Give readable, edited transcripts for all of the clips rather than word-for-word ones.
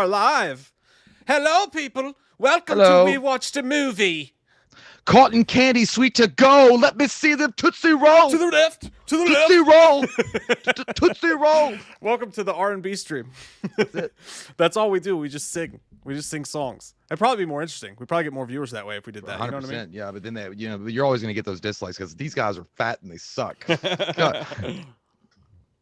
are live. Hello, people. Welcome Hello. to We Watched a Movie. Cotton candy, sweet to go. Let me see them Tootsie Roll. To the left. To the Tootsie left. Roll. Tootsie Roll. Welcome to the R&B stream. That's it. That's all we do. We just sing. We just sing songs. It'd probably be more interesting. We'd probably get more viewers that way if we did that. 100%. You know what I mean? Yeah, but then but you're always gonna get those dislikes because these guys are fat and they suck. God, they're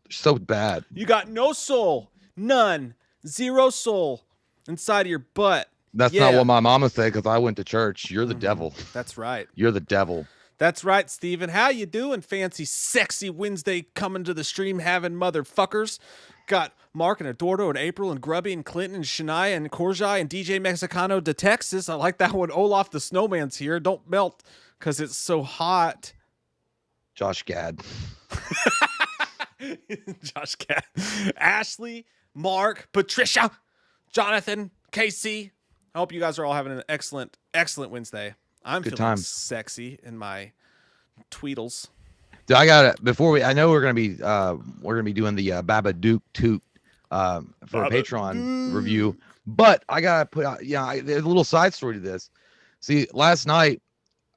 so bad. You got no soul. None. Zero soul inside of your butt. That's not what my mama said because I went to church. You're the devil. That's right. You're the devil. That's right, Steven. How you doing, fancy, sexy Wednesday coming to the stream having motherfuckers? Got Mark and Eduardo and April and Grubby and Clinton and Shania and Corjai and DJ Mexicano de Texas. I like that one. Olaf the Snowman's here. Don't melt because it's so hot. Josh Gad. Josh Gad. Ashley, Mark, Patricia, Jonathan, Casey. I hope you guys are all having an excellent, excellent Wednesday. I'm Good feeling times. sexy in my Tweedles. Dude, I got it. Before I know we're gonna be doing the Babadook toot for a Patreon review, but I gotta put out there's a little side story to this. See, last night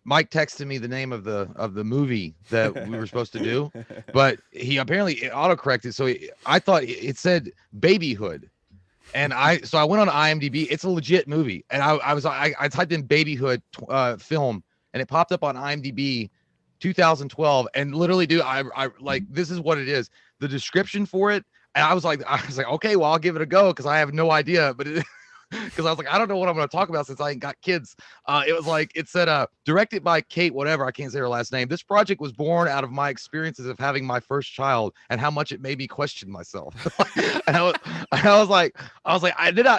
Mike texted me the name of the movie that we were supposed to do, but he apparently autocorrected, so I thought it said Babyhood. And I went on IMDb. It's a legit movie, and I typed in Babyhood film, and it popped up on IMDb, 2012. And literally, dude, I like, this is what it is. The description for it, and I was like, okay, well, I'll give it a go because I have no idea, but because I was like, I don't know what I'm going to talk about since I ain't got kids. It said directed by Kate, whatever, I can't say her last name. This project was born out of my experiences of having my first child and how much it made me question myself. And I was like,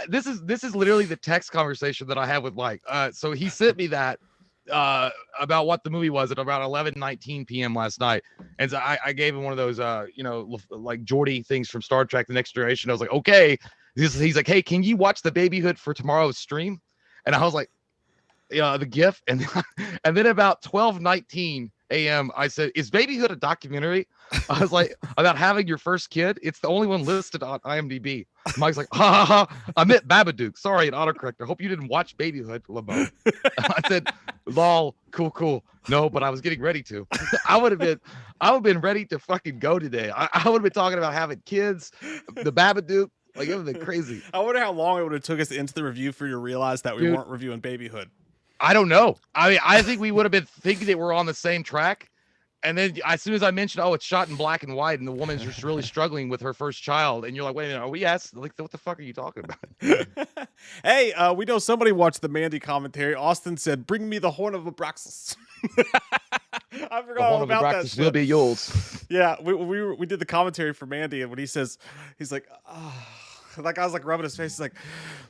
this is literally the text conversation that I had with Mike. So he sent me that about what the movie was at about 11:19 p.m. last night, and so I gave him one of those like Geordie things from Star Trek: The Next Generation. I was like, okay. He's like, hey, can you watch the Babyhood for tomorrow's stream? And I was like, the GIF. And then about 12:19 a.m. I said, is Babyhood a documentary? I was like, about having your first kid. It's the only one listed on IMDb. Mike's like, ha ha ha. I meant Babadook. Sorry, an autocorrect. I hope you didn't watch Babyhood, LeBeau. I said, lol, cool. No, but I was getting ready to. I would have been ready to fucking go today. I would have been talking about having kids, the Babadook. Like, it would have been crazy. I wonder how long it would have took us into the review for you to realize that we weren't reviewing Babyhood. I don't know. I mean, I think we would have been thinking that we're on the same track. And then as soon as I mentioned, it's shot in black and white, and the woman's just really struggling with her first child, and you're like, wait a minute, are we asking? Like, what the fuck are you talking about? Hey, we know somebody watched the Mandy commentary. Austin said, bring me the horn of Abraxas. I forgot all about that shit. Will be yours. Yeah, we did the commentary for Mandy, and when he says, he's like, that guy's like rubbing his face. He's like,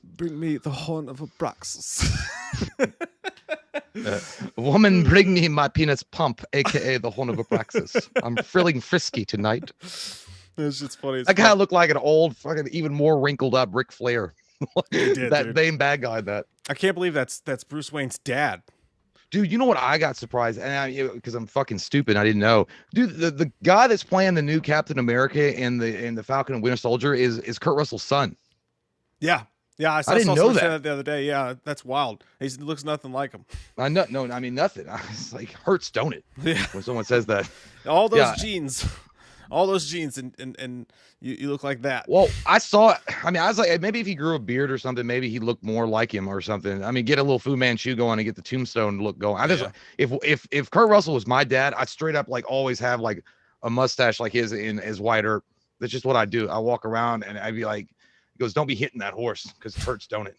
bring me the horn of Abraxas. Woman, bring me my penis pump, aka the horn of Abraxas. I'm feeling frisky tonight. It's just funny. That guy looked like an old, fucking, even more wrinkled up Ric Flair. That main bad guy. I can't believe that's Bruce Wayne's dad. Dude, you know what I got surprised, and because I'm fucking stupid, I didn't know. Dude, the guy that's playing the new Captain America in the Falcon and Winter Soldier is Kurt Russell's son. Yeah, I didn't know that the other day. Yeah, that's wild. He looks nothing like him. I know, no, I mean nothing. It's like, hurts, don't it? Yeah. When someone says that. All those genes, and you look like that. Well, I saw it. I mean, I was like, maybe if he grew a beard or something, maybe he'd look more like him or something. I mean, get a little Fu Manchu going and get the Tombstone look going. I just, if Kurt Russell was my dad, I'd straight up like always have like a mustache like his in his White Earp. That's just what I do. I walk around and I'd be like, he goes, don't be hitting that horse because it hurts, don't it?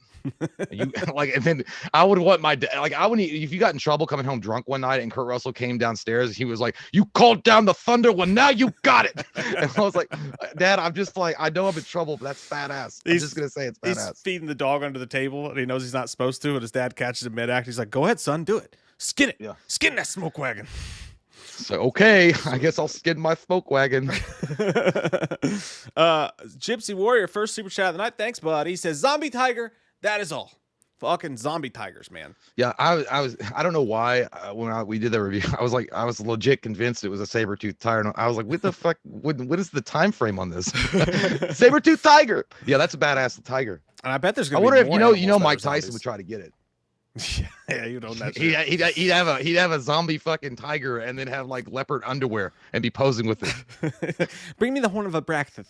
You like, and then I would want my dad, like, I wouldn't, if you got in trouble coming home drunk one night and Kurt Russell came downstairs, he was like, you called down the thunder, well now you got it. And I was like, Dad, I'm just like, I know I'm in trouble, but that's fat ass. I'm just gonna say it's fat ass. He's feeding the dog under the table and he knows he's not supposed to, and his dad catches him mid-act. He's like, go ahead, son, do it, skin it. Skin that smoke wagon. So, okay, I guess I'll skin my smoke wagon. Gypsy Warrior, first super chat of the night. Thanks, bud. He says, Zombie Tiger, that is all. Fucking zombie tigers, man. Yeah, I don't know why we did the review, I was legit convinced it was a saber-toothed tiger. And I was like, what the fuck? What is the time frame on this? Saber-toothed tiger. Yeah, that's a badass tiger. And I bet there's I gonna be wonder if more you know animals that Mike are Tyson zombies. would try to get it. Yeah, you know that. He'd have a zombie fucking tiger and then have like leopard underwear and be posing with it. Bring me the horn of a brachyth.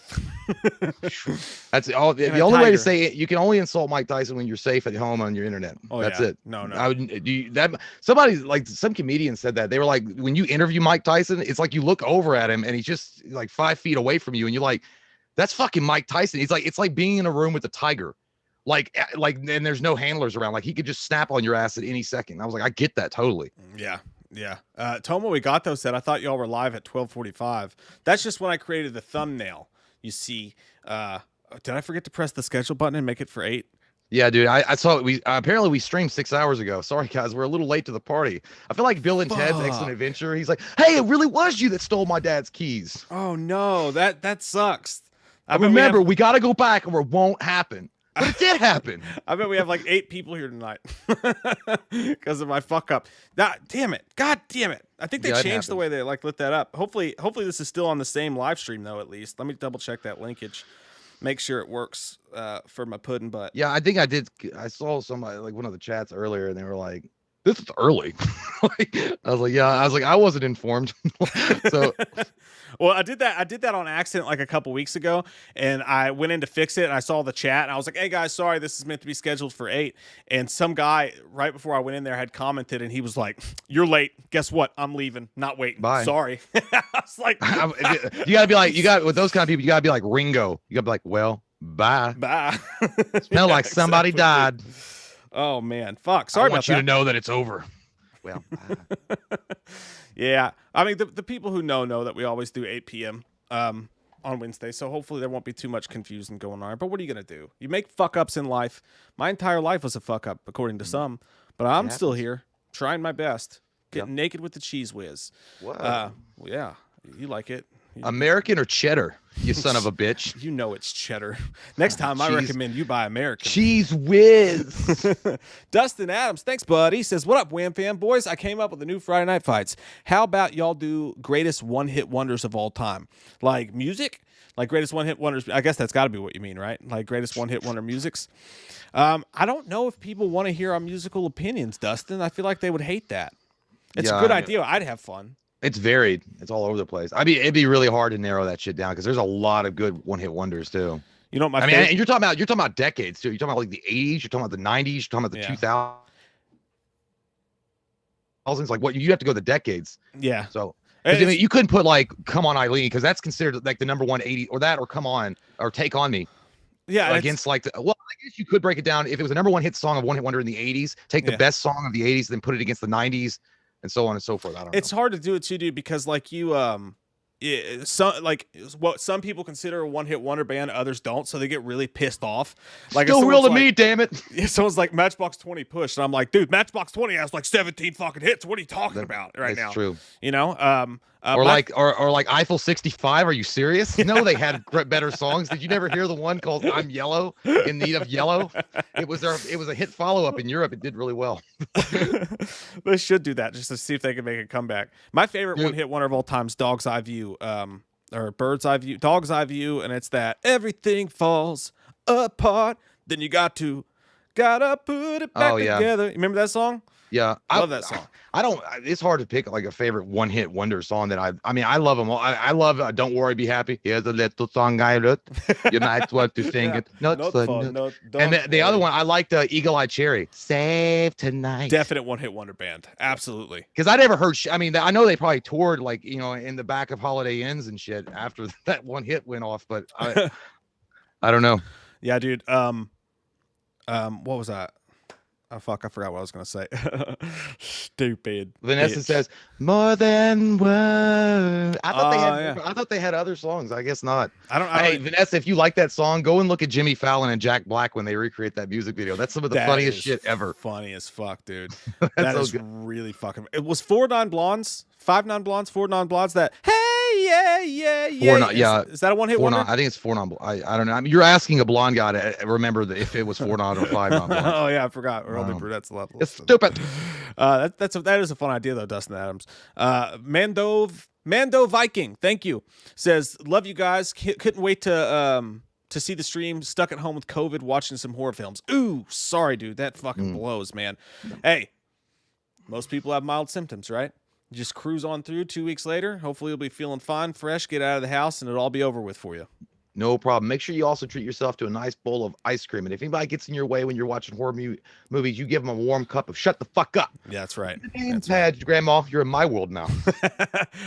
That's all. The only way to say it, you can only insult Mike Tyson when you're safe at home on your internet. Oh, That's yeah. it. No. I would somebody like some comedian said that they were like, when you interview Mike Tyson, it's like you look over at him and he's just like 5 feet away from you, and you're like, that's fucking Mike Tyson. He's like, it's like being in a room with a tiger. Like, and there's no handlers around. Like, he could just snap on your ass at any second. I was like, I get that totally. Yeah. Tomo Igato said, I thought y'all were live at 12:45. That's just when I created the thumbnail. You see, did I forget to press the schedule button and make it for 8? Yeah, dude, I saw it. We apparently we streamed 6 hours ago. Sorry, guys, we're a little late to the party. I feel like Bill and Ted's Excellent Adventure. He's like, hey, it really was you that stole my dad's keys. Oh no, that sucks. Remember, we got to go back or it won't happen. But it did happen. I bet we have like 8 people here tonight because of my fuck up. God damn it. I think they changed the way they like lit that up. Hopefully this is still on the same live stream though, at least. Let me double check that linkage. Make sure it works for my pudding butt. Yeah, I think I did. I saw somebody like one of the chats earlier and they were like, this is early. I was like, I wasn't informed. So well, I did that on accident like a couple weeks ago, and I went in to fix it, and I saw the chat, and I was like, hey guys, sorry, this is meant to be scheduled for 8. And some guy right before I went in there had commented, and he was like, you're late. Guess what? I'm leaving. Not waiting. Bye. Sorry. I was like, you gotta be like, with those kind of people, you gotta be like Ringo. You gotta be like, well, bye. Smell like somebody died. Oh man, fuck. Sorry about that. I want you to know that it's over. Well, yeah. I mean, the people who know that we always do 8 p.m. On Wednesday, so hopefully there won't be too much confusion going on. But what are you gonna do? You make fuck ups in life. My entire life was a fuck up, according to some. But I'm still here, trying my best, getting naked with the cheese whiz. Wow. Yeah, you like it. American or cheddar, you son of a bitch. You know it's cheddar. Next time I recommend you buy American. Cheese whiz. Dustin Adams, thanks, buddy. Says, what up, Wham Fam boys? I came up with the new Friday Night Fights. How about y'all do greatest one-hit wonders of all time? Like music? Like greatest one-hit wonders. I guess that's got to be what you mean, right? Like greatest one-hit wonder musics. I don't know if people want to hear our musical opinions, Dustin. I feel like they would hate that. It's a good idea. I'd have fun. It's varied. It's all over the place. I mean, it'd be really hard to narrow that shit down because there's a lot of good one-hit wonders too. You know what and you're talking about decades too. You're talking about like the 80s. You're talking about the 90s. You're talking about the 2000s. Like what you have to go the decades. Yeah. So I mean, you couldn't put like "Come On Eileen" because that's considered like the number 1 80 or that or "Come On" or "Take on Me." Yeah. Against like well, I guess you could break it down if it was a number 1 hit song of one-hit wonder in the 80s. Take the best song of the 80s, then put it against the 90s. And so on and so forth. I don't know. It's hard to do it too, dude, because like you, what some people consider a one-hit wonder band, others don't, so they get really pissed off. Like still real to me, damn it. Someone's like Matchbox 20 Push, and I'm like, dude, Matchbox 20 has like 17 fucking hits. What are you talking about right now? That's true. You know, or like Eiffel 65. Are you serious? No, they had better songs. Did you never hear the one called "I'm Yellow, in Need of Yellow"? It was a hit follow-up in Europe. It did really well. They should do that just to see if they can make a comeback. My favorite one-hit wonder of all time is Dog's Eye View, or Bird's Eye View, Dog's Eye View, and it's that everything falls apart, then you gotta put it back together. You remember that song? Yeah, I love that song. I don't. It's hard to pick like a favorite one-hit wonder song that I mean, I love them all. I love "Don't Worry, Be Happy." Here's a little song I wrote. You might want to sing it. And the other one I liked, "Eagle Eye Cherry." Save tonight. Definite one-hit wonder band. Absolutely. Because I never heard. I mean, I know they probably toured like in the back of Holiday Inns and shit after that one hit went off, but I don't know. Yeah, dude. What was that? Oh fuck! I forgot what I was gonna say. Stupid. Vanessa says more than words. I thought they had other songs. I guess not. Hey, Vanessa, if you like that song, go and look at Jimmy Fallon and Jack Black when they recreate that music video. That's some of the funniest shit ever. Funny as fuck, dude. That is really fucking. It was 4 non-blondes, 5 non-blondes, 4 non-blondes. That hey Four non, yeah. Is that a one hit Four wonder? non, I think it's four non. I don't know. I mean, you're asking a blonde guy to remember if it was four non or five non blondes. Oh yeah, I forgot. We're only brunettes level. It's stupid. That is a fun idea though, Dustin Adams. Mando Viking, thank you. Says, love you guys. Couldn't wait to see the stream. Stuck at home with COVID, watching some horror films. Ooh, sorry, dude. That fucking blows, man. Hey, most people have mild symptoms, right? Just cruise on through. 2 weeks later, hopefully you'll be feeling fine, fresh, get out of the house, and it'll all be over with for you. No problem. Make sure you also treat yourself to a nice bowl of ice cream. And if anybody gets in your way when you're watching horror movies, you give them a warm cup of shut the fuck up. Yeah, that's right. That's right. Grandma, you're in my world now.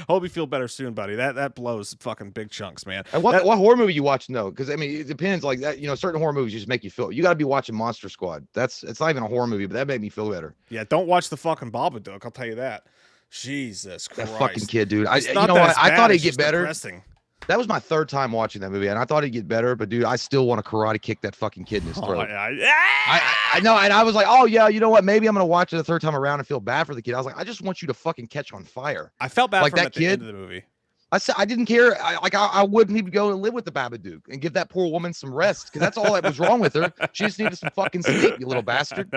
Hope you feel better soon, buddy. That blows fucking big chunks, man. And what horror movie you watching though? Because I mean, it depends. Like that, certain horror movies just make you feel. You got to be watching Monster Squad. It's not even a horror movie, but that made me feel better. Yeah, don't watch the fucking Babadook. I'll tell you that. Jesus Christ. That fucking kid, dude. I thought thought he'd get better. Depressing. That was my third time watching that movie, and I thought he'd get better. But dude, I still want to karate kick that fucking kid in his throat. I know, and I was like, oh yeah, you know what? Maybe I'm gonna watch it the third time around and feel bad for the kid. I was like, I just want you to fucking catch on fire. I felt bad like for him that at the kid end of the movie. I said I didn't care. I wouldn't even go and live with the Babadook and give that poor woman some rest because that's all that was wrong with her. She just needed some fucking sleep, you little bastard.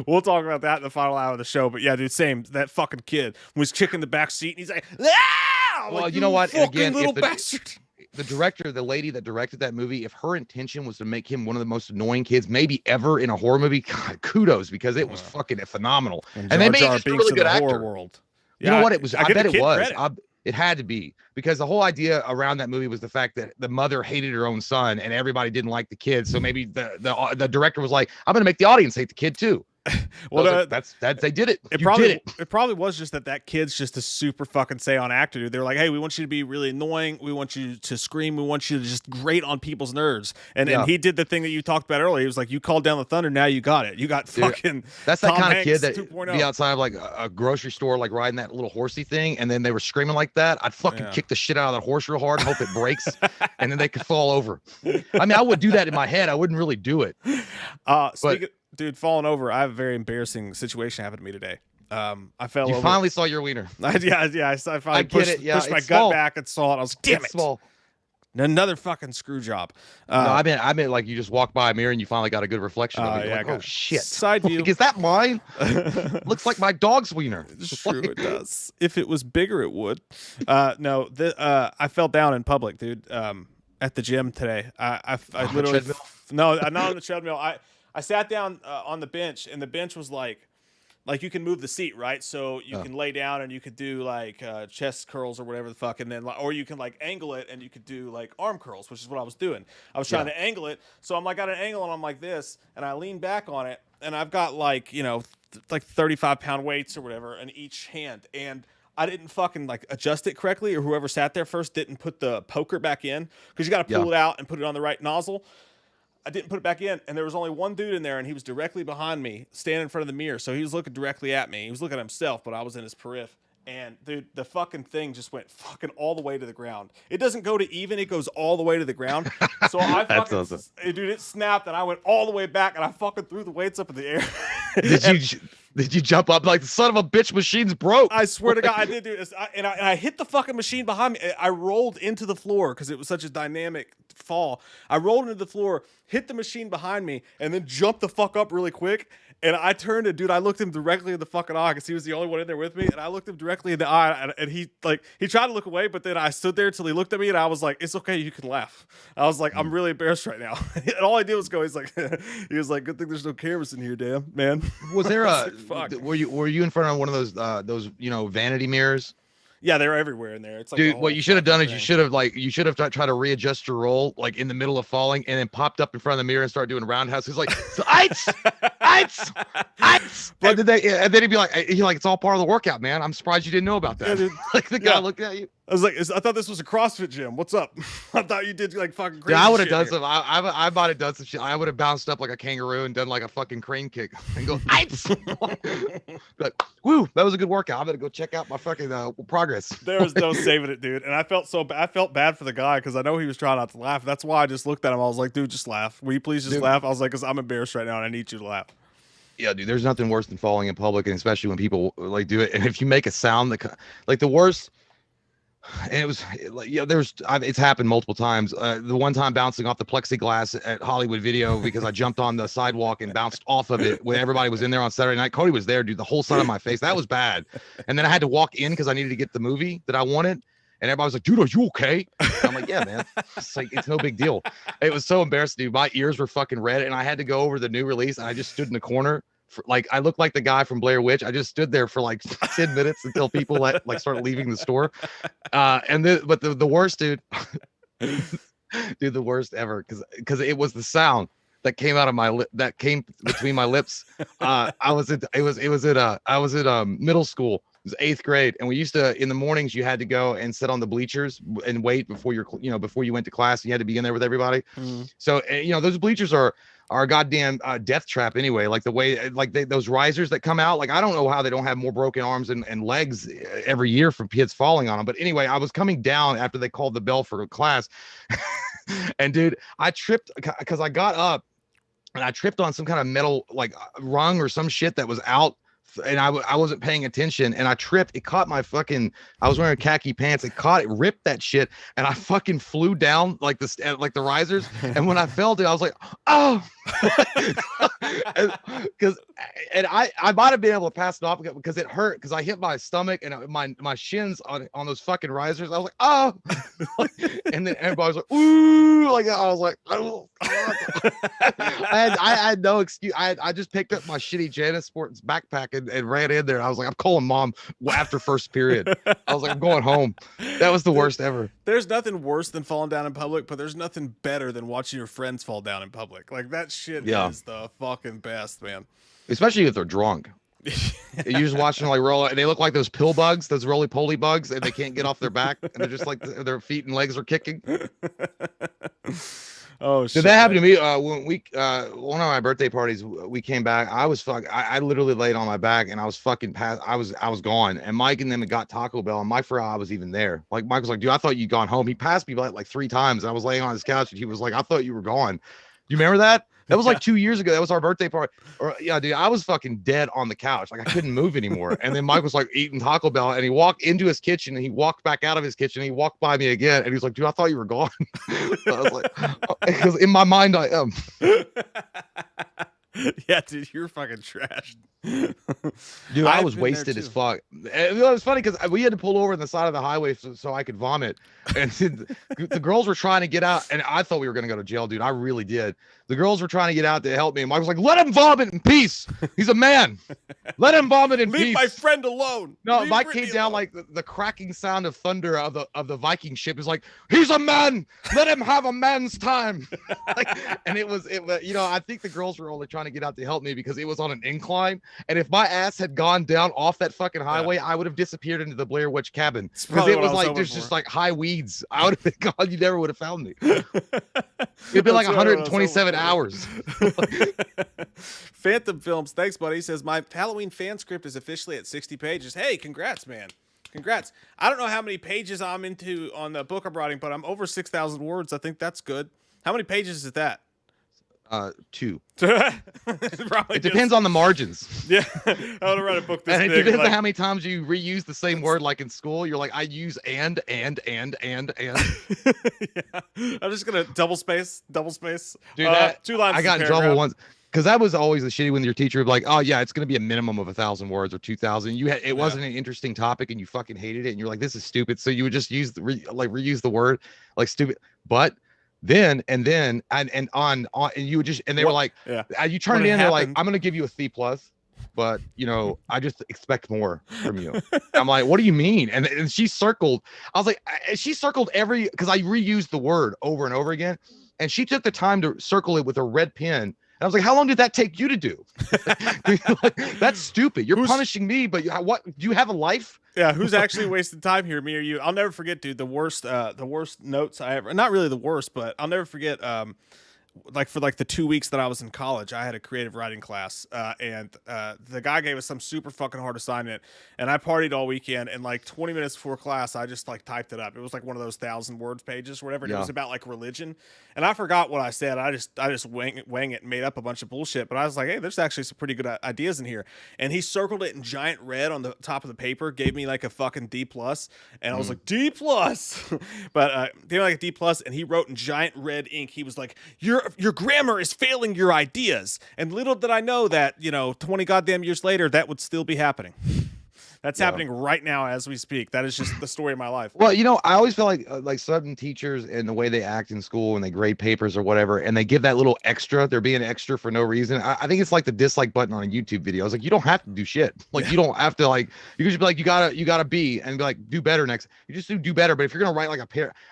We'll talk about that in the final hour of the show. But yeah, dude, same. That fucking kid was kicking the back seat and he's like, ah! Well, like, you know what? And again, little bastard. The director, the lady that directed that movie, if her intention was to make him one of the most annoying kids maybe ever in a horror movie, God, kudos, because it was fucking phenomenal. And they made him a really good actor. World. Yeah, you know what it was? I bet it was. Credit. It had to be, because the whole idea around that movie was the fact that the mother hated her own son and everybody didn't like the kid. So maybe the director was like, I'm going to make the audience hate the kid too. Well, that's they did it. It probably was just that kid's just a super fucking say-on actor, dude. They're like, hey, we want you to be really annoying. We want you to scream. We want you to just grate on people's nerves. And he did the thing that you talked about earlier. He was like, you called down the thunder. Now you got it. You got fucking. That's that Tom kind Hanks of kid that 2.0. be outside of like a grocery store, like riding that little horsey thing, and then they were screaming like that. I'd fucking kick the shit out of that horse real hard, and hope it breaks, and then they could fall over. I mean, I would do that in my head. I wouldn't really do it. Dude, falling over. I have a very embarrassing situation happen to me today. I fell over. You finally saw your wiener. I finally pushed my gut back and saw it. I was like, damn it. Small. Another fucking screw job. No, I meant like you just walk by a mirror and you finally got a good reflection of it. Like, oh shit. Side view. Like, is that mine? Looks like my dog's wiener. It's true, it does. If it was bigger, it would. No, I fell down in public, dude. At the gym today. I literally no, not on the treadmill. I sat down on the bench, and the bench was like you can move the seat, right? So you can lay down and you could do like chest curls or whatever the fuck, and then or you can like angle it and you could do like arm curls, which is what I was doing. I was trying to angle it, so I'm like at an angle and I'm like this, and I lean back on it, and I've got like like 35-pound weights or whatever in each hand, and I didn't fucking like adjust it correctly, or whoever sat there first didn't put the poker back in, because you got to pull it out and put it on the right nozzle. I didn't put it back in, and there was only one dude in there, and he was directly behind me, standing in front of the mirror. So he was looking directly at me. He was looking at himself, but I was in his periph. And dude, the fucking thing just went fucking all the way to the ground. It doesn't go to even; it goes all the way to the ground. So I fucking, awesome. Dude, it snapped, and I went all the way back, and I fucking threw the weights up in the air. Did you jump up like the son of a bitch? Machine's broke. I swear to God, I did, dude. And I hit the fucking machine behind me. I rolled into the floor because it was such a dynamic fall. I rolled into the floor, hit the machine behind me, and then jumped the fuck up really quick. And I turned, and dude, I looked him directly in the fucking eye because he was the only one in there with me. And I looked him directly in the eye, and he tried to look away, but then I stood there until he looked at me, and I was like, "It's okay, you can laugh." I was like, "I'm really embarrassed right now." And all I did was go. He's like, "Good thing there's no cameras in here, damn man." Was there were you in front of one of those vanity mirrors? Yeah, they're everywhere in there. It's like, dude, what you should have done is you should have tried to readjust your roll like in the middle of falling, and then popped up in front of the mirror and started doing roundhouse. He's like, ice. And then he'd be like, it's all part of the workout, man. I'm surprised you didn't know about that. Yeah, like the guy looking at you. I was like, I thought this was a CrossFit gym. What's up? I thought you did like fucking crazy. Yeah, I would have done some. I might have done some shit. I would have bounced up like a kangaroo and done like a fucking crane kick and go, ice. Like, woo, that was a good workout. I'm gonna go check out my fucking progress. There was no saving it, dude. And I felt bad for the guy because I know he was trying not to laugh. That's why I just looked at him. I was like, dude, just laugh. Will you please just laugh? I was like, because I'm embarrassed right now and I need you to laugh. Yeah, dude, there's nothing worse than falling in public, and especially when people like do it. And if you make a sound like the worst, And it was like, it's happened multiple times. The one time bouncing off the plexiglass at Hollywood Video because I jumped on the sidewalk and bounced off of it when everybody was in there on Saturday night. Cody was there, dude, the whole side of my face. That was bad. And then I had to walk in because I needed to get the movie that I wanted. And everybody was like, dude, are you okay? And I'm like, yeah, man. It's like, it's no big deal. It was so embarrassing, dude. My ears were fucking red, and I had to go over the new release, and I just stood in the corner. Like, I looked like the guy from Blair Witch. I just stood there for like 10 minutes until people started leaving the store. But the worst, dude, dude, the worst ever, because it was the sound that came out of my lip, that came between my lips. I was in middle school. It was 8th grade, and we used to, in the mornings, you had to go and sit on the bleachers and wait before before you went to class. You had to be in there with everybody. So those bleachers are a goddamn death trap anyway. Like the way, like those risers that come out, like I don't know how they don't have more broken arms and legs every year from kids falling on them. But anyway, I was coming down after they called the bell for class, and dude, I tripped because I got up and I tripped on some kind of metal like rung or some shit that was out. And I wasn't paying attention, and I tripped. It caught my fucking. I was wearing khaki pants. It ripped that shit, and I fucking flew down like the risers. And when I fell, dude, I was like, oh, because I might have been able to pass it off because it hurt because I hit my stomach and my shins on those fucking risers. I was like, oh, and then everybody was like, ooh, like I was like, oh. I had no excuse. I just picked up my shitty Janus Sports backpack and ran in there. I was like, I'm calling mom after first period. I was like, I'm going home. That was the worst ever. There's nothing worse than falling down in public, but there's nothing better than watching your friends fall down in public. Like that shit is the fucking best, man. Especially if they're drunk. You're just watching like roll, and they look like those pill bugs, those roly-poly bugs, and they can't get off their back, and they're just like their feet and legs are kicking. Oh, did that happen to me? When we one of my birthday parties, we came back. I literally laid on my back, and I was fucking past. I was gone, and Mike and them had got Taco Bell, and Mike forgot I was even there. Like Mike was like, "Dude, I thought you'd gone home." He passed me like 3 times. I was laying on his couch, and he was like, "I thought you were gone." You remember that? That was like 2 years ago. That was our birthday party. Yeah, dude, I was fucking dead on the couch. Like I couldn't move anymore. And then Mike was like eating Taco Bell, and he walked into his kitchen, and he walked back out of his kitchen. And he walked by me again, and he was like, "Dude, I thought you were gone." I was like, because in my mind I am. Yeah, dude, you're fucking trashed. Dude, I was wasted as fuck. It was funny because we had to pull over on the side of the highway so I could vomit. And the girls were trying to get out, and I thought we were going to go to jail, dude. I really did. The girls were trying to get out to help me. And Mike was like, "Let him vomit in peace. He's a man. Let him vomit in peace. Leave my friend alone." No, Mike came down like the cracking sound of thunder of the Viking ship is like, "He's a man. Let him have a man's time." And it was, I think the girls were only trying to get out to help me because it was on an incline. And if my ass had gone down off that fucking highway, I would have disappeared into the Blair Witch cabin because it was like there's just like high weeds. I would have been gone. You never would have found me. It'd been like 127 hours. Phantom Films, thanks, buddy. He says my Halloween fan script is officially at 60 pages. Hey, congrats, man. Congrats. I don't know how many pages I'm into on the book I'm writing, but I'm over 6,000 words. I think that's good. How many pages is that? 2. It depends on the margins. Yeah, I want to write a book this and it big, depends on how many times you reuse the same word. Like in school, you're like, I use and. Yeah, I'm just gonna double space. Dude, 2 lines. I got in trouble once because that was always the shitty when your teacher would be like, "Oh yeah, it's gonna be a minimum of 1,000 words or 2,000." It wasn't an interesting topic, and you fucking hated it, and you're like, "This is stupid." So you would just reuse the word like stupid, but. Then and you would just, and they were like, you turned it in, they're like, "I'm gonna give you a C+, but I just expect more from you." I'm like, "What do you mean?" And she circled. I was like, she circled because I reused the word over and over again, and she took the time to circle it with a red pen. And I was like, "How long did that take you to do?" That's stupid. You're punishing me, but what? Do you have a life? Yeah, who's actually wasting time here, me or you? I'll never forget, dude. The worst notes I ever—not really the worst, but I'll never forget. like for like the 2 weeks that I was in college, I had a creative writing class, and the guy gave us some super fucking hard assignment, and I partied all weekend. And like 20 minutes before class, I just like typed it up. It was like one of those 1,000-word pages, or whatever. And it was about like religion, and I forgot what I said. I just wang it, and made up a bunch of bullshit. But I was like, hey, there's actually some pretty good ideas in here. And he circled it in giant red on the top of the paper, gave me like a fucking D plus, and I was like, D plus, but gave me like a D plus, and he wrote in giant red ink. He was like, your grammar is failing your ideas. And little did I know that, 20 goddamn years later, that would still be happening. That's happening right now as we speak. That is just the story of my life. Well, I always feel like certain teachers and the way they act in school when they grade papers or whatever, and they give that little extra, they're being extra for no reason. I think it's like the dislike button on a YouTube video. It's like, you don't have to do shit. Like, you don't have to, like, you could just be like, you gotta be, and be like, do better next. You just do better. But if you're gonna write like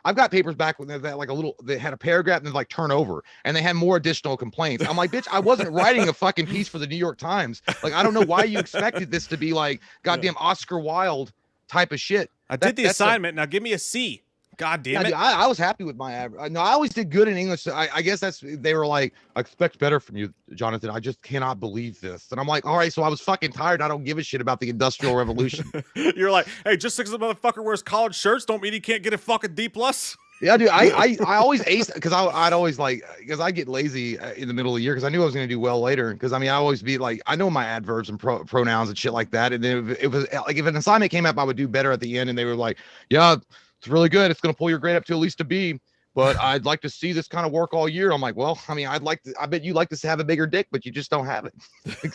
I've got papers back when they like they had a paragraph and then like turn over, and they had more additional complaints. I'm like, bitch, I wasn't writing a fucking piece for the New York Times. Like, I don't know why you expected this to be like goddamn Oscar Wilde type of shit. I did the assignment. Now give me a C. God damn it. Dude, I was happy with my average. No, I always did good in English. So I guess they were like, I expect better from you, Jonathan. I just cannot believe this. And I'm like, all right, so I was fucking tired. I don't give a shit about the Industrial Revolution. You're like, hey, just because the motherfucker wears collared shirts don't mean he can't get a fucking D plus. Yeah, dude, I always ace because I'd always like, because I get lazy in the middle of the year because I knew I was going to do well later. Because I always be like, I know my adverbs and pronouns and shit like that. And then it was like, if an assignment came up, I would do better at the end. And they were like, yeah, it's really good. It's going to pull your grade up to at least a B. But I'd like to see this kind of work all year. I'm like, well, I bet you like to have a bigger dick, but you just don't have it.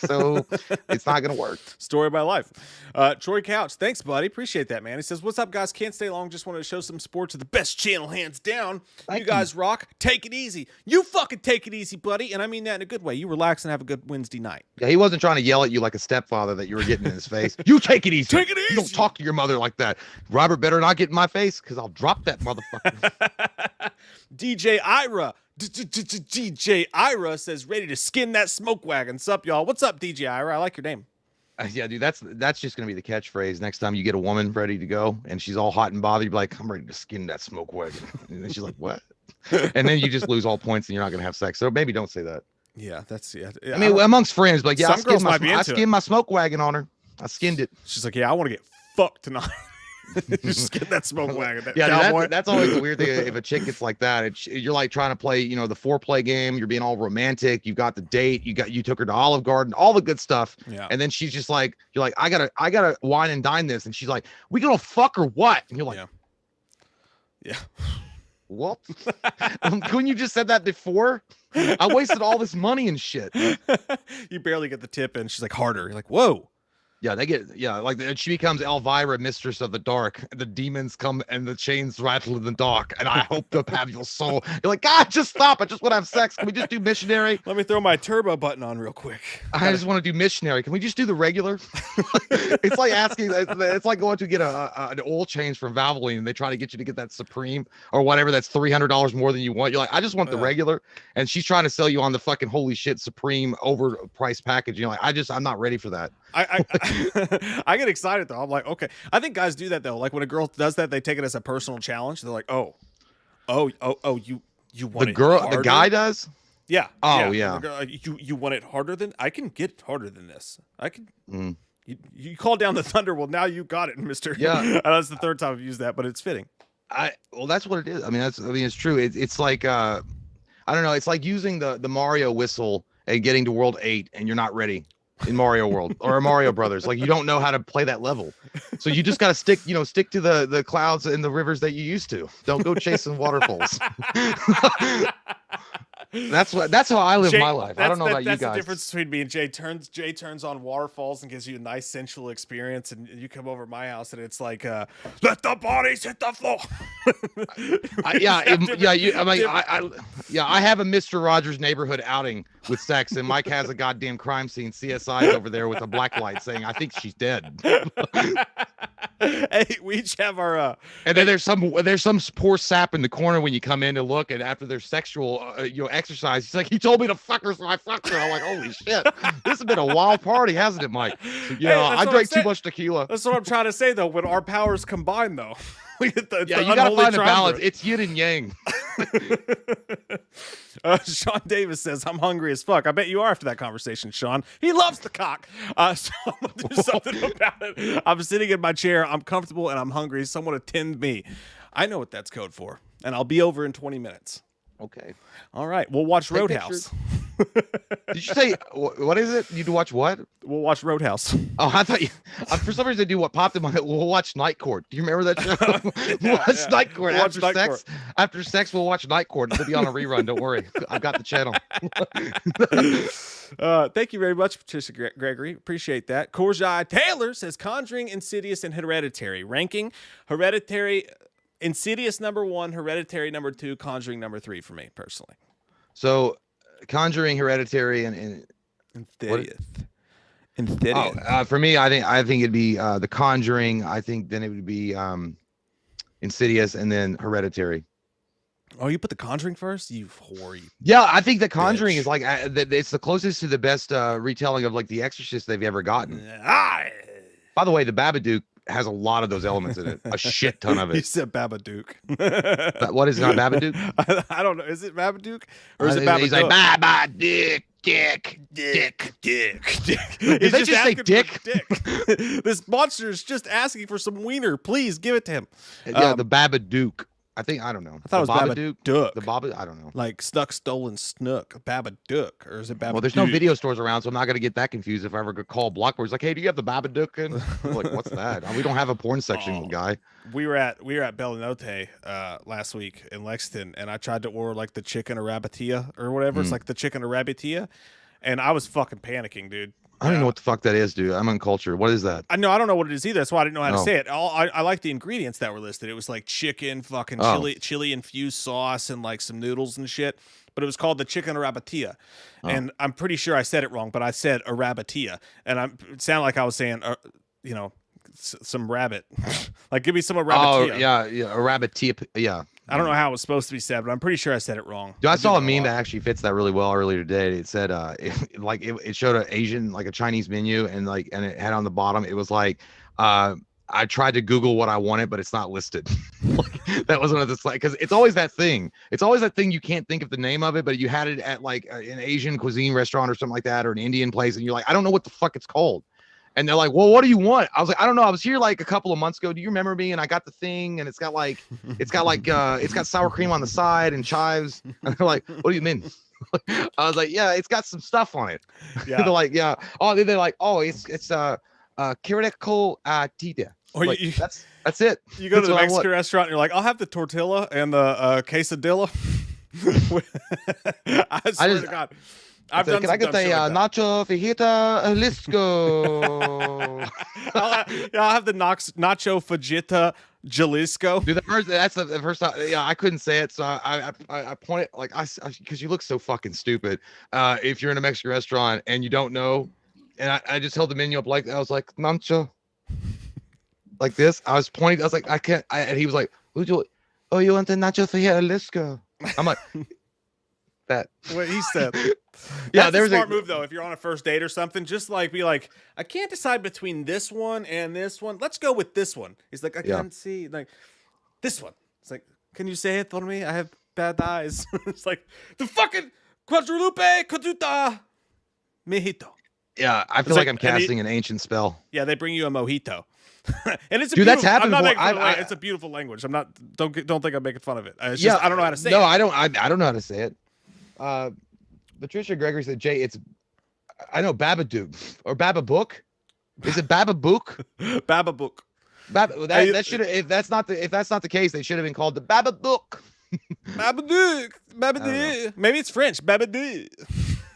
So it's not going to work. Story of my life. Troy Couch, thanks, buddy. Appreciate that, man. He says, what's up, guys? Can't stay long. Just wanted to show some support to the best channel, hands down. You guys rock. Take it easy. You fucking take it easy, buddy. And I mean that in a good way. You relax and have a good Wednesday night. Yeah, he wasn't trying to yell at you like a stepfather that you were getting in his face. You take it easy. Take it easy. You don't talk to your mother like that. Robert better not get in my face because I'll drop that motherfucker. DJ Ira. DJ Ira says, ready to skin that smoke wagon. Sup, y'all? What's up, DJ Ira? I like your name. Yeah, dude, that's just gonna be the catchphrase next time you get a woman ready to go and she's all hot and bothered. You're like, I'm ready to skin that smoke wagon. And then she's like, what? And then you just lose all points and you're not gonna have sex. So maybe don't say that. Yeah, that's I mean, amongst friends, but yeah, I skinned my smoke wagon on her. I skinned it. She's like, yeah, I want to get fucked tonight. Just get that smoke wagon. That's always the weird thing. If a chick gets like that, you're like trying to play, the foreplay game. You're being all romantic. You got the date. You took her to Olive Garden, all the good stuff. Yeah. And then she's just like, you're like, I gotta wine and dine this. And she's like, we gonna fuck or what? And you're like, yeah. What? Couldn't you just said that before? I wasted all this money and shit. You barely get the tip in. She's like, harder. You're like, whoa. Yeah, like she becomes Elvira, mistress of the dark. The demons come and the chains rattle in the dark. And I hope to have your soul. You're like, God, just stop. I just want to have sex. Can we just do missionary? Let me throw my turbo button on real quick. I just want to do missionary. Can we just do the regular? It's like it's like going to get an oil change from Valvoline and they try to get you to get that Supreme or whatever. That's $300 more than you want. You're like, I just want the regular. And she's trying to sell you on the fucking holy shit Supreme overpriced package. You're like, I'm not ready for that. I get excited though. I'm like, okay. I think guys do that though. Like when a girl does that, they take it as a personal challenge. They're like, oh, you want the guy does? Yeah. Oh yeah. Girl, you want it harder than I can get it harder than this. I can. You call down the thunder. Well, now you got it, Mister. Yeah. That's the third time I've used that, but it's fitting. Well, that's what it is. I mean, it's true. It's like I don't know. It's like using the Mario whistle and getting to World 8 and you're not ready. In Mario World or Mario Brothers, like you don't know how to play that level, so you just gotta stick to the clouds and the rivers that you used to. Don't go chasing waterfalls. That's how I live my life. I don't know about you guys. That's the difference between me and Jay. Jay turns on waterfalls and gives you a nice sensual experience, and you come over to my house and it's like, let the bodies hit the floor. I have a Mr. Rogers Neighborhood outing with sex, and Mike has a goddamn crime scene CSI over there with a black light saying, I think she's dead. Hey, we each have our and then there's some poor sap in the corner when you come in to look, and after their sexual exercise, he's like, he told me to fuck her, so I fucked her. I'm like, holy shit, this has been a wild party, hasn't it, Mike? So, I drank too much tequila. That's what I'm trying to say though. When our powers combine though, we get the you gotta find a balance. It's yin and yang. Sean Davis says, I'm hungry as fuck. I bet you are after that conversation, Sean. He loves the cock. So I'm going to do something about it. I'm sitting in my chair. I'm comfortable and I'm hungry. Someone attend me. I know what that's code for. And I'll be over in 20 minutes. Okay. All right. We'll watch Roadhouse. Did you say, what is it? You to watch what? We'll watch Roadhouse. Oh, I thought you, for some reason, I do what popped in my head. We'll watch Night Court. Do you remember that show? We'll watch Night Court. We'll After watch Night sex, after sex, we'll watch Night Court. It'll be on a rerun. Don't worry. I've got the channel. Thank you very much, Patricia Gregory. Appreciate that. Korjai Taylor says Conjuring, Insidious, and Hereditary. Ranking: Hereditary, Insidious number 1, Hereditary number 2, Conjuring number 3 for me personally. So, Conjuring, Hereditary, and Insidious. For me, I think it'd be The Conjuring. I think then it would be Insidious, and then Hereditary. Oh, you put The Conjuring first? You whore. Yeah, I think The Conjuring bitch. is like it's the closest to the best retelling of like The Exorcist they've ever gotten. By the way, the Babadook has a lot of those elements in it, a shit ton of it. He said Babadook. What is it, not Babadook? I don't know. Is it Babadook or is it Babadook? He's like Babadook, dick. Dick. Did they just say dick? This monster is just asking for some wiener. Please give it to him. Yeah, the Babadook. I don't know. I thought the it was Babadook. The Baba, I don't know. Like Snuck, Stolen, Snook. Babadook. Or is it Babadook? Well, there's no video stores around, so I'm not going to get that confused if I ever call Blockbuster. It's like, hey, do you have the Babadook? And I'm like, what's that? We don't have a porn section, guy. We were at Belinote last week in Lexington, and I tried to order like the chicken arabitia or whatever. It's like the chicken arabitia, and I was fucking panicking, dude. I don't even know what the fuck that is, dude. I'm uncultured. What is that? I don't know what it is either. That's why I didn't know how to say it. I like the ingredients that were listed. It was like chicken, fucking chili infused sauce, and like some noodles and shit. But it was called the chicken arabitia, and I'm pretty sure I said it wrong. But I said arabitia, and it sounded like I was saying, some rabbit. Like, give me some arabitia. Oh yeah, arabitia. Yeah. I don't know how it was supposed to be said, but I'm pretty sure I said it wrong. Dude, I saw a meme that actually fits that really well earlier today. It said, it showed an Asian, like a Chinese menu, and it had on the bottom, it was like, I tried to Google what I wanted, but it's not listed. Like, that was one of the, like, because it's always that thing. It's always that thing you can't think of the name of it, but you had it at like an Asian cuisine restaurant or something like that, or an Indian place, and you're like, I don't know what the fuck it's called. And they're like, well, what do you want? I was like, I don't know. I was here like a couple of months ago. Do you remember me? And I got the thing, and it's got sour cream on the side and chives. And they're like, what do you mean? I was like, yeah, it's got some stuff on it. Yeah. They're like, yeah. Oh, they're like, oh, it's Kiriko Tita. Like, that's it. You go to the Mexican restaurant, and you're like, I'll have the tortilla and the quesadilla. I swear to God. Can I get the nacho fajita? Let's go. I'll have the nacho fajita Jalisco. Dude, that's the first time. Yeah, I couldn't say it, so I pointed like because you look so fucking stupid. If you're in a Mexican restaurant and you don't know, and I just held the menu up like I was like nacho, like this. I was pointing. I was like, I can't. And he was like, you want the nacho fajita? Let's go. I'm like. That what he said. Yeah, there's a smart move though. If you're on a first date or something, just like be like, I can't decide between this one and this one. Let's go with this one. He's like, I can't see like this one. It's like, can you say it for me? I have bad eyes. It's like the fucking quadruple coduta mojito. Yeah, I feel like I'm casting an ancient spell. Yeah, they bring you a mojito. And it's that's happened before. It's a beautiful language. I'm not. Don't think I'm making fun of it. It's just I don't know how to say it. No, I don't know how to say it. Patricia Gregory said, Jay, I know Babadook or Bababook. Is it Bababook? Bababook. That should if that's not the case, they should have been called the Babadook. Babadook. Maybe it's French. Babadook.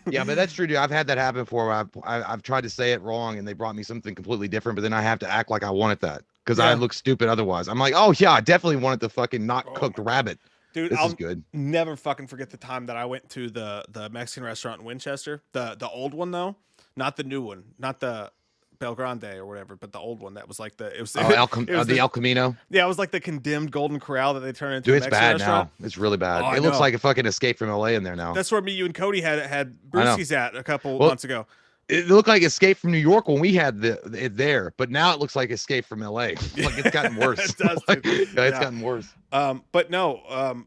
Yeah, but that's true, dude. I've had that happen before. Where I've tried to say it wrong, and they brought me something completely different, but then I have to act like I wanted that because I look stupid otherwise. I'm like, oh yeah, I definitely wanted the fucking not cooked rabbit. Dude, this is good. Never fucking forget the time that I went to the Mexican restaurant in Winchester. The old one though, not the new one, not the Bel Grande or whatever, but the old one that was like the El Camino. Yeah, it was like the condemned Golden Corral that they turned into. Dude, it's Mexican bad restaurant. now. It's really bad. It looks like a fucking Escape from LA in there now. That's where me, you, and Cody had brewskis at a couple months ago. It looked like Escape from New York when we had it there, but now it looks like Escape from LA. Like it's gotten worse. It does. It's gotten worse. But no.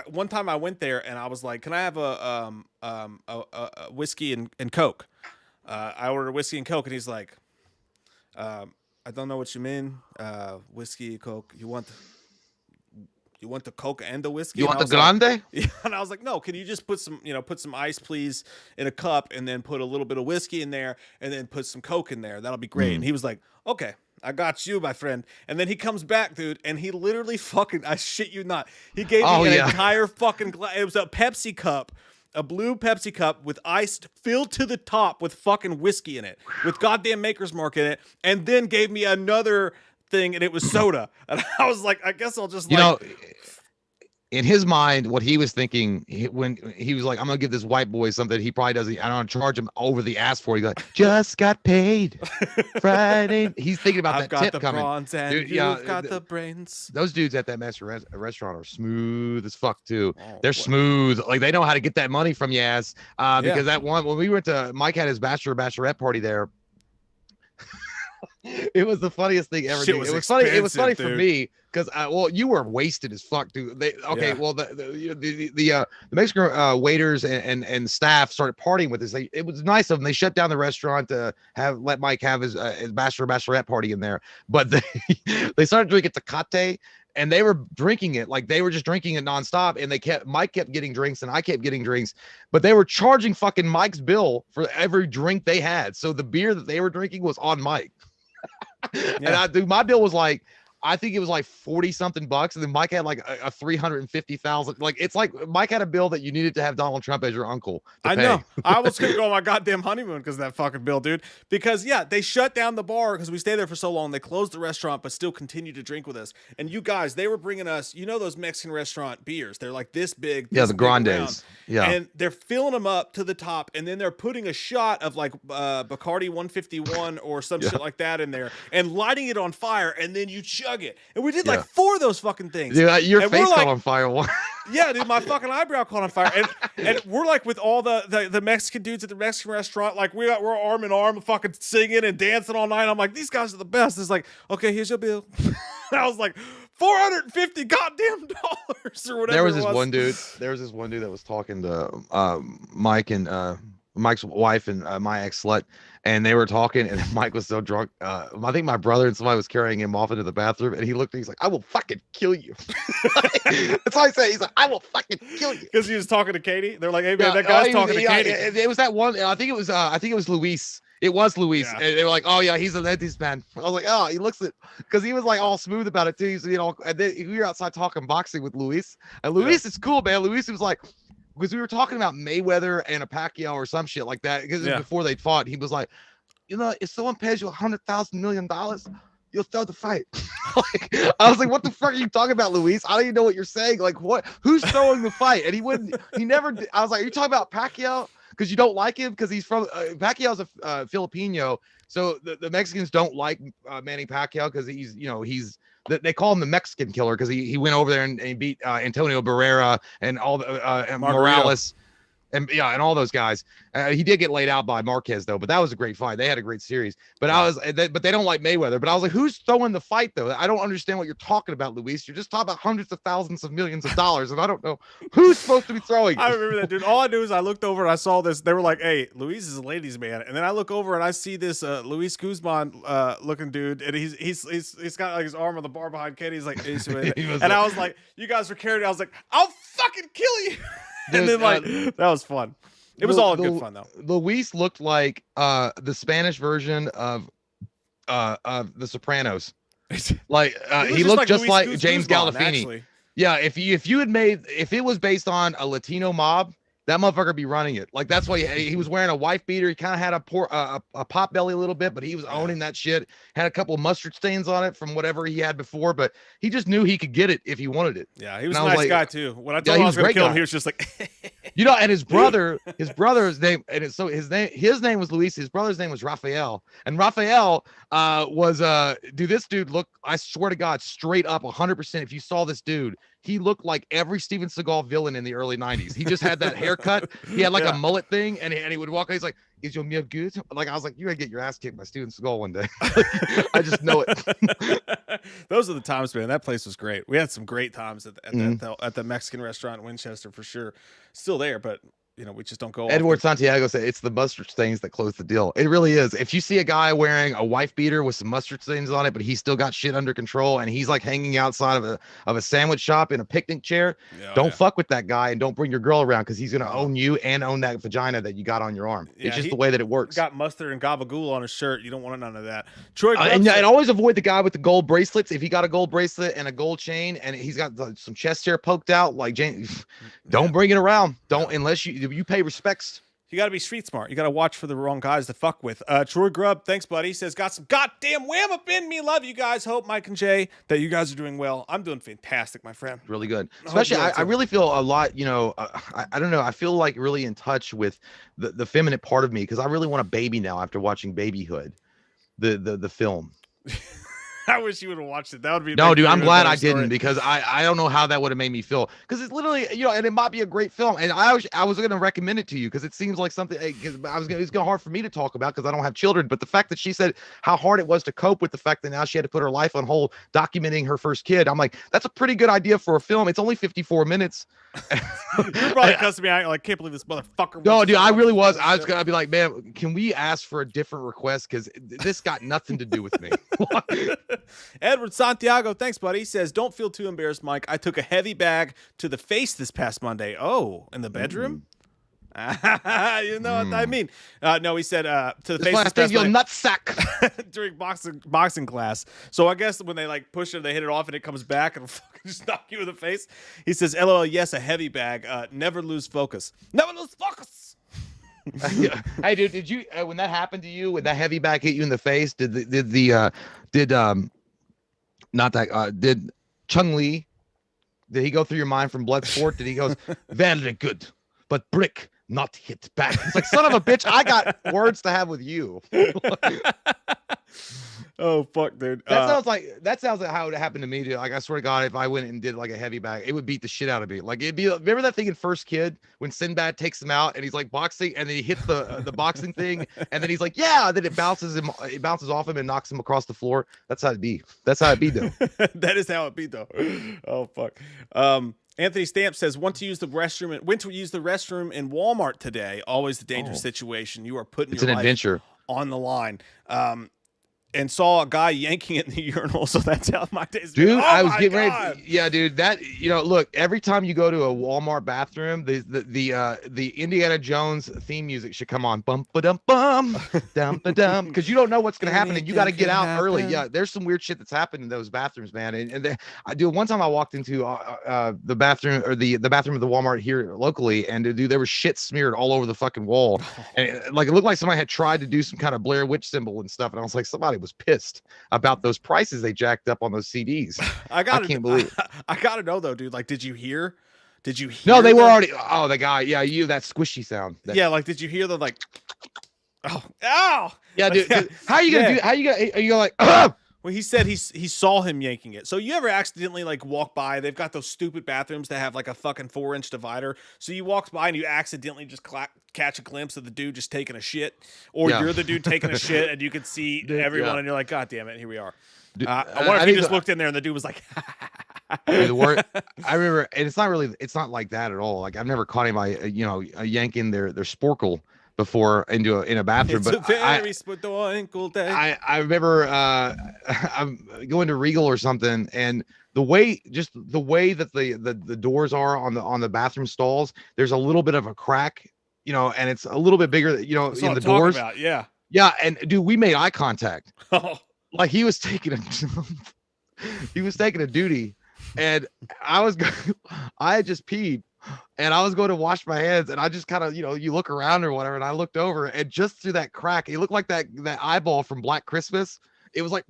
one time I went there and I was like, "Can I have a whiskey and Coke?" I ordered a whiskey and Coke, and he's like, "I don't know what you mean. Whiskey, Coke. You want the Coke and the whiskey? You And want I the was like, grande? yeah, and I was like, no, can you just put some ice, please, in a cup, and then put a little bit of whiskey in there, and then put some Coke in there. That'll be great." And he was like, okay, I got you, my friend. And then he comes back, dude, and he literally fucking, I shit you not, he gave me an entire fucking glass. It was a Pepsi cup. A blue Pepsi cup with ice filled to the top with fucking whiskey in it, with goddamn Maker's Mark in it, and then gave me another thing, and it was soda. And I was like, I guess I'll just in his mind, what he was thinking when he was like, "I'm gonna give this white boy something he probably doesn't. I don't charge him over the ass for." He's like, "Just got paid Friday." He's thinking about I've that tip got the coming. brawns and Dude, you've got the brains. Those dudes at that master restaurant are smooth as fuck too. Oh, They're smooth. Like they know how to get that money from you ass. Because that one when we went to Mike had his bachelorette party there. It was the funniest thing ever. It was funny. It was funny for me because you were wasted as fuck, dude. Well, the Mexican waiters and staff started partying with us. It was nice of them. They shut down the restaurant to let Mike have his bachelorette party in there, but they started drinking Tecate. And they were drinking it like they were just drinking it nonstop. And Mike kept getting drinks and I kept getting drinks, but they were charging fucking Mike's bill for every drink they had. So the beer that they were drinking was on Mike. And dude, my bill was like, I think it was like 40 something bucks. And then Mike had like a 350,000. Like, it's like Mike had a bill that you needed to have Donald Trump as your uncle. I know. I was going to go on my goddamn honeymoon because of that fucking bill, dude. Because they shut down the bar because we stayed there for so long. They closed the restaurant, but still continued to drink with us. And you guys, they were bringing us, those Mexican restaurant beers. They're like this big. Yeah, the grandes. Yeah. And they're filling them up to the top. And then they're putting a shot of like Bacardi 151 or some shit like that in there and lighting it on fire. And then you chug it. And we did like 4 of those fucking things. Yeah, your face caught on fire. Yeah, dude, my fucking eyebrow caught on fire. And we're like with all the Mexican dudes at the Mexican restaurant, like we're arm in arm fucking singing and dancing all night. I'm like, these guys are the best. It's like, okay, here's your bill. And I was like, $450 goddamn dollars or whatever. There was this one dude that was talking to Mike and Mike's wife and my ex-slut, and they were talking, and Mike was so drunk. I think my brother and somebody was carrying him off into the bathroom, and he looked, and he's like, "I will fucking kill you." That's all I say. He's like, "I will fucking kill you," because he was talking to Katie. They're like, "Hey man, that guy's talking to Katie." It was that one. I think it was Luis. It was Luis. Yeah. And they were like, "Oh yeah, he's a ladies man." I was like, "Oh, he looks it," because he was like all smooth about it too. He's, and then we were outside talking boxing with Luis, and Luis is cool, man. Luis was like, because we were talking about Mayweather and a Pacquiao or some shit like that. Because before they fought, he was like, if someone pays you $100,000 million, you'll throw the fight. I was like, what the fuck are you talking about, Luis? I don't even know what you're saying. Like, what? Who's throwing the fight? And he never did. I was like, are you talking about Pacquiao? Because you don't like him because he's from Pacquiao's a Filipino. So the Mexicans don't like Manny Pacquiao because he's they call him the Mexican killer because he went over there and he beat Antonio Barrera and all the Morales and all those guys. He did get laid out by Marquez though, but that was a great fight. They had a great series. But but they don't like Mayweather. But I was like, who's throwing the fight though? I don't understand what you're talking about, Luis. You're just talking about hundreds of thousands of millions of dollars, and I don't know who's supposed to be throwing. I remember that, dude. All I knew is I looked over and I saw this. They were like, "Hey, Luis is a ladies' man," and then I look over and I see this Luis Guzman looking dude, and he's got like his arm on the bar behind Katie. He's like, and I was like, "You guys were carrying." I was like, "I'll fucking kill you." And then that was fun. It was all good fun though. Luis looked like the Spanish version of The Sopranos. Like he looked just like James Gandolfini. Actually. Yeah, if it was based on a Latino mob, that motherfucker be running it. Like that's why he was wearing a wife beater. He kind of had a pop belly a little bit, but he was owning that shit. Had a couple of mustard stains on it from whatever he had before, but he just knew he could get it if he wanted it. Yeah, he was a nice guy too. When I told him I was going to kill him, he was just like, and his brother's name, and his name was Luis. His brother's name was Rafael, and Rafael was this dude look. I swear to God, straight up 100%. If you saw this dude, he looked like every Steven Seagal villain in the early 90s. He just had that haircut. He had like a mullet thing, and he would walk. He's like, is your meal good? Like, I was like, you're gonna get your ass kicked by Steven Seagal one day. I just know it. Those are the times, man. That place was great. We had some great times at Mhm. the Mexican restaurant in Winchester for sure. Still there, but we just don't go. Edward often. Santiago said it's the mustard stains that close the deal. It really is. If you see a guy wearing a wife beater with some mustard stains on it, but he's still got shit under control, and he's like hanging outside of a sandwich shop in a picnic chair, don't fuck with that guy, and don't bring your girl around, because he's gonna own you and own that vagina that you got on your arm. Yeah, it's just the way that it works. Got mustard and gabagool on his shirt. You don't want none of that. Troy, and always avoid the guy with the gold bracelets. If he got a gold bracelet and a gold chain, and he's got some chest hair poked out, like James, don't bring it around. Don't, unless you pay respects. You got to be street smart. You got to watch for the wrong guys to fuck with. Troy Grubb, thanks, buddy. He says, got some goddamn wham up in me. Love you guys. Hope, Mike and Jay, that you guys are doing well. I'm doing fantastic, my friend. Really good. Especially, I really feel a lot, I don't know. I feel like really in touch with the feminine part of me, because I really want a baby now after watching Babyhood, the film. I wish you would have watched it. That would be no, dude. I'm glad I didn't, because I don't know how that would have made me feel. Because it's literally, and it might be a great film. And I was going to recommend it to you, because it seems like something. Because it's going hard for me to talk about, because I don't have children. But the fact that she said how hard it was to cope with the fact that now she had to put her life on hold documenting her first kid, I'm like, that's a pretty good idea for a film. It's only 54 minutes. You're probably cussing me out. Like, can't believe this motherfucker. No, dude, I really was. I was gonna be like, man, can we ask for a different request? Because this got nothing to do with me. Edward Santiago, thanks, buddy. He says, don't feel too embarrassed, Mike. I took a heavy bag to the face this past Monday. Oh, in the bedroom? You know what I mean? No, he said to the face this past your nutsack during boxing class. So I guess when they like push it, they hit it off, and it comes back and fucking just knock you in the face. He says, "LOL, yes, a heavy bag. Never lose focus. Never lose focus." Hey, dude, did you when that happened to you, when that heavy bag hit you in the face? Did Chung Lee? Did he go through your mind from Bloodsport? Did he go, very good, but brick not hit back? It's like, son of a bitch, I got words to have with you. Oh fuck, dude. That sounds like how it happened to me, dude. Like, I swear to God, if I went and did like a heavy bag, it would beat the shit out of me. Like, it'd be, remember that thing in First Kid when Sinbad takes him out and he's like boxing, and then he hits the boxing thing, and then he's like, yeah, then it bounces off him and knocks him across the floor. That's how it be. That's how it be, though. That is how it be, though. Oh fuck. Anthony Stamp says, went to use the restroom in Walmart today. Always the dangerous situation. You are putting your life adventure on the line. And saw a guy yanking it in the urinal, so that's how my days. Dude, I was getting ready. Yeah, dude, that, look, every time you go to a Walmart bathroom, the Indiana Jones theme music should come on. Bum ba dum bum dum ba dum, because you don't know what's gonna happen, and you got to get out early. Yeah, there's some weird shit that's happened in those bathrooms, man. One time I walked into the bathroom, or the bathroom of the Walmart here locally, and dude, there was shit smeared all over the fucking wall, and it looked like somebody had tried to do some kind of Blair Witch symbol and stuff, and I was like, somebody was pissed about those prices they jacked up on those CDs. I can't believe it. I gotta know though, dude. Like, did you hear? No, they were already. Oh, the guy. Yeah, that squishy sound. Yeah, like, did you hear the like? Oh. Yeah, dude. How are you gonna do? How are you like? Well, he said he saw him yanking it. So you ever accidentally like walk by? They've got those stupid bathrooms that have like a fucking 4-inch divider. So you walk by and you accidentally just catch a glimpse of the dude just taking a shit, or you're the dude taking a shit, and you can see everyone, and you're like, God damn it, here we are. I wonder if he just looked in there and the dude was like. Dude, I remember, and it's not like that at all. Like, I've never caught anybody, yanking their sporkle before in a bathroom. It's but a very spodonkle day. I remember I'm going to Regal or something, and the way that the doors are on the bathroom stalls, there's a little bit of a crack, and it's a little bit bigger, in the doors. Yeah. Yeah, and dude, we made eye contact. Oh. Like, he was taking a duty, and I had just peed, and I was going to wash my hands, and I just kind of, you look around or whatever, and I looked over, and just through that crack, it looked like that eyeball from Black Christmas. It was like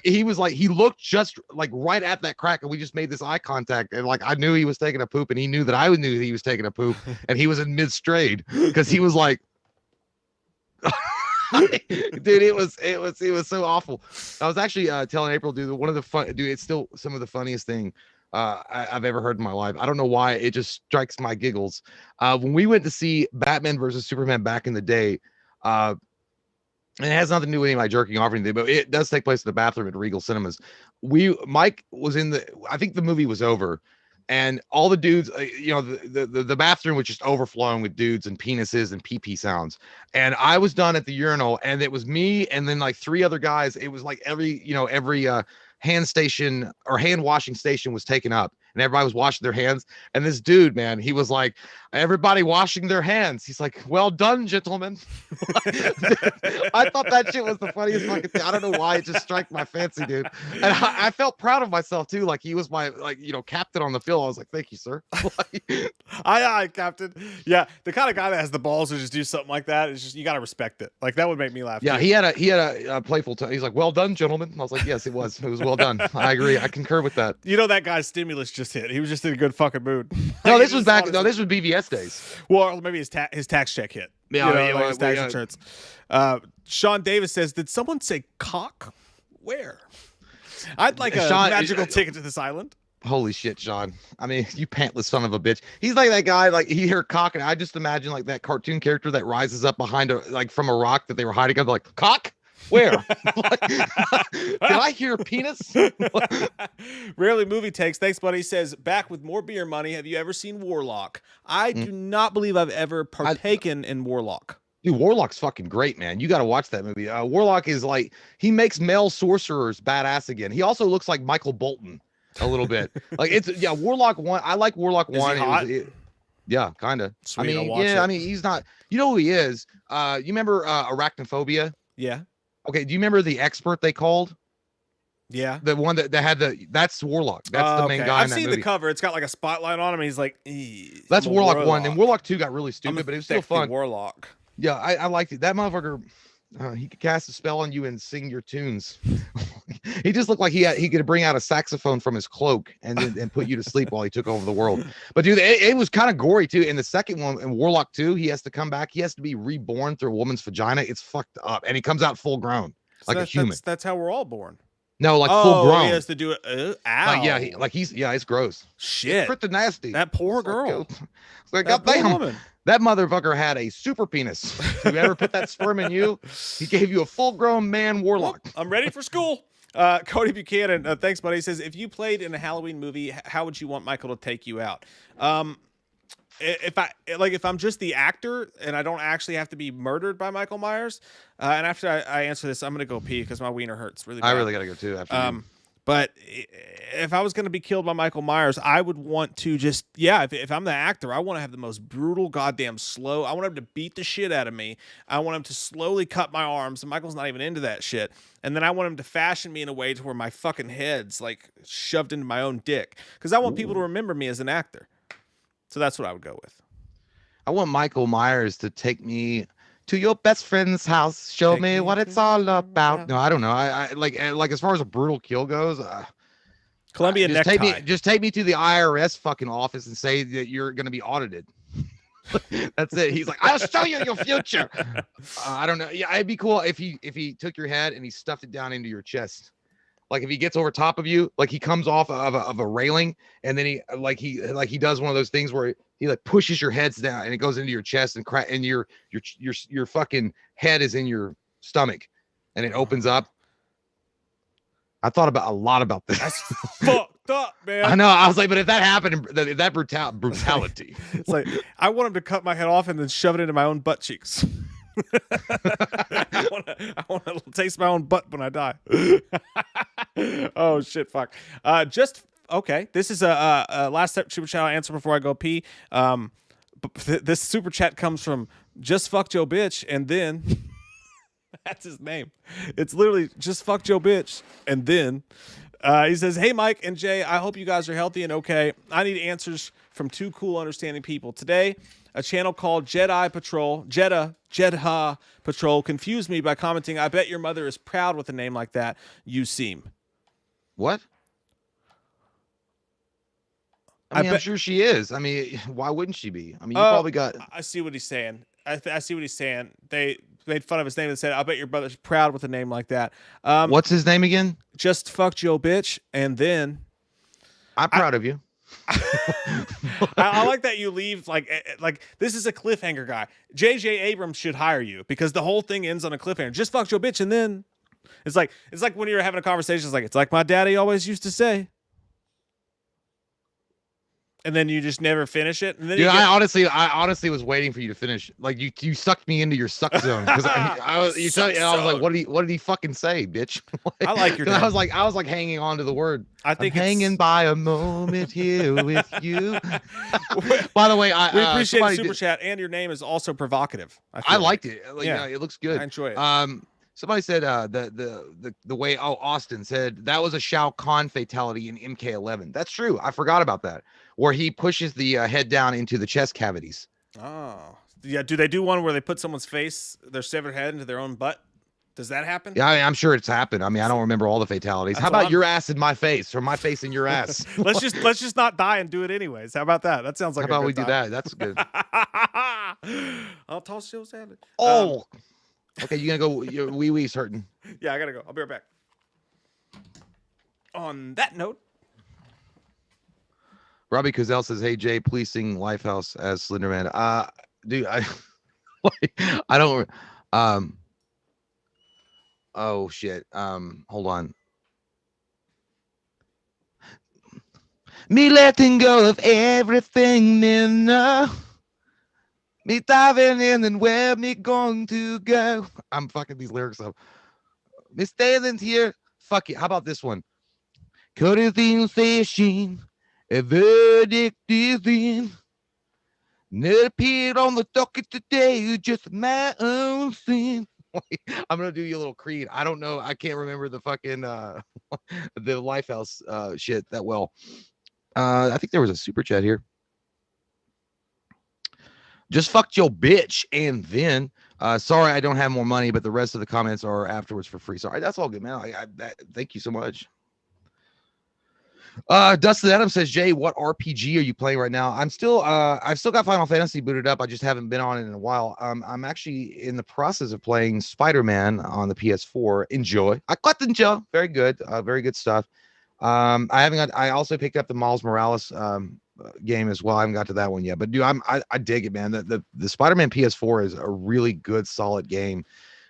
he looked just like right at that crack, and we just made this eye contact, and like, I knew he was taking a poop, and he knew that I knew he was taking a poop, and he was in mid-strade, because he was like. Dude, it was so awful. I was actually telling April, dude, it's still some of the funniest thing I've ever heard in my life. I don't know why, it just strikes my giggles. When we went to see Batman versus Superman back in the day, And it has nothing to do with any of my jerking off or anything, but it does take place in the bathroom at Regal Cinemas. Mike was I think the movie was over, and all the dudes, the bathroom was just overflowing with dudes and penises and pee sounds. And I was done at the urinal, and it was me and then like 3 other guys. It was like every hand station or hand washing station was taken up, and everybody was washing their hands. And this dude, man, he was like, everybody washing their hands. He's like, well done, gentlemen. I thought that shit was the funniest fucking thing. I don't know why it just struck my fancy, dude. And I felt proud of myself too. Like he was my captain on the field. I was like, thank you, sir. Aye, captain. Yeah, the kind of guy that has the balls to just do something like that is just, you got to respect it. Like that would make me laugh. Yeah, too. he had a playful tone. He's like, well done, gentlemen. I was like, yes, it was well done. I agree. I concur with that. That guy's stimulus just hit. He was just in a good fucking mood. No, this was back. No, this was BVS days. Well, maybe his tax check hit. Yeah, his tax insurance. Sean Davis says, "Did someone say cock? Where? I'd like a magical ticket to this island." Holy shit, Sean. I mean, you pantless son of a bitch. He's like that guy, like he heard cock, and I just imagine like that cartoon character that rises up behind from a rock that they were hiding under, like, cock? Where? Did I hear penis? Rarely movie takes. Thanks, buddy. He says, back with more beer money. Have you ever seen Warlock? I do not believe I've ever partaken in Warlock. Dude, Warlock's fucking great, man. You got to watch that movie. Warlock is like, he makes male sorcerers badass again. He also looks like Michael Bolton a little bit. Warlock 1. I like Warlock 1. He hot? Yeah, kind of. I mean, he's not, you know who he is? You remember Arachnophobia? Yeah. Okay, do you remember the expert they called? Yeah. The one that had that's Warlock. That's the main guy. I've seen the cover. It's got like a spotlight on him. And he's like, that's Warlock 1. And Warlock 2 got really stupid, but it was still fun. Warlock. Yeah, I liked it. That motherfucker, he could cast a spell on you and sing your tunes. He just looked like he could bring out a saxophone from his cloak and put you to sleep while he took over the world. But dude, it was kind of gory too. In the second one, in Warlock 2, he has to come back. He has to be reborn through a woman's vagina. It's fucked up, and he comes out full grown, like a human. That's how we're all born. No, like full grown. He has to do it. Ow. It's gross. Shit, it's pretty nasty. That poor girl. It's like, God damn. That motherfucker had a super penis. If you ever put that sperm in you, he gave you a full-grown man Warlock. Well, I'm ready for school. Cody Buchanan, thanks, buddy. He says, if you played in a Halloween movie, how would you want Michael to take you out? If I'm just the actor and I don't actually have to be murdered by Michael Myers, and after I answer this, I'm gonna go pee because my wiener hurts really bad. I really gotta go too. After but if I was going to be killed by Michael Myers, I would want to just, if I'm the actor, I want to have the most brutal, goddamn slow. I want him to beat the shit out of me. I want him to slowly cut my arms. And Michael's not even into that shit. And then I want him to fashion me in a way to where my fucking head's like shoved into my own dick. Because I want people to remember me as an actor. So that's what I would go with. I want Michael Myers to take me to your best friend's house, show me what it's all about. No, I don't know. I like as far as a brutal kill goes, Columbia necktie. Just take me to the IRS fucking office and say that you're going to be audited. That's it. He's like, I'll show you your future. I don't know. Yeah, it'd be cool if he took your head and he stuffed it down into your chest. Like if he gets over top of you, like he comes off of a railing, and then he does one of those things where he like pushes your heads down and it goes into your chest and your fucking head is in your stomach and it opens up. I thought a lot about this. That's fucked up, man. I know. I was like, but if that happened, that brutality. It's like I want him to cut my head off and then shove it into my own butt cheeks. I want to taste my own butt when I die. Oh shit! Fuck. Okay. This is a last super chat I'll answer before I go pee. This super chat comes from Just Fuck Joe Bitch, and then that's his name. It's literally Just Fuck Joe Bitch, and then he says, "Hey Mike and Jay, I hope you guys are healthy and okay. I need answers from 2 cool, understanding people today." A channel called Jedha Patrol confused me by commenting, "I bet your mother is proud with a name like that. You seem." What? I'm sure she is. I mean, why wouldn't she be? I mean, you probably got. I see what he's saying. I see what he's saying. They made fun of his name and said, "I bet your brother's proud with a name like that." What's his name again? Just Fuck Joe Bitch, and then I'm proud of you. I like that you leave like this is a cliffhanger guy. J.J. Abrams should hire you because the whole thing ends on a cliffhanger. Just fucked your bitch, and then it's like when you're having a conversation. It's like my daddy always used to say, and then you just never finish it. And then Dude, I honestly was waiting for you to finish. Like you sucked me into your suck zone because I was like, what did he fucking say, bitch? I like your. I was like hanging on to the word. I think I'm hanging by a moment here with you. By the way, we appreciate the super chat, and your name is also provocative. I liked it. Yeah, it looks good. I enjoy it. Somebody said the way Austin said that was a Shao Kahn fatality in MK11. That's true. I forgot about that. Where he pushes the head down into the chest cavities. Oh, yeah. Do they do one where they put someone's face, their severed head, into their own butt? Does that happen? Yeah, I'm sure it's happened. I mean, I don't remember all the fatalities. How about your ass in my face, or my face in your ass? let's just not die and do it anyways. How about that? That sounds like. How about we do that? That's good. I'll toss you a salad. Oh. Okay, you gonna go? Your wee wee's hurting. Yeah, I gotta go. I'll be right back. On that note, Robbie Cozell says, "Hey Jay, please sing Lifehouse as Slenderman." Dude, I don't. Oh shit. Hold on. Me letting go of everything, now. Me diving in and where me going to go. I'm fucking these lyrics up. Me staying here. Fuck it. How about this one? Cutting fishing. A verdict is in. Not appeared on the docket today. Just my own sin. I'm gonna do you a little Creed. I don't know. I can't remember the fucking the Lifehouse shit that well. I think there was a super chat here. Just fucked your bitch, and then sorry I don't have more money, but the rest of the comments are afterwards for free. Sorry, that's all good, man. Thank you so much. Dustin Adams says, Jay, what RPG are you playing right now? I've still got Final Fantasy booted up. I just haven't been on it in a while. I'm actually in the process of playing Spider-Man on the PS4. Enjoy. I quite enjoy. Very good. Very good stuff. I also picked up the Miles Morales game as well. I haven't got to that one yet, but dude, I dig it, man. The Spider-Man PS4 is a really good, solid game.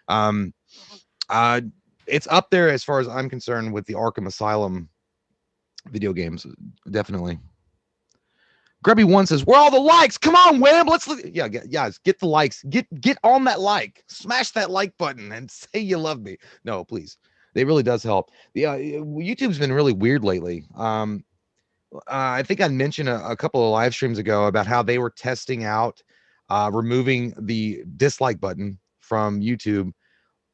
It's up there as far as I'm concerned with the Arkham Asylum video games, definitely. Grubby One says, "Where are all the likes? Come on, Wham! Let's guys, get the likes. Get on that like. Smash that like button and say you love me. No, please. It really does help. YouTube's been really weird lately. I think I mentioned a couple of live streams ago about how they were testing out removing the dislike button from YouTube,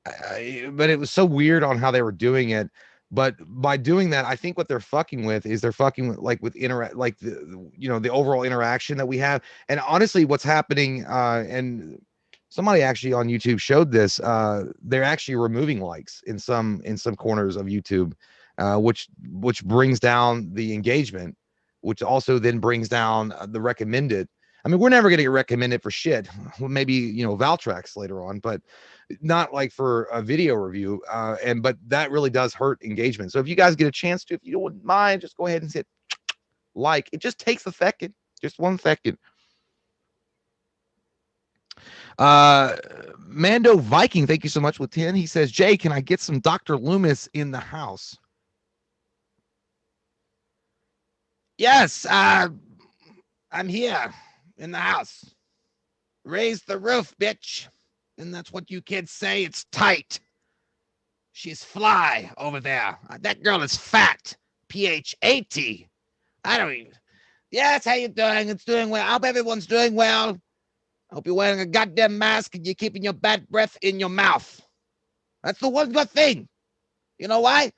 but it was so weird on how they were doing it. But by doing that, I think what they're fucking with is the overall interaction that we have. And honestly, what's happening, and somebody actually on YouTube showed this, they're actually removing likes in some corners of YouTube, which brings down the engagement, which also then brings down the recommended. I mean, we're never going to get recommended for shit. Maybe, Valtrax later on, but not like for a video review. But that really does hurt engagement. So if you guys get a chance to, if you don't mind, just go ahead and hit like. It just takes a second, just 1 second. Mando Viking, thank you so much with 10. He says, Jay, can I get some Dr. Loomis in the house? Yes, I'm here in the house. Raise the roof, bitch. And that's what you kids say. It's tight. She's fly over there. That girl is fat. PHAT. I don't even. Yes, how you doing? It's doing well. I hope everyone's doing well. I hope you're wearing a goddamn mask and you're keeping your bad breath in your mouth. That's the one good thing. You know why?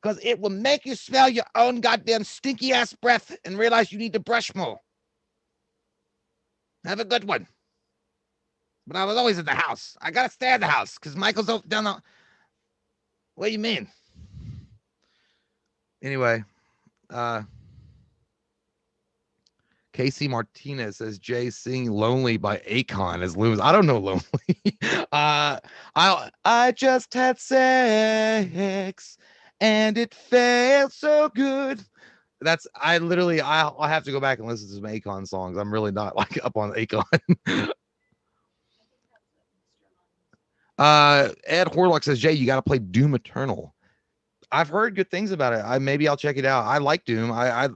Because it will make you smell your own goddamn stinky ass breath and realize you need to brush more. Have a good one. But I was always in the house. I gotta stay in the house because Michael's down the. What do you mean? Anyway, Casey Martinez says Jay sing "Lonely" by Akon as Loomis. I don't know "Lonely." I just had sex and it felt so good. I'll have to go back and listen to some Akon songs. I'm really not like up on Akon. Ed Warlock says, Jay, you got to play Doom Eternal. I've heard good things about it. Maybe I'll check it out. I like Doom. I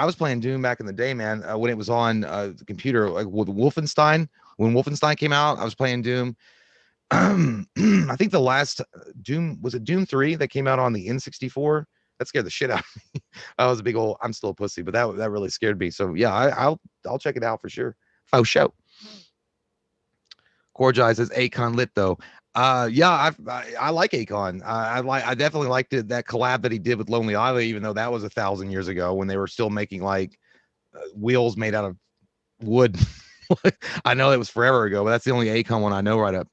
was playing Doom back in the day, man. When it was on the computer, like with Wolfenstein. When Wolfenstein came out, I was playing Doom. I think the last Doom was Doom 3 that came out on the N64. That scared the shit out of me. I was a big old. I'm still a pussy, but that really scared me. So yeah, I'll check it out for sure. Faux show. Corjai says Akon lit though. Yeah, I like Akon. I definitely liked that collab that he did with Lonely Island, even though that was 1,000 years ago when they were still making like wheels made out of wood. I know it was forever ago, but that's the only Akon one I know right up.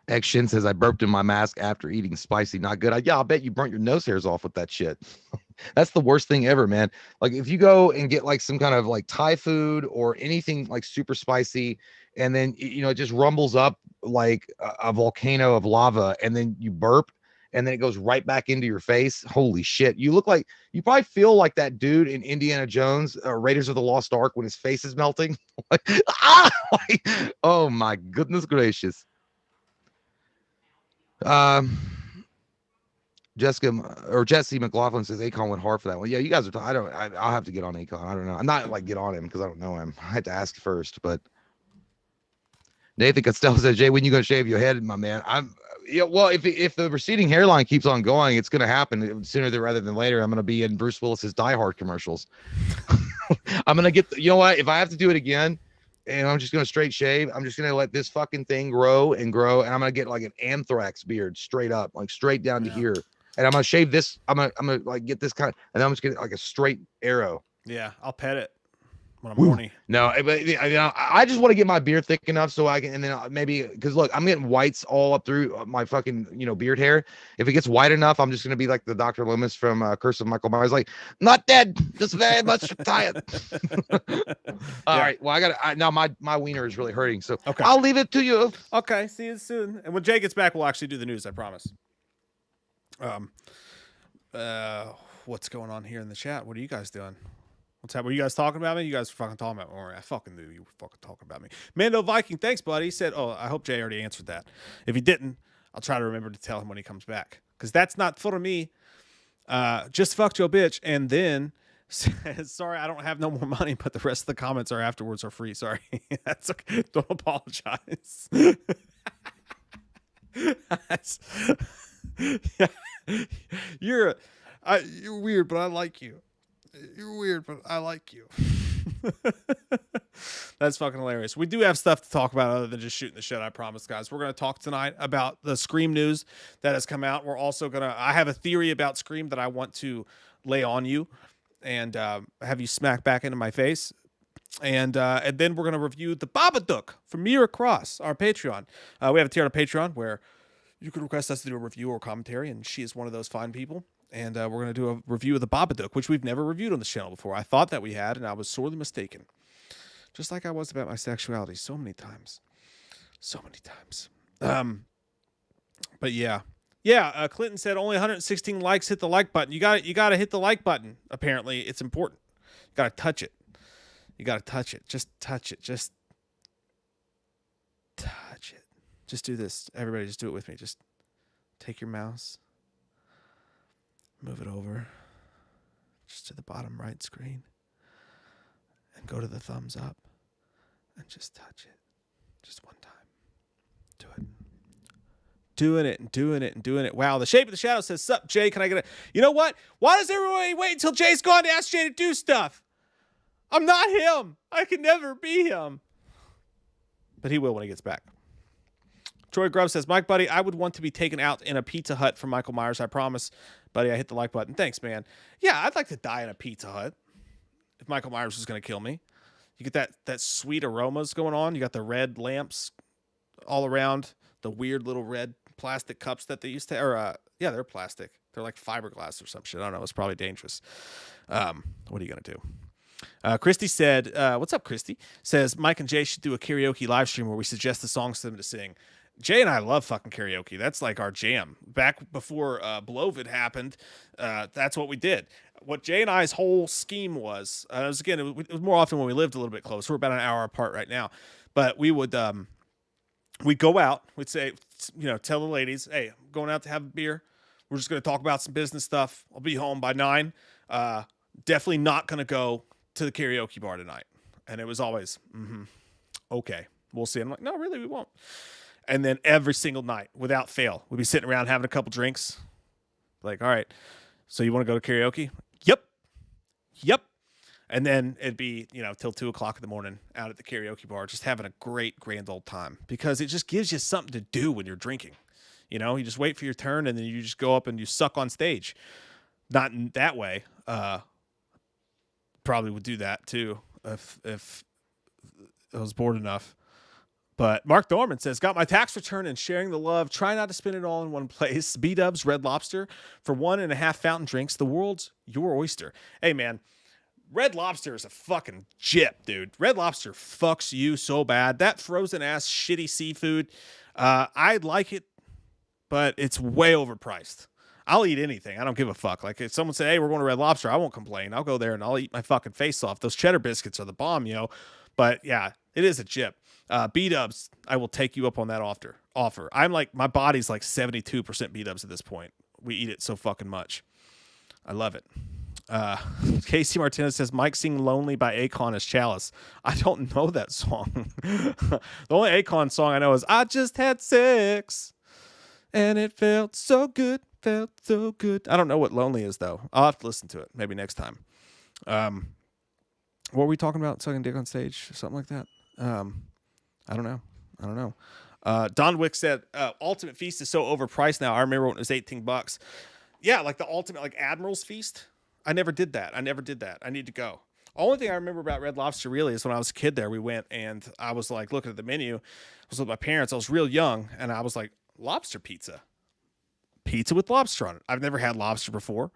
X Shin says, I burped in my mask after eating spicy. Not good. Yeah, I'll bet you burnt your nose hairs off with that shit. That's the worst thing ever, man. Like if you go and get like some kind of like Thai food or anything like super spicy, and then, you know, it just rumbles up like a volcano of lava, and then you burp, and then it goes right back into your face. Holy shit. You probably feel like that dude in Indiana Jones, Raiders of the Lost Ark, when his face is melting. Like, oh my goodness gracious. Jesse McLaughlin says Akon went hard for that one. Yeah, you guys are. I'll have to get on Akon. I don't know. I'm not like get on him because I don't know him. I had to ask first. But Nathan Costello says, Jay, when you gonna shave your head, my man? Well, if the receding hairline keeps on going, it's gonna happen sooner rather than later. I'm gonna be in Bruce Willis's Die Hard commercials. I'm gonna get. You know what? If I have to do it again, and I'm just gonna straight shave, I'm just gonna let this fucking thing grow, and I'm gonna get like an anthrax beard straight up, like straight down to here. And I'm gonna shave this. I'm gonna like get this kind of, and I'm just gonna like a straight arrow. Yeah, I'll pet it when I'm horny. No, but I just want to get my beard thick enough so I can, and then maybe because look, I'm getting whites all up through my fucking beard hair. If it gets white enough, I'm just gonna be like the Dr. Loomis from Curse of Michael Myers, like not dead, just very much tired. All right, well now my wiener is really hurting, so okay. I'll leave it to you. Okay, see you soon. And when Jay gets back, we'll actually do the news. I promise. What's going on here in the chat? What are you guys doing? What's happening? Were you guys talking about me? You guys were fucking talking about me. I fucking knew you were fucking talking about me. Mando Viking, thanks, buddy. He said, oh, I hope Jay already answered that. If he didn't, I'll try to remember to tell him when he comes back. Because that's not for me. Just fucked your bitch. And then says, sorry, I don't have no more money, but the rest of the comments afterwards are free. Sorry. That's okay. Don't apologize. Yeah. You're weird, but I like you. You're weird, but I like you. That's fucking hilarious. We do have stuff to talk about other than just shooting the shit, I promise, guys. We're going to talk tonight about the Scream news that has come out. We're also I have a theory about Scream that I want to lay on you and have you smack back into my face. And then we're going to review the Babadook from Mira Cross, our Patreon. We have a tier on Patreon where you can request us to do a review or commentary, and she is one of those fine people. And we're going to do a review of the Babadook, which we've never reviewed on this channel before. I thought that we had, and I was sorely mistaken. Just like I was about my sexuality so many times. So many times. But yeah. Yeah, Clinton said only 116 likes. Hit the like button. You got to hit the like button. Apparently, it's important. You got to touch it. You got to touch it. Just touch it. Just touch it. Just do this. Everybody just do it with me. Just take your mouse. Move it over. Just to the bottom right screen. And go to the thumbs up. And just touch it. Just one time. Do it. Doing it and doing it and doing it. Wow. The Shape of the Shadow says, sup, Jay? Can I get a... You know what? Why does everybody wait until Jay's gone to ask Jay to do stuff? I'm not him. I can never be him. But he will when he gets back. Troy Grubb says, Mike, buddy, I would want to be taken out in a Pizza Hut for Michael Myers. I promise. Buddy, I hit the like button. Thanks, man. Yeah, I'd like to die in a Pizza Hut if Michael Myers was going to kill me. You get that sweet aromas going on. You got the red lamps all around, the weird little red plastic cups that they used to, or yeah, they're plastic. They're like fiberglass or some shit. I don't know. It's probably dangerous. What are you going to do? Christy said, what's up, Christy? Says, Mike and Jay should do a karaoke live stream where we suggest the songs for them to sing. Jay and I love fucking karaoke. That's like our jam. Back before Blovid happened, that's what we did. What Jay and I's whole scheme was, it was more often when we lived a little bit closer. We're about an hour apart right now, but we'd go out. We'd say, tell the ladies, hey, I'm going out to have a beer. We're just going to talk about some business stuff. I'll be home by 9. Definitely not going to go to the karaoke bar tonight. And it was always, okay, we'll see. I'm like, no, really, we won't. And then every single night, without fail, we'd be sitting around having a couple drinks. Like, all right, so you want to go to karaoke? Yep. And then it'd be, till 2 o'clock in the morning out at the karaoke bar, just having a great, grand old time, because it just gives you something to do when you're drinking. You just wait for your turn, and then you just go up and you suck on stage. Not in that way. Probably would do that too if I was bored enough. But Mark Dorman says, got my tax return and sharing the love. Try not to spend it all in one place. B-dubs, Red Lobster for 1.5 fountain drinks. The world's your oyster. Hey, man, Red Lobster is a fucking jip, dude. Red Lobster fucks you so bad. That frozen-ass shitty seafood, I like it, but it's way overpriced. I'll eat anything. I don't give a fuck. Like, if someone say, hey, we're going to Red Lobster, I won't complain. I'll go there and I'll eat my fucking face off. Those cheddar biscuits are the bomb, But, yeah, it is a jip. B-dubs, I will take you up on that offer. I'm like, my body's like 72% B-dubs at this point. We eat it so fucking much. I love it. Casey Martinez says, Mike sing Lonely by Akon as Chalice. I don't know that song. The only Akon song I know is I Just Had Sex and It Felt So Good. I don't know what Lonely is, though. I'll have to listen to it maybe next time. What were we talking about? Sucking dick on stage? Something like that? I don't know. Don Wick said, Ultimate Feast is so overpriced now. I remember when it was $18. Yeah, like the Ultimate, like Admiral's Feast. I never did that. I need to go. Only thing I remember about Red Lobster really is when I was a kid there, we went and I was like looking at the menu. I was with my parents. I was real young and I was like, lobster pizza with lobster on it. I've never had lobster before.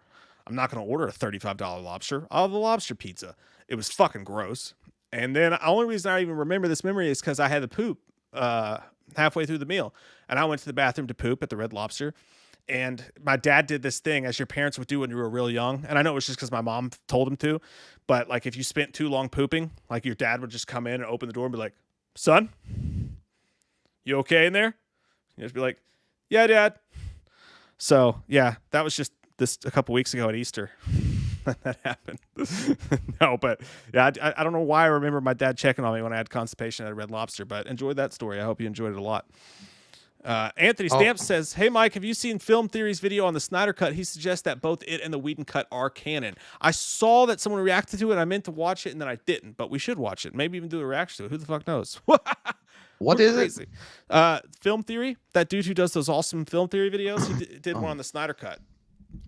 I'm not going to order a $35 lobster. I'll have the lobster pizza. It was fucking gross. And then the only reason I even remember this memory is because I had to poop halfway through the meal. And I went to the bathroom to poop at the Red Lobster. And my dad did this thing as your parents would do when you were real young. And I know it was just because my mom told him to. But like if you spent too long pooping, like your dad would just come in and open the door and be like, son, you okay in there? You just be like, yeah, Dad. So, yeah, that was just a couple weeks ago at Easter. That happened. No, but yeah, I don't know why I remember my dad checking on me when I had constipation at a Red Lobster, but enjoyed that story. I hope you enjoyed it a lot. Anthony Stamps says, hey, Mike, have you seen Film Theory's video on the Snyder Cut? He suggests that both it and the Whedon Cut are canon. I saw that someone reacted to it. I meant to watch it, and then I didn't, but we should watch it. Maybe even do a reaction to it. Who the fuck knows? What is crazy. It? Film Theory, that dude who does those awesome Film Theory videos, he did one on the Snyder Cut.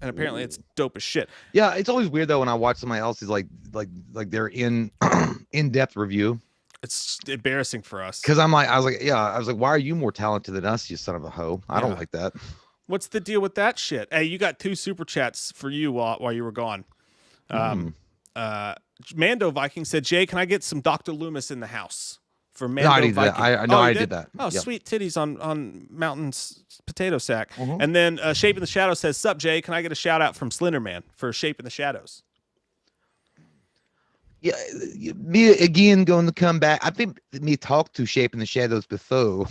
And apparently it's dope as shit. Yeah, it's always weird though when I watch somebody else's like they're in in-depth review. It's embarrassing for us. Because I was like, why are you more talented than us, you son of a hoe? I don't like that. What's the deal with that shit? Hey, you got 2 super chats for you while you were gone. Mando Viking said, Jay, can I get some Dr. Loomis in the house? For Mando Viking. I did that. Oh, yep. Sweet titties on Mountain's potato sack. And then Shape in the Shadow says, sup, Jay, can I get a shout out from Slenderman for Shape in the Shadows? Yeah, me again going to come back. I think me talked to Shape in the Shadows before.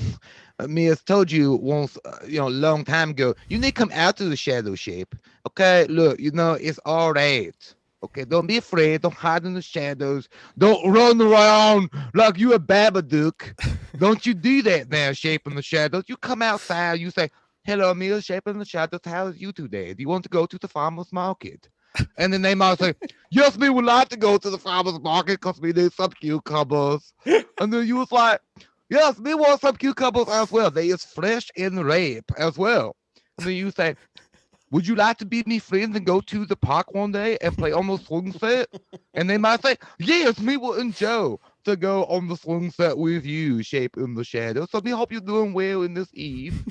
Me has told you once, a long time ago, you need to come out of the shadow, Shape. Okay, look, it's all right. Okay, don't be afraid. Don't hide in the shadows. Don't run around like you a Babadook. Don't you do that now, Shape in the Shadows. You come outside. You say, hello, me, Shape in the Shadows. How are you today? Do you want to go to the farmer's market? And then they might say, yes, me would like to go to the farmer's market because we need some cucumbers. And then you was like, yes, me want some cucumbers as well. They is fresh and ripe as well. And then you say, would you like to be me friends and go to the park one day and play on the swing set? And they might say, yes, me will enjoy to go on the swing set with you, Shape in the Shadow. So we hope you're doing well in this eve.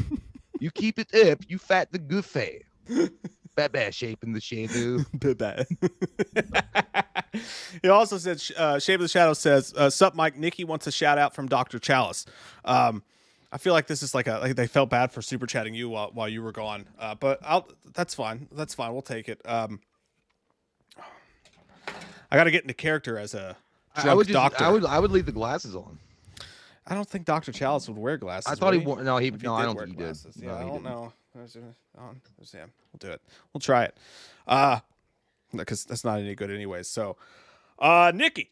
You keep it up. You fat the good fat. Bad Shape in the Shadow. Bad. He also said, Shape of the Shadow says, sup, Mike, Nikki wants a shout out from Dr. Chalice. I feel like this is like they felt bad for super chatting you while you were gone. But that's fine. That's fine. We'll take it. I got to get into character as a drunk doctor. I would leave the glasses on. I don't think Dr. Chalice would wear glasses. I thought he wore. No, I don't wear think glasses. he did. Yeah, No, I he don't didn't. know. Yeah, we'll do it. We'll try it. Because that's not any good anyways. So, Nikki,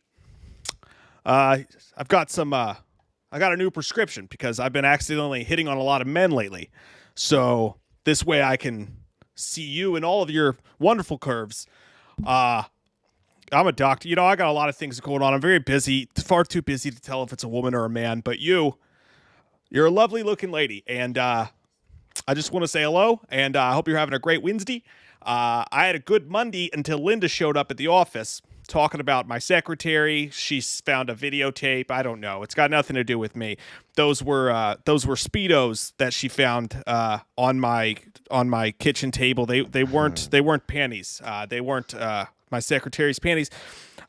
I've got some. I got a new prescription because I've been accidentally hitting on a lot of men lately. So this way I can see you in all of your wonderful curves. I'm a doctor. I got a lot of things going on. I'm very busy, far too busy to tell if it's a woman or a man. But you're a lovely looking lady. And I just want to say hello. And I hope you're having a great Wednesday. I had a good Monday until Linda showed up at the office talking about my secretary. She's found a videotape. I don't know. It's got nothing to do with me. Those were Speedos that she found on my kitchen table. They weren't panties. They weren't my secretary's panties.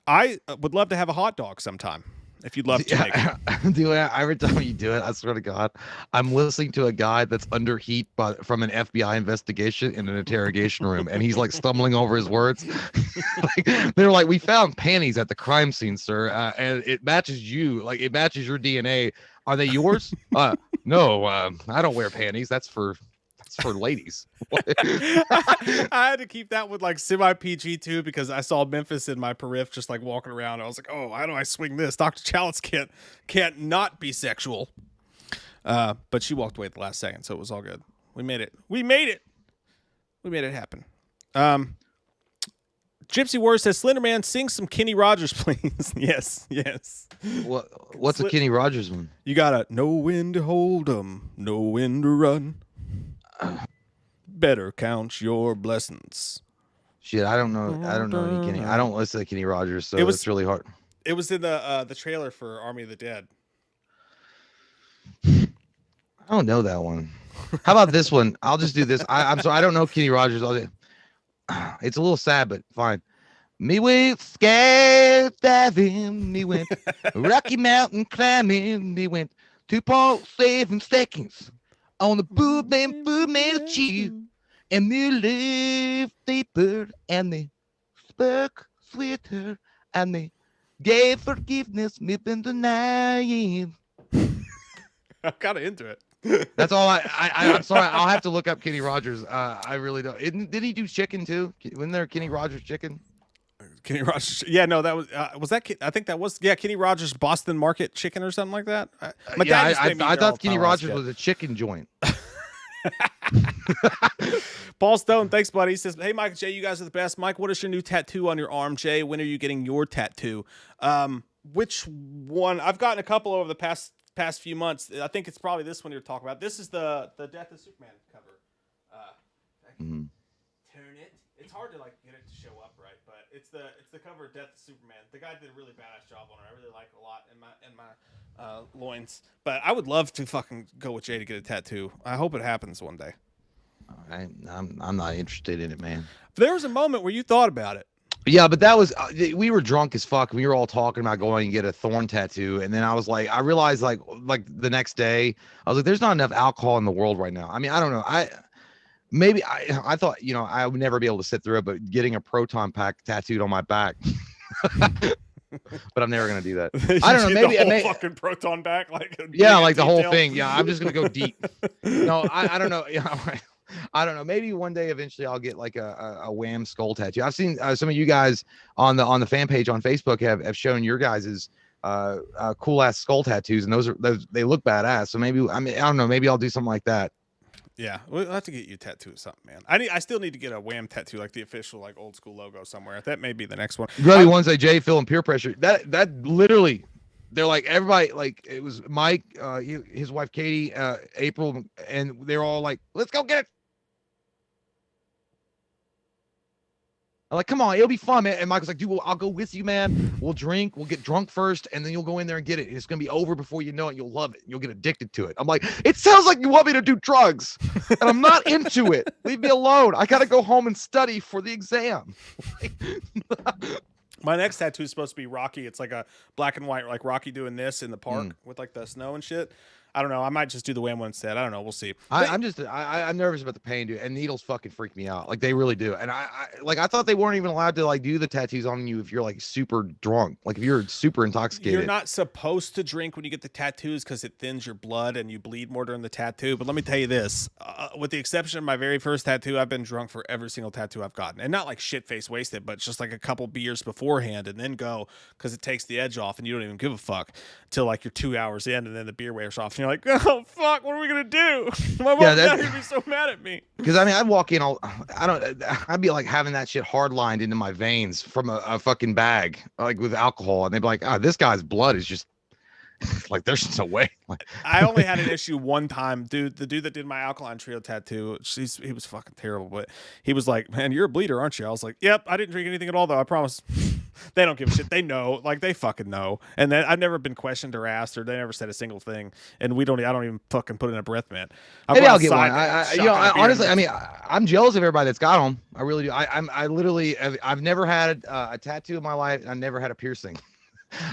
I would love to have a hot dog sometime. If you'd love to, Dude, every time you do it, I swear to God, I'm listening to a guy that's under heat from an FBI investigation in an interrogation room, and he's like stumbling over his words. They're like, "We found panties at the crime scene, sir, and it matches you. Like, it matches your DNA. Are they yours? No, I don't wear panties. That's for ladies." I had to keep that with like semi PG too because I saw Memphis in my periph just like walking around. I was like, oh, how do I swing this? Dr. Chalice can't not be sexual. But she walked away at the last second, so it was all good. We made it happen. Gypsy Warrior says, Slenderman, sing some Kenny Rogers, please. Yes. What's a Kenny Rogers one? You gotta know when to hold 'em, know when to run. Better count your blessings. Shit, I don't know any Kenny. I don't listen to Kenny Rogers, so it's really hard. It was in the trailer for Army of the Dead. I don't know that one. How about this one? I'll just do this. I'm sorry, I don't know Kenny Rogers. It's a little sad, but fine. Me went skydiving, me went Rocky Mountain climbing, me went 2.7 seconds on the boo-man cheese, and me lived deeper, and they spoke sweeter, and they gave forgiveness, me been denying. I'm kind of into it. That's all I'm sorry. I'll have to look up Kenny Rogers. I really don't. Did he do chicken too? Wasn't there Kenny Rogers chicken? Kenny Rogers. Yeah, no, that was that. I think that was Kenny Rogers Boston Market Chicken or something like that. I thought Kenny Rogers was a chicken joint. Paul Stone, thanks, buddy. He says, "Hey, Mike and Jay, you guys are the best. Mike, what is your new tattoo on your arm? Jay, when are you getting your tattoo? Which one? I've gotten a couple over the past few months. I think it's probably this one you're talking about. This is the Death of Superman cover. Turn it. It's hard to like get it to show up right, but it's the cover of Death of Superman. The guy did a really badass job on it. I really like it a lot in my loins. But I would love to fucking go with Jay to get a tattoo. I hope it happens one day. I'm not interested in it, man. There was a moment where you thought about it. Yeah, but that was we were drunk as fuck. We were all talking about going and get a thorn tattoo, and then I realized like the next day, I was like, "There's not enough alcohol in the world right now." I mean, I don't know. I thought I would never be able to sit through it, but getting a proton pack tattooed on my back. But I'm never gonna do that. I don't know. Maybe fucking proton back, like the whole thing. Yeah, I'm just gonna go deep. No, I don't know. Yeah. I don't know. Maybe one day, eventually, I'll get like a Wham skull tattoo. I've seen some of you guys on the fan page on Facebook have shown your guys's cool ass skull tattoos, and those they look badass. So maybe I don't know. Maybe I'll do something like that. Yeah, we'll have to get you a tattoo of something, man. I still need to get a Wham tattoo, like the official like old school logo somewhere. That may be the next one. Really, ones like Jay, Phil, and peer pressure. That literally. They're like everybody, like it was Mike, his wife Katie, April, and they're all like, "Let's go get it." I'm like, "Come on, it'll be fun, man." And Mike's like, "Dude, I'll go with you, man. We'll drink, we'll get drunk first, and then you'll go in there and get it. It's gonna be over before you know it. You'll love it. You'll get addicted to it." I'm like, "It sounds like you want me to do drugs, and I'm not into it. Leave me alone. I gotta go home and study for the exam." My next tattoo is supposed to be Rocky. It's like a black and white, like Rocky doing this in the park with like the snow and shit. I don't know. I might just do the Wham one instead. I don't know. We'll see. I'm nervous about the pain, dude. And needles fucking freak me out. Like they really do. And I thought they weren't even allowed to like do the tattoos on you if you're like super drunk. Like if you're super intoxicated. You're not supposed to drink when you get the tattoos because it thins your blood and you bleed more during the tattoo. But let me tell you this, with the exception of my very first tattoo, I've been drunk for every single tattoo I've gotten. And not like shit face wasted, but just like a couple beers beforehand and then go because it takes the edge off and you don't even give a fuck till like you're 2 hours in and then the beer wears off and you're like, oh fuck, what are we gonna do? My mom's gonna be so mad at me. Because I mean, I'd walk in, I'd be like having that shit hard lined into my veins from a fucking bag, like with alcohol, and they'd be like, oh, this guy's blood is just like there's no way. I only had an issue one time, dude. The dude that did my Alkaline Trio tattoo, he was fucking terrible, but he was like, man, you're a bleeder, aren't you? I was like, yep, I didn't drink anything at all, though, I promise. They don't give a shit. They know, like they fucking know. And then I've never been questioned or asked, or they never said a single thing. And I don't even fucking put in a breath mint. Maybe I'll get one. Honestly, I mean, I'm jealous of everybody that's got them. I really do. I've never had a tattoo in my life, and I've never had a piercing.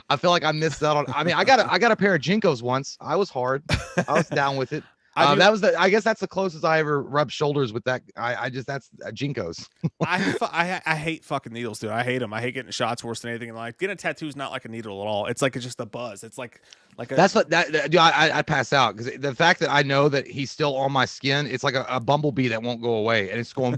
I feel like I missed out on. I mean, I got a pair of Jinkos once. I was hard. I was down with it. I guess that's the closest I ever rubbed shoulders with that. That's Jinkos. I hate fucking needles, dude. I hate them. I hate getting shots worse than anything in life. Getting a tattoo is not like a needle at all. It's like it's just a buzz. It's like dude, I pass out because the fact that I know that he's still on my skin, it's like a bumblebee that won't go away, and it's going.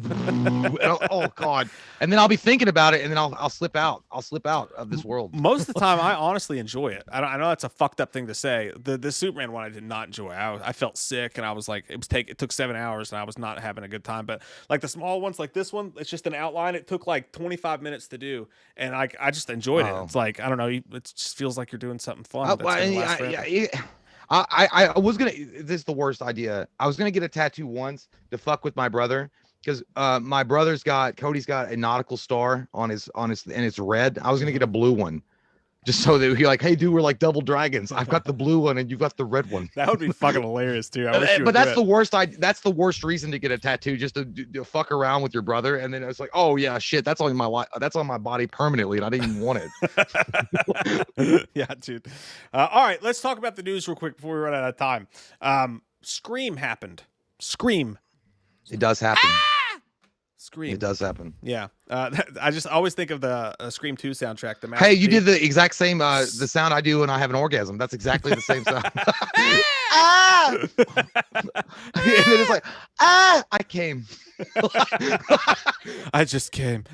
Oh god! And then I'll be thinking about it, and then I'll slip out. I'll slip out of this world. Most of the time, I honestly enjoy it. I know that's a fucked up thing to say. The Superman one I did not enjoy. I felt sick, and I was like, it took 7 hours, and I was not having a good time. But like the small ones, like this one, it's just an outline. It took like 25 minutes to do, and I just enjoyed it. It's like I don't know, it just feels like you're doing something fun. I was gonna. This is the worst idea. I was gonna get a tattoo once to fuck with my brother because my brother's Cody's got a nautical star on his and it's red. I was gonna get a blue one. Just so that you're like, hey, dude, we're like double dragons. I've got the blue one and you've got the red one. That would be fucking hilarious, too. But that's the worst. That's the worst reason to get a tattoo, just to fuck around with your brother. And then it's like, oh yeah, shit, that's on my body permanently, and I didn't even want it. Yeah, dude. All right, let's talk about the news real quick before we run out of time. Scream happened. Scream. It does happen. Scream. It does happen. Yeah. I just always think of the Scream 2 soundtrack. Hey, you did the exact same the sound I do when I have an orgasm. That's exactly the same sound. Ah! And then it's like, ah, I came. I just came.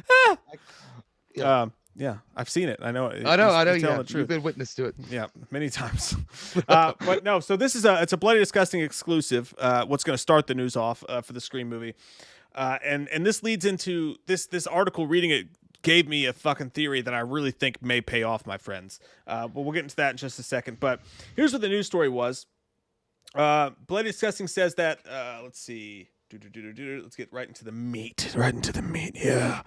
Ah! Yeah, I've seen it. I know. I know. You've been witness to it. Yeah, many times. But no, so this is it's a Bloody Disgusting exclusive. What's going to start the news off for the Scream movie. And this leads into this article. Reading it gave me a fucking theory that I really think may pay off, my friends. But we'll get into that in just a second. But here's what the news story was. Bloody Disgusting says that, let's see. Let's get right into the meat. Yeah.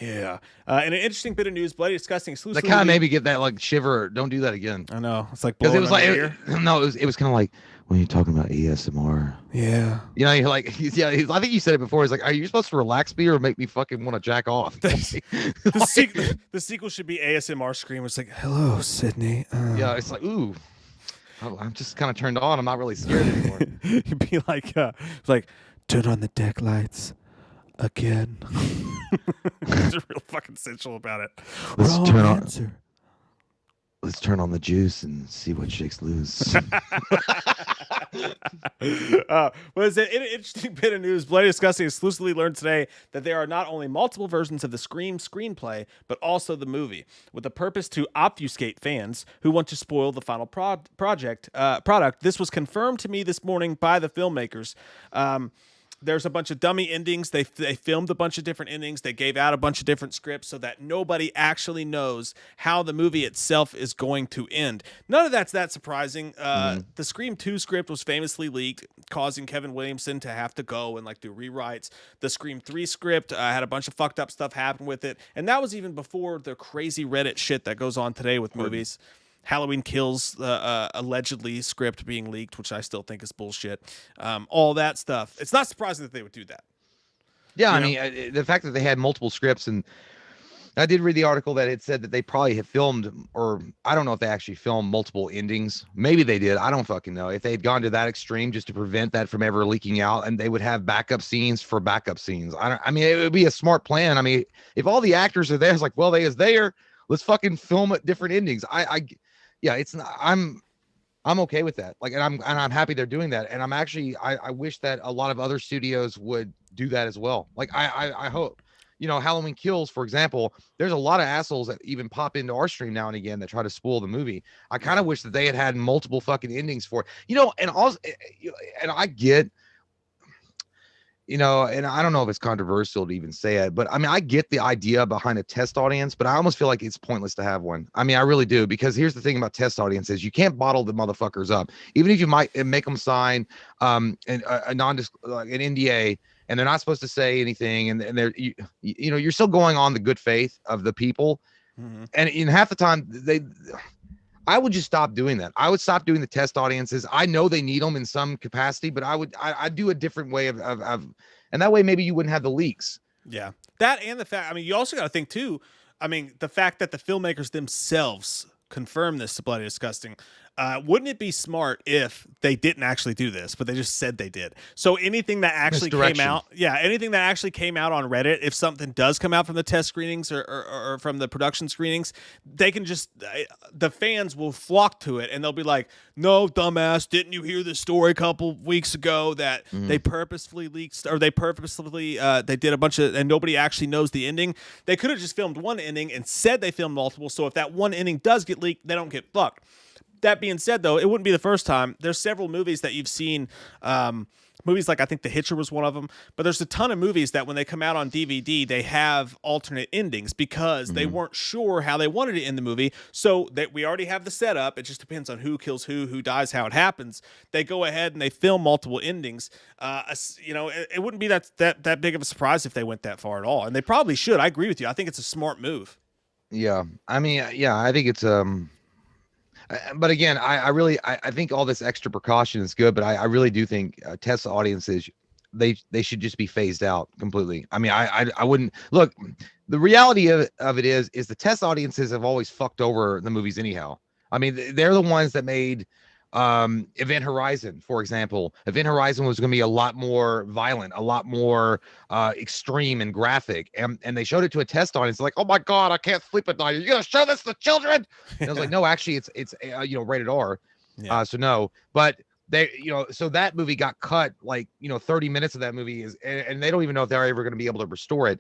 Yeah. And an interesting bit of news, Bloody Disgusting exclusively. That kind of made me get that like shiver. Don't do that again. I know. It's like because it was like it was kind of like when you're talking about ASMR. Yeah. You know, you're like, I think you said it before. He's like, are you supposed to relax me or make me fucking want to jack off? The sequel should be ASMR Scream. It's like, hello, Sydney. Yeah, it's like, ooh. I'm just kind of turned on. I'm not really scared anymore. You'd be like, turn on the deck lights. Again. It's real fucking sensual about it. Let's turn on the juice and see what shakes loose. Was it an interesting bit of news? Bloody Disgusting exclusively learned today that there are not only multiple versions of the Scream screenplay, but also the movie, with the purpose to obfuscate fans who want to spoil the final product. This was confirmed to me this morning by the filmmakers. There's a bunch of dummy endings. They filmed a bunch of different endings. They gave out a bunch of different scripts so that nobody actually knows how the movie itself is going to end. None of that's that surprising. The Scream 2 script was famously leaked, causing Kevin Williamson to have to go and like do rewrites. The Scream 3 script had a bunch of fucked up stuff happen with it. And that was even before the crazy Reddit shit that goes on today with movies. Halloween Kills, allegedly script being leaked, which I still think is bullshit. All that stuff. It's not surprising that they would do that. Yeah, I mean, the fact that they had multiple scripts and I did read the article that it said that they probably have filmed, or I don't know if they actually filmed multiple endings. Maybe they did. I don't fucking know. If they had gone to that extreme just to prevent that from ever leaking out, and they would have backup scenes for backup scenes. I mean, it would be a smart plan. I mean, if all the actors are there, it's like, well, they is there. Let's fucking film at different endings. Yeah, it's not, I'm okay with that. Like, and I'm happy they're doing that. And I'm actually, I wish that a lot of other studios would do that as well. Like, I hope, Halloween Kills, for example, there's a lot of assholes that even pop into our stream now and again that try to spoil the movie. I kind of wish that they had multiple fucking endings for it, and also, and I get, and I don't know if it's controversial to even say it, but I mean, I get the idea behind a test audience, but I almost feel like it's pointless to have one. I mean, I really do, because here's the thing about test audiences: you can't bottle the motherfuckers up, even if you might make them sign an NDA, and they're not supposed to say anything, and they're you're still going on the good faith of the people, and in half the time I would just stop doing that. I would stop doing the test audiences. I know they need them in some capacity, but I'd do a different way of and that way maybe you wouldn't have the leaks. Yeah. That, and the fact, I mean, you also got to think too, I mean, the fact that the filmmakers themselves confirm this to Bloody Disgusting, wouldn't it be smart if they didn't actually do this, but they just said they did? So anything that actually came out, anything that actually came out on Reddit, if something does come out from the test screenings or from the production screenings, they can just, the fans will flock to it, and they'll be like, no, dumbass, didn't you hear this story a couple weeks ago that they purposefully leaked, or they did a bunch of, and nobody actually knows the ending? They could have just filmed one ending and said they filmed multiple, so if that one ending does get leaked, they don't get fucked. That being said, though, it wouldn't be the first time. There's several movies that you've seen, movies like, I think The Hitcher was one of them, but there's a ton of movies that when they come out on DVD, they have alternate endings because they weren't sure how they wanted to end the movie. So that we already have the setup. It just depends on who kills who dies, how it happens. They go ahead and they film multiple endings. It wouldn't be that big of a surprise if they went that far at all. And they probably should. I agree with you. I think it's a smart move. Yeah. I mean, I think it's, but again, I think all this extra precaution is good, but I really do think test audiences, they should just be phased out completely. I mean, I wouldn't look. The reality of it is the test audiences have always fucked over the movies anyhow. I mean, they're the ones that made Event Horizon, for example. Event Horizon was going to be a lot more violent, a lot more extreme and graphic, and they showed it to a test audience, like, oh my god, I can't sleep at night, are you gonna show this to children? And I was like, no, actually it's rated R. So no, but they, so that movie got cut, like 30 minutes of that movie is, and they don't even know if they're ever going to be able to restore it.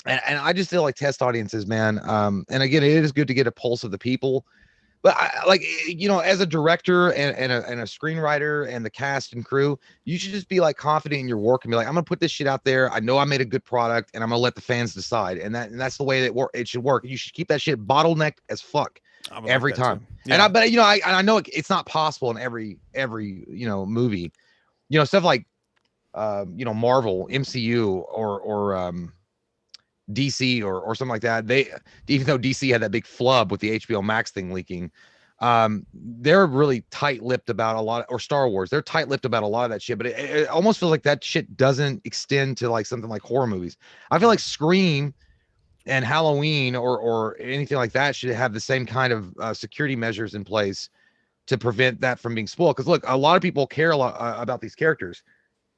And I just feel like test audiences, man, and again, it is good to get a pulse of the people. But as a director and a screenwriter and the cast and crew, you should just be like confident in your work and be like, I'm gonna put this shit out there. I know I made a good product, and I'm gonna let the fans decide. And that's the way that it should work. You should keep that shit bottlenecked as fuck every time. Yeah. And I know it's not possible in every movie. Stuff like Marvel, MCU, or DC or something like that. Even though DC had that big flub with the HBO Max thing leaking, they're really tight-lipped about a lot, or Star Wars, they're tight-lipped about a lot of that shit, but it almost feels like that shit doesn't extend to like something like horror movies. I feel like Scream and Halloween or anything like that should have the same kind of security measures in place to prevent that from being spoiled. Because look, a lot of people care a lot about these characters.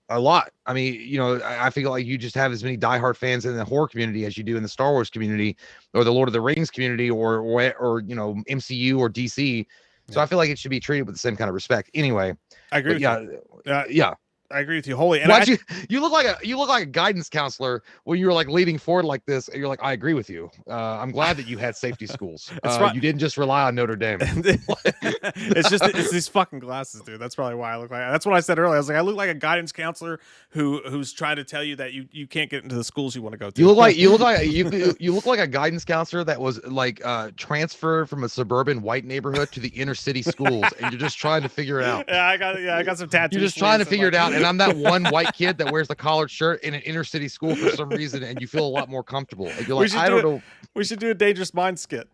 A lot. I mean, I feel like you just have as many diehard fans in the horror community as you do in the Star Wars community or the Lord of the Rings community or MCU or DC. So I feel like it should be treated with the same kind of respect. Anyway, I agree. Yeah. I agree with you wholly. And you look like a guidance counselor when you were like leaning forward like this, and you're like, I agree with you. I'm glad that you had safety schools. You didn't just rely on Notre Dame. It's these fucking glasses, dude. That's probably why I look like. That's what I said earlier. I was like, I look like a guidance counselor who's trying to tell you that you can't get into the schools you want to go to. You look like a guidance counselor that was like transferred from a suburban white neighborhood to the inner city schools, and you're just trying to figure it out. I got some tattoos. You're just trying to figure it out. and I'm that one white kid that wears the collared shirt in an inner city school for some reason, and you feel a lot more comfortable. And you're like, I don't know. We should do a Dangerous Mind skit.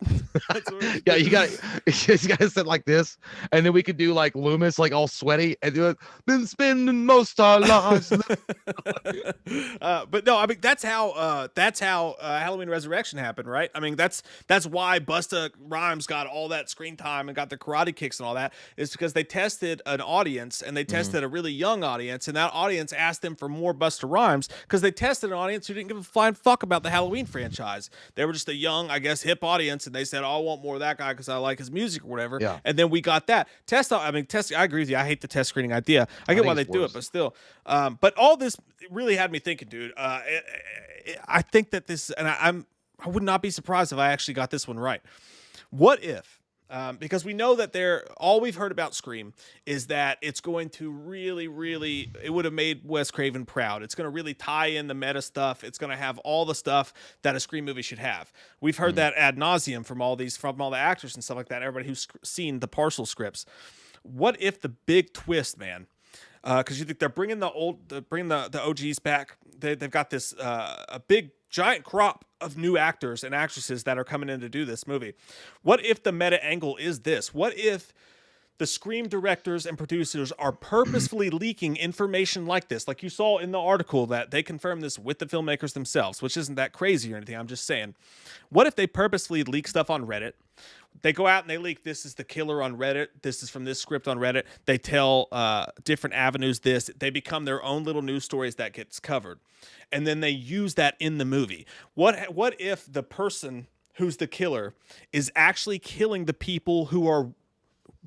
Yeah, you got to sit like this, and then we could do like Loomis, like all sweaty, and do it. Been spending most our lives. But no, I mean that's how Halloween Resurrection happened, right? I mean that's why Busta Rhymes got all that screen time and got the karate kicks and all that, is because they tested an audience, and they tested a really young audience, and that audience asked them for more Busta Rhymes because they tested an audience who didn't give a flying fuck about the Halloween franchise. They were just a young, I guess, hip audience, and they said, oh, I want more of that guy because I like his music or whatever. Yeah. And then we got that. I agree with you. I hate the test screening idea. I get why they do it, but still. But all this really had me thinking, dude. I think that this, and I would not be surprised if I actually got this one right. What if, because we know that all we've heard about Scream is that it's going to really, really, it would have made Wes Craven proud. It's going to really tie in the meta stuff. It's going to have all the stuff that a Scream movie should have. We've heard that ad nauseum from all the actors and stuff like that. Everybody who's seen the Parcel scripts. What if the big twist, man? Because you think they're bringing the OGs back. They've got this a big giant crop of new actors and actresses that are coming in to do this movie. What if the meta angle is this? What if the Scream directors and producers are purposefully leaking information like this? Like you saw in the article that they confirmed this with the filmmakers themselves, which isn't that crazy or anything. I'm just saying. What if they purposefully leak stuff on Reddit? They go out and they leak, this is the killer on Reddit. This is from this script on Reddit. They tell different avenues this. They become their own little news stories that gets covered. And then they use that in the movie. What if the person who's the killer is actually killing the people who are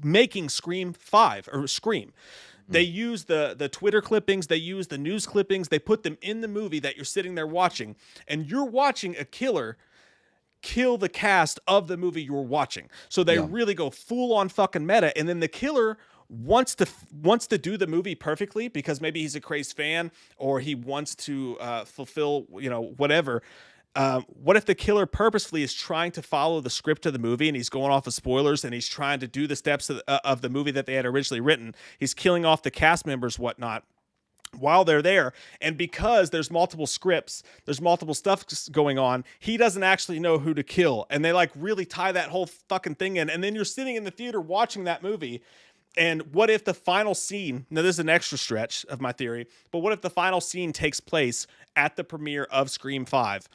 making Scream 5 or Scream? They use the Twitter clippings. They use the news clippings. They put them in the movie that you're sitting there watching. And you're watching a killer kill the cast of the movie you're watching. So they really go full on fucking meta. And then the killer wants to do the movie perfectly because maybe he's a crazed fan or he wants to fulfill, whatever. What if the killer purposefully is trying to follow the script of the movie and he's going off of spoilers and he's trying to do the steps of the movie that they had originally written? He's killing off the cast members, whatnot, while they're there. And because there's multiple scripts, there's multiple stuff going on, he doesn't actually know who to kill. And they like really tie that whole fucking thing in. And then you're sitting in the theater watching that movie. And what if the final scene, now this is an extra stretch of my theory, but what if the final scene takes place at the premiere of Scream 5?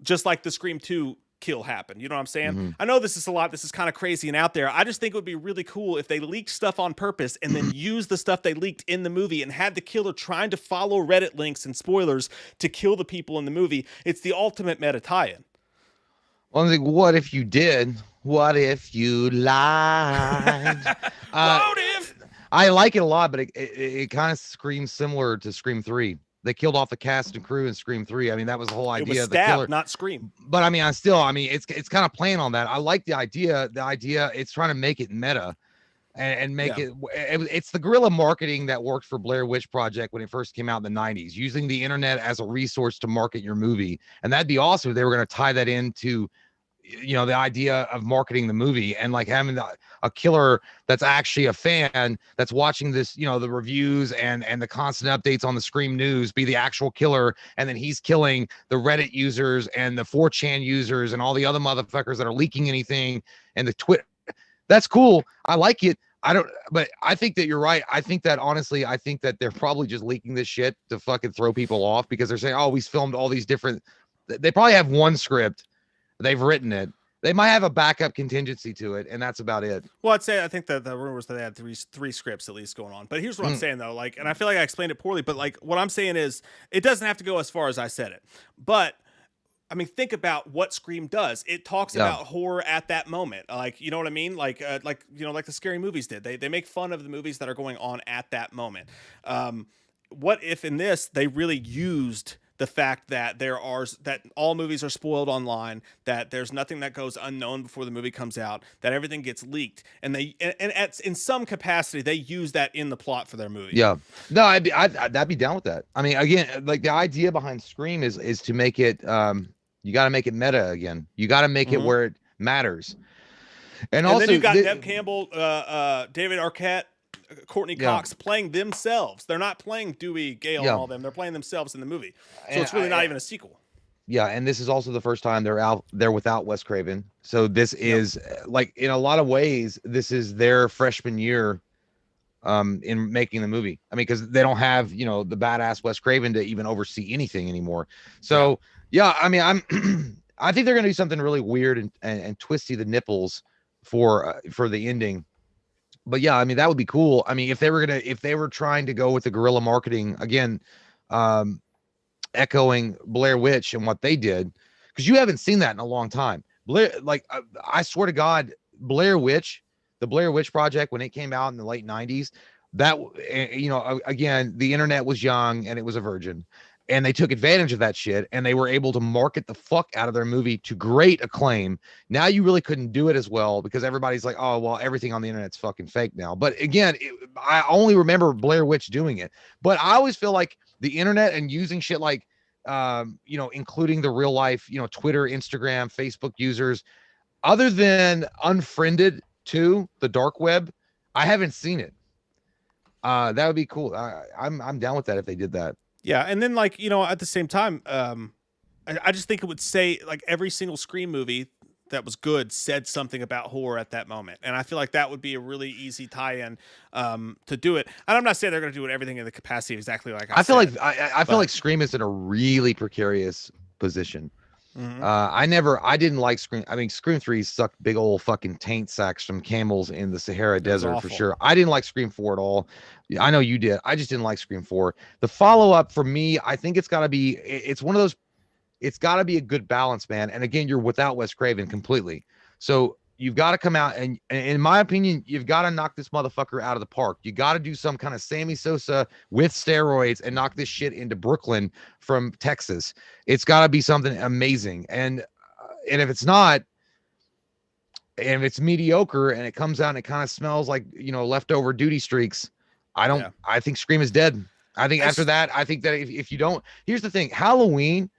Just like the Scream 2 kill happened. You know what I'm saying? I know this is a lot. This is kind of crazy and out there. I just think it would be really cool if they leaked stuff on purpose and then used the stuff they leaked in the movie and had the killer trying to follow Reddit links and spoilers to kill the people in the movie. It's the ultimate meta tie-in. Well, I'm thinking, what if you did? What if you lied? What if? I like it a lot, but it kind of screams similar to Scream 3. They killed off the cast and crew in Scream 3. I mean, that was the whole idea. It was of the killer, not Scream. But I mean, it's kind of playing on that. I like the idea. The idea, it's trying to make it meta and make it's the guerrilla marketing that worked for Blair Witch Project when it first came out in the 90s, using the internet as a resource to market your movie. And that'd be awesome if they were going to tie that into, the idea of marketing the movie and like having a killer that's actually a fan that's watching this, the reviews and the constant updates on the Scream news be the actual killer. And then he's killing the Reddit users and the 4chan users and all the other motherfuckers that are leaking anything and the Twitter. That's cool. I like it. But I think that you're right. I think that honestly, I think that they're probably just leaking this shit to fucking throw people off because they're saying, oh, we filmed all these different, they probably have one script. They've written it. They might have a backup contingency to it, and that's about it. Well, I think that the rumors that they had three scripts at least going on. But here's what I'm saying though, like, and I feel like I explained it poorly, but like what I'm saying is it doesn't have to go as far as I said it. But I mean, think about what Scream does. It talks about horror at that moment. Like, you know what I mean? Like the scary movies did. They make fun of the movies that are going on at that moment. What if in this they really used the fact that that all movies are spoiled online, that there's nothing that goes unknown before the movie comes out, that everything gets leaked, and in some capacity they use that in the plot for their movie. Yeah, no, I'd be down with that. I mean, again, like the idea behind Scream is to make it, you got to make it meta again. You got to make it where it matters. And also, then you've got Neve Campbell, David Arquette, Courtney Yeah. Cox playing themselves. They're not playing Dewey, Gale, and Yeah. all them. They're playing themselves in the movie. So And it's really not even a sequel. Yeah, and this is also the first time they're out there without Wes Craven. So this is like in a lot of ways, this is their freshman year in making the movie. I mean, because they don't have, you know, the badass Wes Craven to even oversee anything anymore. So yeah, I mean, I think they're gonna do something really weird and twisty the nipples for the ending. But yeah, I mean, that would be cool. I mean, if they were trying to go with the guerrilla marketing again, um, echoing Blair Witch and what they did, because you haven't seen that in a long time. Blair, like I swear to God, Blair Witch, the Blair Witch Project, when it came out in the late 90s, that, you know, again, the internet was young and it was a virgin, and they took advantage of that shit, and they were able to market the fuck out of their movie to great acclaim. Now you really couldn't do it as well because everybody's like, oh well, everything on the internet's fucking fake now. But again, I only remember Blair Witch doing it. But I always feel like the internet and using shit like you know, including the real life, you know, Twitter, Instagram, Facebook users, other than Unfriended to the dark web, I haven't seen it. That would be cool. I'm down with that if they did that. Yeah, and then like, you know, at the same time, I just think it would say like every single Scream movie that was good said something about horror at that moment, and I feel like that would be a really easy tie-in to do it. And I'm not saying they're going to do it everything in the capacity exactly like I feel said, like I feel like Scream is in a really precarious position. Mm-hmm. I didn't like Scream. I mean, Scream 3 sucked big old fucking taint sacks from camels in the Sahara Desert for sure. I didn't like Scream 4 at all. I know you did. I just didn't like Scream 4. The follow-up for me, I think it's got to be, it's one of those, it's got to be a good balance, man. And again, you're without Wes Craven completely. So you've got to come out and in my opinion, you've got to knock this motherfucker out of the park. You got to do some kind of Sammy Sosa with steroids and knock this shit into Brooklyn from Texas. It's got to be something amazing. And if it's not, and if it's mediocre and it comes out and it kind of smells like, you know, leftover duty streaks, I think Scream is dead. I think after that, I think that if you don't, here's the thing, Halloween,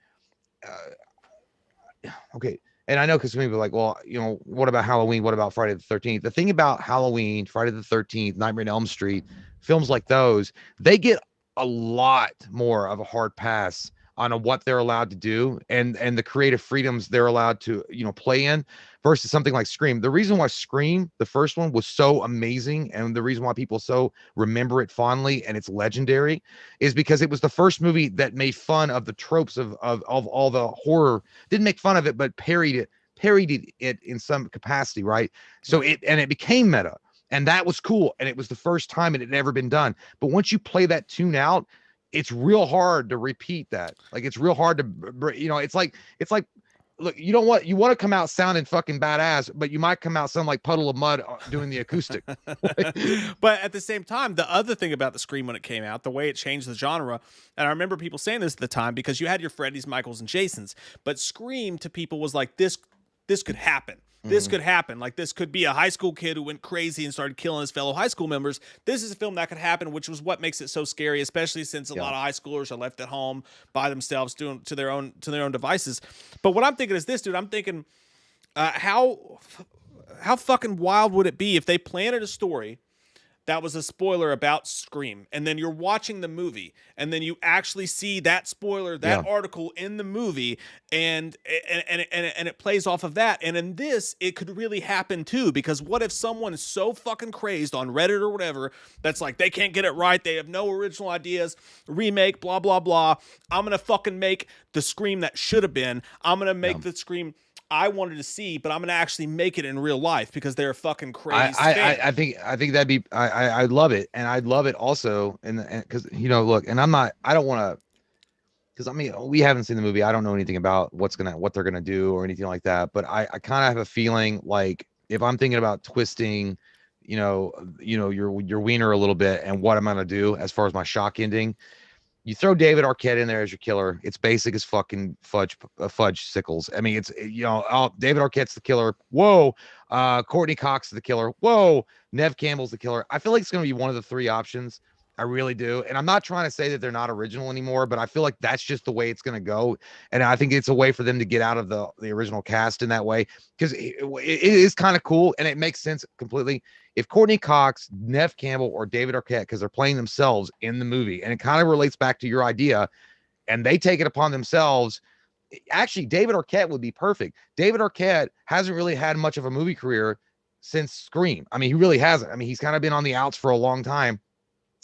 okay. And I know because some people are like, well, you know, what about Halloween? What about Friday the 13th? The thing about Halloween, Friday the 13th, Nightmare on Elm Street, films like those, they get a lot more of a hard pass on what they're allowed to do and the creative freedoms they're allowed to, you know, play in versus something like Scream. The reason why Scream, the first one, was so amazing and the reason why people so remember it fondly and it's legendary is because it was the first movie that made fun of the tropes of all the horror, didn't make fun of it, but parodied it in some capacity, right? So it became meta, and that was cool, and it was the first time it had ever been done. But once you play that tune out, it's real hard to repeat that. Like, it's real hard to, you know, it's like, look, you want to come out sounding fucking badass, but you might come out sounding like Puddle of Mud doing the acoustic. But at the same time, the other thing about the Scream when it came out, the way it changed the genre, and I remember people saying this at the time because you had your Freddys, Michaels, and Jasons, but Scream to people was like, this could happen. This could happen. Like, this could be a high school kid who went crazy and started killing his fellow high school members. This is a film that could happen, which was what makes it so scary, especially since a lot of high schoolers are left at home by themselves doing to their own devices. But what I'm thinking is this, dude. I'm thinking, how fucking wild would it be if they planted a story that was a spoiler about Scream, and then you're watching the movie, and then you actually see that spoiler, that article in the movie, and it plays off of that. And in this, it could really happen too, because what if someone is so fucking crazed on Reddit or whatever that's like, they can't get it right, they have no original ideas, remake, blah blah blah. I'm gonna fucking make the Scream that should have been. I'm gonna make the Scream I wanted to see, but I'm gonna actually make it in real life because they're a fucking crazy. I think that'd be, I'd love it, and I'd love it also, and because, you know, look, and I don't want to, because I mean, we haven't seen the movie, I don't know anything about what they're gonna do or anything like that, but I kind of have a feeling like if I'm thinking about twisting, you know, your wiener a little bit, and what I'm gonna do as far as my shock ending. You throw David Arquette in there as your killer. It's basic as fucking fudge sickles. I mean, it's, you know, oh, David Arquette's the killer. Whoa. Courtney Cox is the killer. Whoa. Nev Campbell's the killer. I feel like it's going to be one of the three options. I really do. And I'm not trying to say that they're not original anymore, but I feel like that's just the way it's going to go. And I think it's a way for them to get out of the original cast in that way, because it is kind of cool and it makes sense completely. If Courtney Cox, Nev Campbell, or David Arquette, because they're playing themselves in the movie, and it kind of relates back to your idea, and they take it upon themselves. Actually, David Arquette would be perfect. David Arquette hasn't really had much of a movie career since Scream. I mean, he really hasn't. I mean, he's kind of been on the outs for a long time.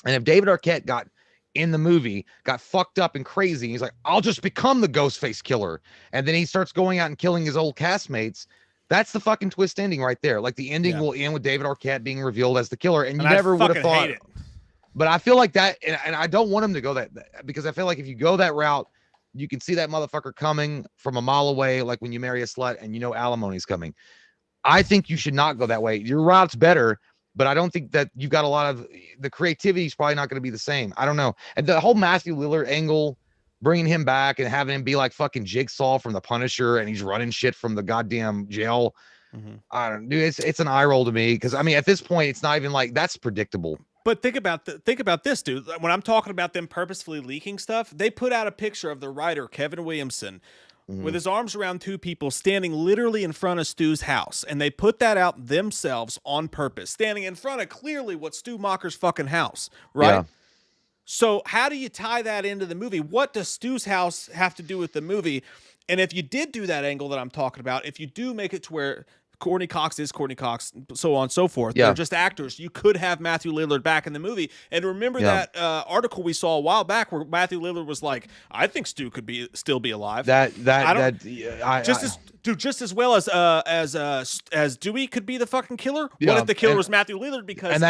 And if David Arquette got in the movie, got fucked up and crazy, he's like, I'll just become the Ghostface killer. And then he starts going out and killing his old castmates. That's the fucking twist ending right there. Like the ending will end with David Arquette being revealed as the killer. And you never would have thought it. But I feel like that, and I don't want him to go that, because I feel like if you go that route, you can see that motherfucker coming from a mile away, like when you marry a slut and you know alimony's coming. I think you should not go that way. Your route's better, but I don't think that you've got a lot of the creativity is probably not going to be the same. I don't know. And the whole Matthew Lillard angle, bringing him back and having him be like fucking Jigsaw from The Punisher, and he's running shit from the goddamn jail. I don't, dude. It's an eye roll to me, because I mean at this point it's not even like that's predictable. But think about this, dude. When I'm talking about them purposefully leaking stuff, they put out a picture of the writer Kevin Williamson with his arms around two people standing literally in front of Stu's house. And they put that out themselves on purpose, standing in front of clearly what Stu Macher's fucking house, right? Yeah. So how do you tie that into the movie? What does Stu's house have to do with the movie? And if you did do that angle that I'm talking about, if you do make it to where Courtney Cox is Courtney Cox, so on and so forth. Yeah. They're just actors. You could have Matthew Lillard back in the movie. And remember that article we saw a while back where Matthew Lillard was like, I think Stu could still be alive. Just as well as Dewey could be the fucking killer. Yeah. What if the killer was Matthew Lillard because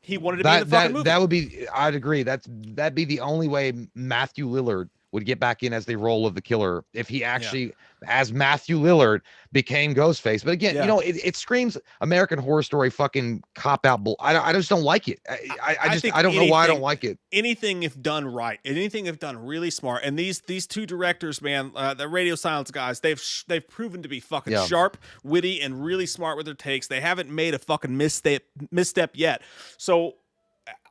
he wanted to be in the fucking movie? That would be, I'd agree. That'd be the only way Matthew Lillard would get back in as the role of the killer, if he actually, as Matthew Lillard, became Ghostface. But again, you know, it screams American Horror Story fucking cop out bull. I just don't like it. I don't know why I don't like it. Anything if done right, anything if done really smart, and these two directors, man, the Radio Silence guys, they've proven to be fucking sharp, witty, and really smart with their takes. They haven't made a fucking misstep yet. So,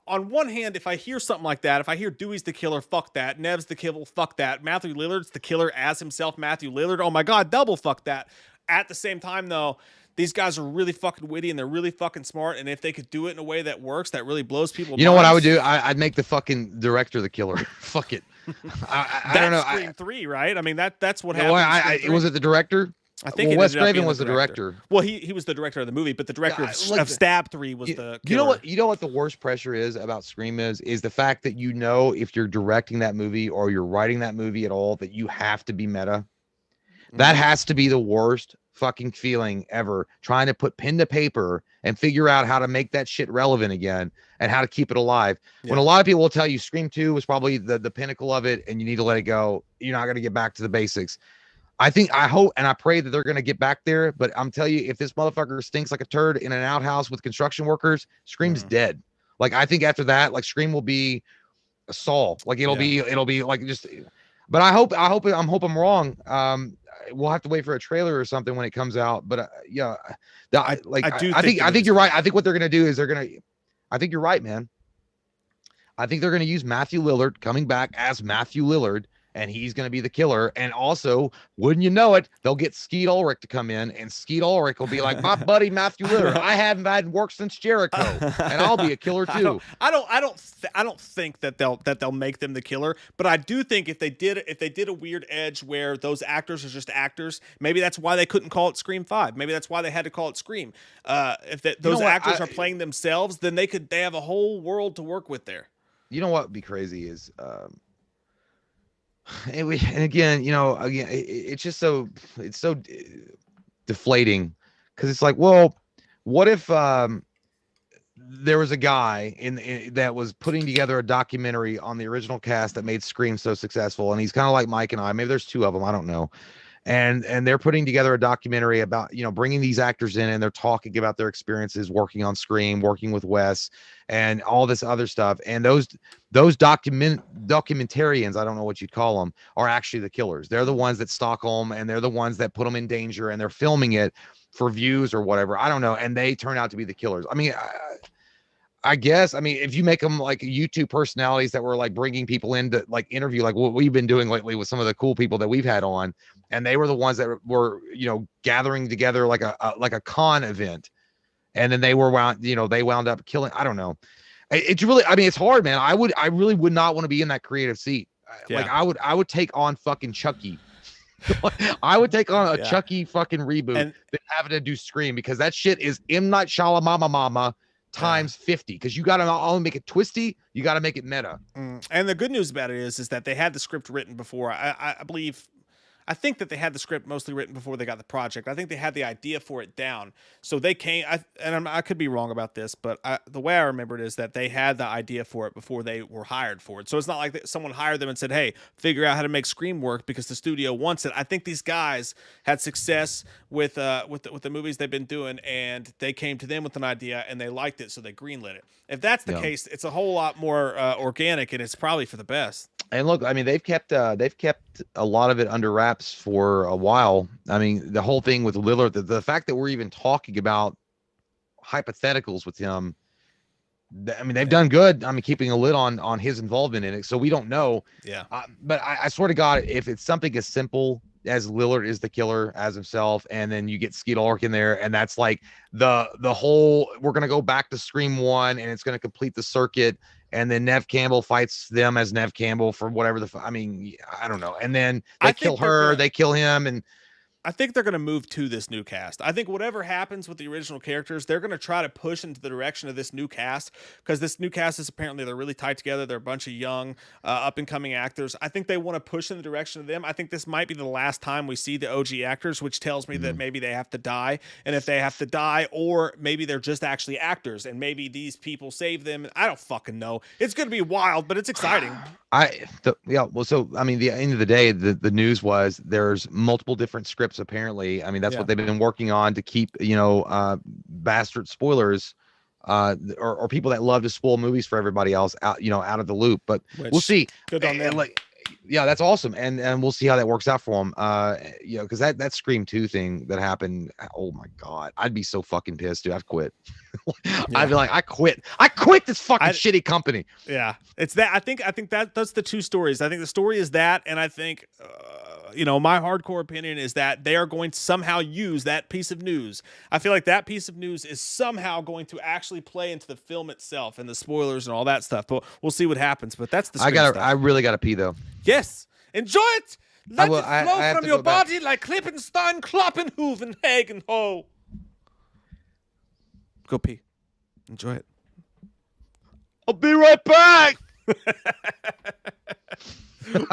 on one hand, if I hear something like that, if I hear Dewey's the killer, fuck that. Nev's the killer, fuck that. Matthew Lillard's the killer as himself, Matthew Lillard. Oh my God, double fuck that. At the same time, though, these guys are really fucking witty and they're really fucking smart. And if they could do it in a way that works, that really blows people's minds. You know what I would do? I'd make the fucking director the killer. Fuck it. I don't know. Scream 3, right? I mean, that's what happened. Was it the director? I think Wes Craven was the director. Well, he was the director of the movie, but the director of Stab 3 was the killer. You know what the worst pressure is about Scream is the fact that if you're directing that movie or you're writing that movie at all, that you have to be meta. That has to be the worst fucking feeling ever, trying to put pen to paper and figure out how to make that shit relevant again and how to keep it alive. When a lot of people will tell you Scream 2 was probably the pinnacle of it and you need to let it go, you're not going to get back to the basics. I hope and I pray that they're going to get back there. But I'm telling you, if this motherfucker stinks like a turd in an outhouse with construction workers, Scream's dead. Like, I think after that, like Scream will be a Saw. Like it'll be like just, but I'm hoping wrong. We'll have to wait for a trailer or something when it comes out. But I think you're right. I think what they're going to do is I think you're right, man. I think they're going to use Matthew Lillard coming back as Matthew Lillard. And he's going to be the killer. And also, wouldn't you know it, they'll get Skeet Ulrich to come in, and Skeet Ulrich will be like, my buddy Matthew Lillard. I haven't had work since Jericho, and I'll be a killer too. I don't think that they'll make them the killer, but I do think if they did a weird edge where those actors are just actors, maybe that's why they couldn't call it Scream 5. Maybe that's why they had to call it Scream. Those actors are playing themselves, then they have a whole world to work with there. You know what would be crazy is. And again, it's just so deflating, because it's like, well, what if there was a guy that was putting together a documentary on the original cast that made Scream so successful, and he's kind of like Mike and I. Maybe there's two of them, I don't know. And they're putting together a documentary about, bringing these actors in, and they're talking about their experiences working on Scream, working with Wes, and all this other stuff. And those documentarians, I don't know what you'd call them, are actually the killers. They're the ones that stalk them, and they're the ones that put them in danger, and they're filming it for views or whatever. I don't know. And they turn out to be the killers. I mean, I guess. I mean, if you make them like YouTube personalities that were like bringing people in to like interview, like what we've been doing lately with some of the cool people that we've had on, and they were the ones that were, gathering together like a con event, and then they wound up killing. I don't know. It's really, I mean, it's hard, man. I really would not want to be in that creative seat. Yeah. Like I would take on fucking Chucky. I would take on a Yeah. Chucky fucking reboot And- than having to do Scream, because that shit is M. Night Shyamalan mama times 50, because you got to not only make it twisty, you got to make it meta. And the good news about it is that they had the script written before. I think that they had the script mostly written before they got the project. I think they had the idea for it down. So they came, I could be wrong about this, but the way I remember it is that they had the idea for it before they were hired for it. So it's not like someone hired them and said, hey, figure out how to make Scream work because the studio wants it. I think these guys had success with the movies they've been doing, and they came to them with an idea and they liked it, so they greenlit it. If that's the case, it's a whole lot more organic, and it's probably for the best. And look, I mean, they've kept a lot of it under wraps for a while. I mean, the whole thing with Lillard, the fact that we're even talking about hypotheticals with him, I mean, they've done good. I mean, keeping a lid on his involvement in it, so we don't know. Yeah. But I swear to God, if it's something as simple as Lillard is the killer as himself, and then you get Skeet Ulrich in there, and that's like the whole, we're gonna go back to Scream 1, and it's gonna complete the circuit. And then Nev Campbell fights them as Nev Campbell for whatever I mean, I don't know. And then they kill her, they kill him, and I think they're going to move to this new cast. I think whatever happens with the original characters, they're going to try to push into the direction of this new cast, because this new cast is apparently, they're really tight together. They're a bunch of young, up-and-coming actors. I think they want to push in the direction of them. I think this might be the last time we see the OG actors, which tells me that maybe they have to die. And if they have to die, or maybe they're just actually actors, and maybe these people save them. I don't fucking know. It's going to be wild, but it's exciting. So I mean, the end of the day, the news was there's multiple different scripts apparently. I mean, that's what they've been working on to keep bastard spoilers or people that love to spoil movies for everybody else out of the loop. But we'll see. Good on them. That's awesome, and we'll see how that works out for them. Because that Scream 2 thing that happened, oh my God, I'd be so fucking pissed, dude. I'd quit. I'd be like, I quit this fucking shitty company. Yeah, it's that. I think that's the two stories. I think the story is that, and I think my hardcore opinion is that they are going to somehow use that piece of news. I feel like that piece of news is somehow going to actually play into the film itself and the spoilers and all that stuff. But we'll see what happens. But that's the stuff. I really gotta pee though. Yes, enjoy it. Let it flow I from your body like Klippenstein, Kloppenhoven, Hagen Ho. Go pee. Enjoy it. I'll be right back.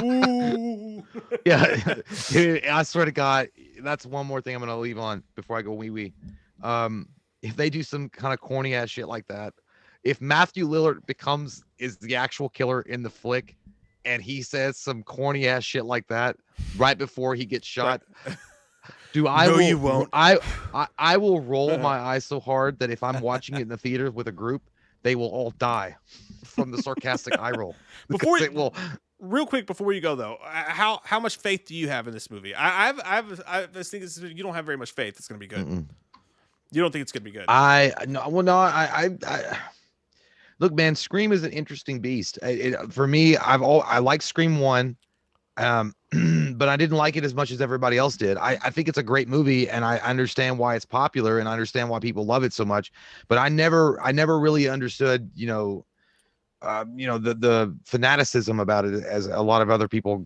Ooh. Yeah, dude, I swear to God, that's one more thing I'm gonna leave on before I go wee. If they do some kind of corny ass shit like that, if Matthew Lillard is the actual killer in the flick, and he says some corny ass shit like that right before he gets shot, you won't. I will roll my eyes so hard that if I'm watching it in the theater with a group, they will all die from the sarcastic eye roll. Real quick before you go though, how much faith do you have in this movie? I think you don't have very much faith. It's gonna be good. Mm-mm. You don't think it's gonna be good? Look, man, Scream is an interesting beast. For me, I like Scream 1, but I didn't like it as much as everybody else did. I think it's a great movie, and I understand why it's popular, and I understand why people love it so much. But I never really understood, the fanaticism about it as a lot of other people.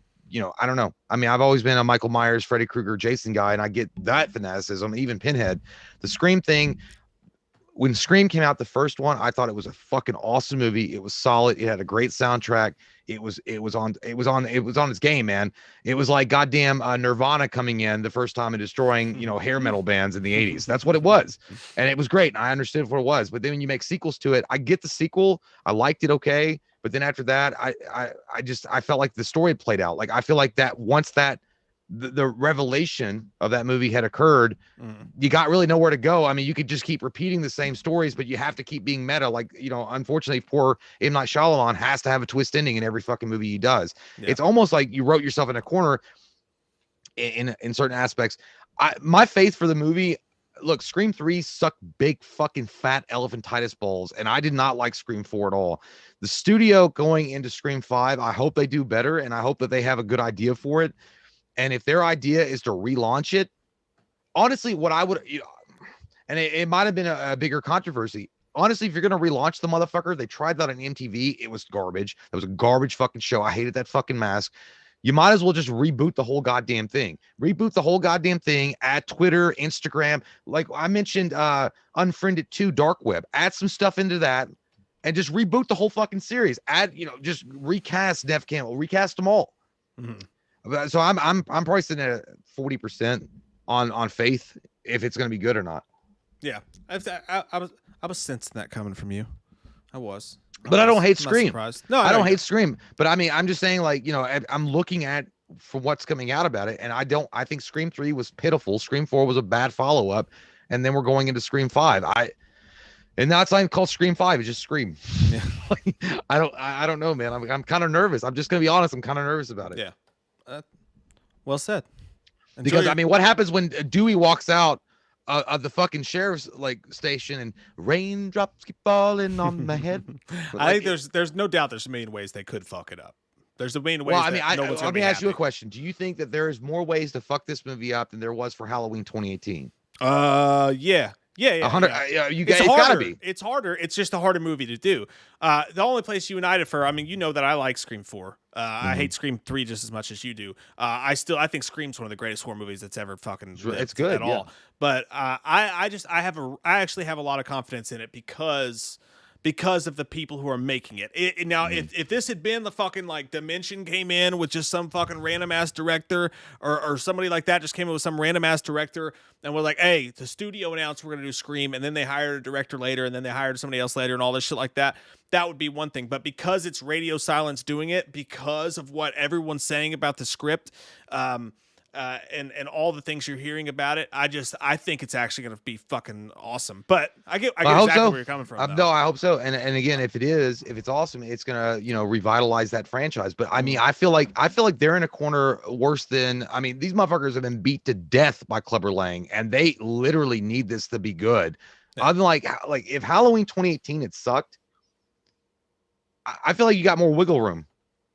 I don't know. I mean, I've always been a Michael Myers, Freddy Krueger, Jason guy, and I get that fanaticism, even Pinhead. The Scream thing, when Scream came out, the first one, I thought it was a fucking awesome movie. It was solid. It had a great soundtrack. It was on its game, man. It was like goddamn Nirvana coming in the first time and destroying, hair metal bands in the 80s. That's what it was. And it was great. And I understood what it was. But then when you make sequels to it, I get the sequel. I liked it okay. But then after that, I felt like the story had played out. Like, I feel like that once the revelation of that movie had occurred, you got really nowhere to go. I mean, you could just keep repeating the same stories, but you have to keep being meta. Like, unfortunately, poor M. Night Shyamalan has to have a twist ending in every fucking movie he does. Yeah. It's almost like you wrote yourself in a corner in certain aspects. My faith for the movie, look, Scream 3 sucked big fucking fat elephantitis balls, and I did not like Scream 4 at all. The studio going into Scream 5, I hope they do better, and I hope that they have a good idea for it. And if their idea is to relaunch it, honestly, what I would, and it might have been a bigger controversy. Honestly, if you're gonna relaunch the motherfucker, they tried that on MTV. It was garbage. That was a garbage fucking show. I hated that fucking mask. You might as well just reboot the whole goddamn thing. Reboot the whole goddamn thing. Add Twitter, Instagram. Like I mentioned, Unfriended 2, Dark Web. Add some stuff into that, and just reboot the whole fucking series. Add, just recast Nev Campbell. Recast them all. Mm-hmm. So I'm probably sitting at 40% on faith if it's gonna be good or not. Yeah, I was sensing that coming from you. I was. But I don't hate Scream. No, I don't hate Scream. But I mean, I'm just saying, like, I'm looking at for what's coming out about it, and I think Scream 3 was pitiful. Scream 4 was a bad follow-up, and then we're going into Scream 5. And now it's not even called Scream 5, it's just Scream. Yeah. I don't know, man. I'm kind of nervous. I'm just gonna be honest, I'm kind of nervous about it. Yeah. Well said. Because I mean, what happens when Dewey walks out of the fucking sheriff's station and raindrops keep falling on my head? I think there's no doubt there's a million ways they could fuck it up. There's a million ways. Well, I mean, let me ask you a question. Do you think that there is more ways to fuck this movie up than there was for Halloween 2018? Yeah. 100. Yeah. It's gotta be. It's harder. It's just a harder movie to do. The only place you and I differ, I mean, that I like Scream 4. I hate Scream 3 just as much as you do. I think Scream's one of the greatest horror movies that's ever fucking lived. It's good at all. But I actually have a lot of confidence in it because of the people who are making it. If this had been the fucking Dimension came in with just some fucking random ass director or somebody like that just came in with some random ass director and we're like, hey, the studio announced we're gonna do Scream, and then they hired a director later, and then they hired somebody else later, and all this shit like that. That would be one thing. But because it's Radio Silence doing it, because of what everyone's saying about the script, and all the things you're hearing about it, I think it's actually going to be fucking awesome. But I get exactly where you're coming from. No, I hope so. And again, if it's awesome, it's going to, revitalize that franchise. But I mean, I feel like they're in a corner worse than, I mean, these motherfuckers have been beat to death by Clubber Lang, and they literally need this to be good. Yeah. I'm like if Halloween 2018 had sucked, I feel like you got more wiggle room.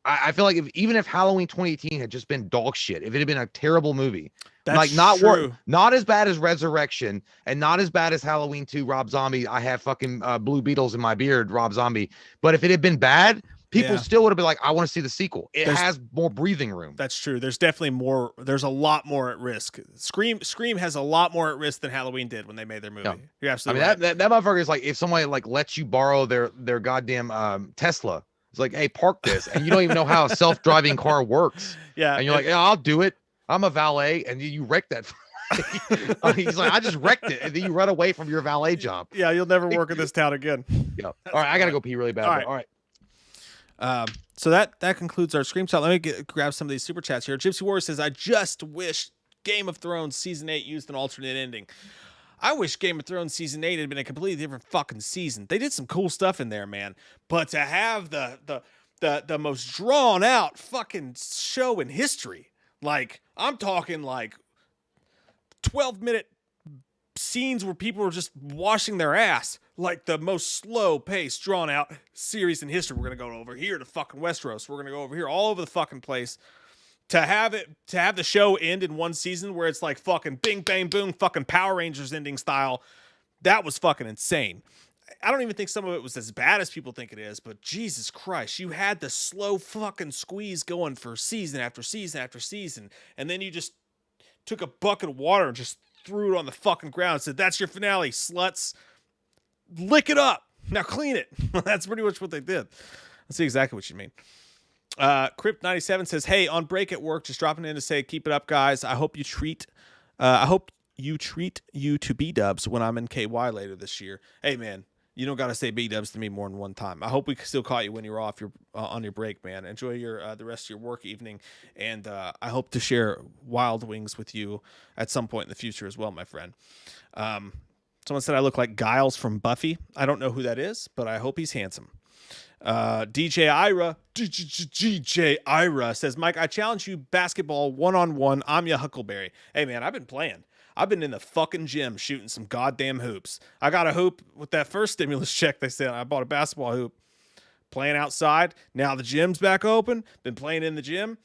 I feel like even if Halloween 2018 had just been dog shit, if it had been a terrible movie, not as bad as Resurrection and not as bad as Halloween 2, Rob Zombie, I have fucking Blue Beetles in my beard, Rob Zombie. But if it had been bad, people still would have been like, I want to see the sequel. There's has more breathing room. That's true. There's definitely more. There's a lot more at risk. Scream has a lot more at risk than Halloween did when they made their movie. No. You're absolutely right. that motherfucker is like, if somebody lets you borrow their goddamn Tesla. It's like, hey, park this, and you don't even know how a self-driving car works. Yeah, and you're like, yeah, I'll do it. I'm a valet, and you wreck that. He's like, I just wrecked it, and then you run away from your valet job. Yeah, you'll never work in this town again. Yeah. All right, I gotta go pee really bad. All right. So that concludes our Scream Talk. Let me grab some of these super chats here. Gypsy Warrior says, I just wish Game of Thrones season 8 used an alternate ending. I wish Game of Thrones season 8 had been a completely different fucking season. They did some cool stuff in there, man. But to have the most drawn out fucking show in history, I'm talking 12-minute scenes where people were just washing their ass, the most slow paced, drawn out series in history. We're gonna go over here to fucking Westeros. We're gonna go over here, all over the fucking place. To have the show end in one season where it's fucking bing bang boom fucking Power Rangers ending style, that was fucking insane. I don't even think some of it was as bad as people think it is, but Jesus Christ, you had the slow fucking squeeze going for season after season after season, and then you just took a bucket of water and just threw it on the fucking ground and said, that's your finale, sluts. Lick it up. Now clean it. That's pretty much what they did. I see exactly what you mean. Crypt97 says, hey, on break at work, just dropping in to say, keep it up, guys. I hope you treat you to B-dubs when I'm in KY later this year. Hey, man, you don't got to say B-dubs to me more than one time. I hope we still caught you when you're off on your break, man. Enjoy the rest of your work evening, and I hope to share Wild Wings with you at some point in the future as well, my friend. Someone said I look like Giles from Buffy. I don't know who that is, but I hope he's handsome. DJ Ira says, Mike, I challenge you basketball one-on-one. I'm your Huckleberry. Hey, man, I've been playing. I've been in the fucking gym shooting some goddamn hoops. I got a hoop with that first stimulus check. They said I bought a basketball hoop, playing outside. Now the gym's back open. Been playing in the gym.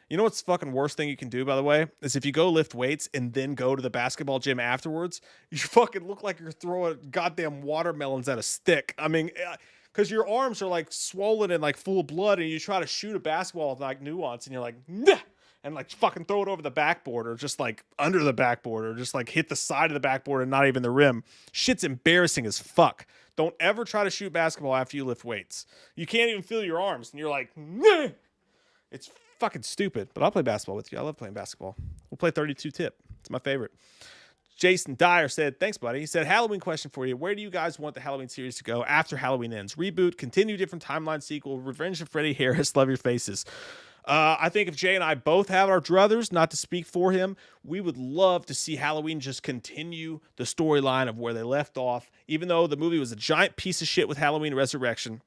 You know what's the fucking worst thing you can do, by the way, is if you go lift weights and then go to the basketball gym afterwards, you fucking look like you're throwing goddamn watermelons at a stick. I mean, because your arms are like swollen and like full of blood, and you try to shoot a basketball with like nuance, and you're like, nah! And like fucking throw it over the backboard, or just like under the backboard, or just like hit the side of the backboard and not even the rim. Shit's embarrassing as fuck. Don't ever try to shoot basketball after you lift weights. You can't even feel your arms, and you're like, nah! It's fucking stupid, but I'll play basketball with you. I love playing basketball. We'll play 32 tip. It's my favorite. Jason Dyer said, thanks, buddy. He said, Halloween question for you. Where do you guys want the Halloween series to go after Halloween ends? Reboot, continue, different timeline, sequel, Revenge of Freddy Harris, love your faces. I think if Jay and I both have our druthers, not to speak for him, we would love to see Halloween just continue the storyline of where they left off. Even though the movie was a giant piece of shit with Halloween Resurrection,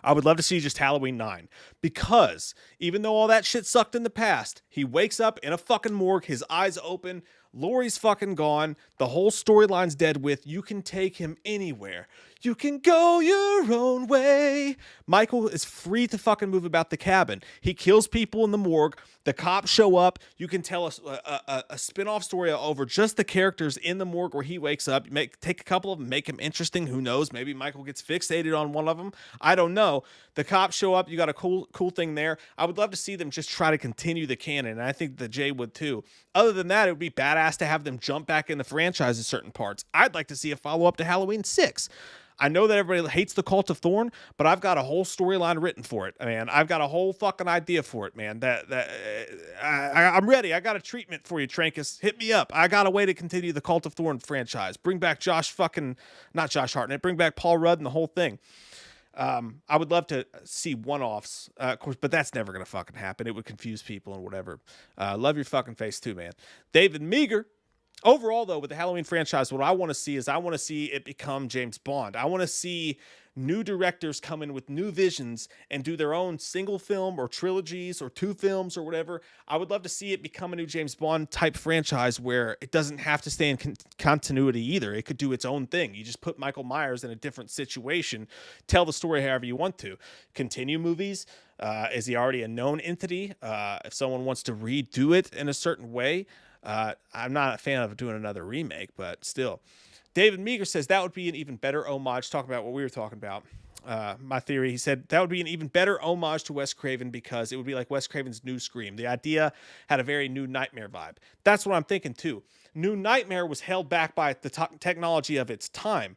I would love to see just Halloween 9, because even though all that shit sucked in the past, he wakes up in a fucking morgue, his eyes open, Laurie's fucking gone, the whole storyline's dead with, you can take him anywhere. You can go your own way. Michael is free to fucking move about the cabin. He kills people in the morgue. The cops show up. You can tell us a spin-off story over just the characters in the morgue where he wakes up. Take a couple of them, make him interesting. Who knows? Maybe Michael gets fixated on one of them. I don't know. The cops show up. You got a cool thing there. I would love to see them just try to continue the canon, and I think that Jay would too. Other than that, it would be badass to have them jump back in the franchise in certain parts. I'd like to see a follow-up to Halloween 6. I know that everybody hates the Cult of Thorn, but I've got a whole storyline written for it, man. I've got a whole fucking idea for it, man. I'm ready. I got a treatment for you, Trankus. Hit me up. I got a way to continue the Cult of Thorn franchise. Bring back not Josh Hartnett. Bring back Paul Rudd and the whole thing. I would love to see one-offs, of course, but that's never gonna fucking happen. It would confuse people and whatever. Love your fucking face too, man. David Meager. Overall, though, with the Halloween franchise, what I want to see is I want to see it become James Bond. I want to see new directors come in with new visions and do their own single film or trilogies or 2 films or whatever. I would love to see it become a new James Bond type franchise where it doesn't have to stay in continuity either. It could do its own thing. You just put Michael Myers in a different situation, tell the story however you want to. Continue movies. Is he already a known entity? If someone wants to redo it in a certain way, I'm not a fan of doing another remake, but still. David Meager says that would be an even better homage, talking about what we were talking about. My theory, he said, that would be an even better homage to Wes Craven because it would be like Wes Craven's New Scream. The idea had a very New Nightmare vibe. That's what I'm thinking too. New Nightmare was held back by the technology of its time.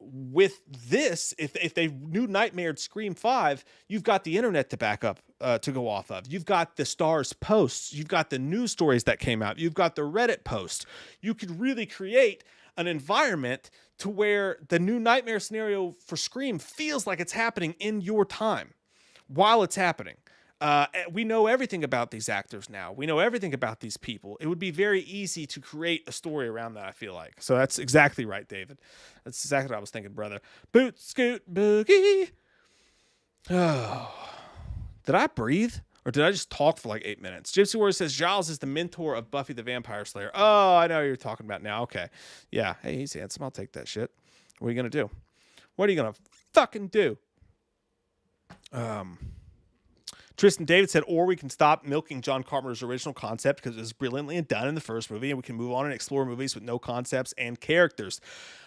With this, if they New Nightmare Scream 5, you've got the internet to back up, to go off of. You've got the Star's posts. You've got the news stories that came out. You've got the Reddit posts. You could really create an environment to where the New Nightmare scenario for Scream feels like it's happening in your time while it's happening. We know everything about these actors now. We know everything about these people. It would be very easy to create a story around that, I feel like. So that's exactly right, David. That's exactly what I was thinking, brother. Boot, scoot, boogie. Oh. Did I breathe? Or did I just talk for like 8 minutes? Gypsy Warrior says Giles is the mentor of Buffy the Vampire Slayer. Oh, I know what you're talking about now. Okay. Yeah. Hey, he's handsome. I'll take that shit. What are you going to do? What are you going to fucking do? Tristan David said, or we can stop milking John Carpenter's original concept because it was brilliantly done in the first movie, and we can move on and explore movies with no concepts and characters.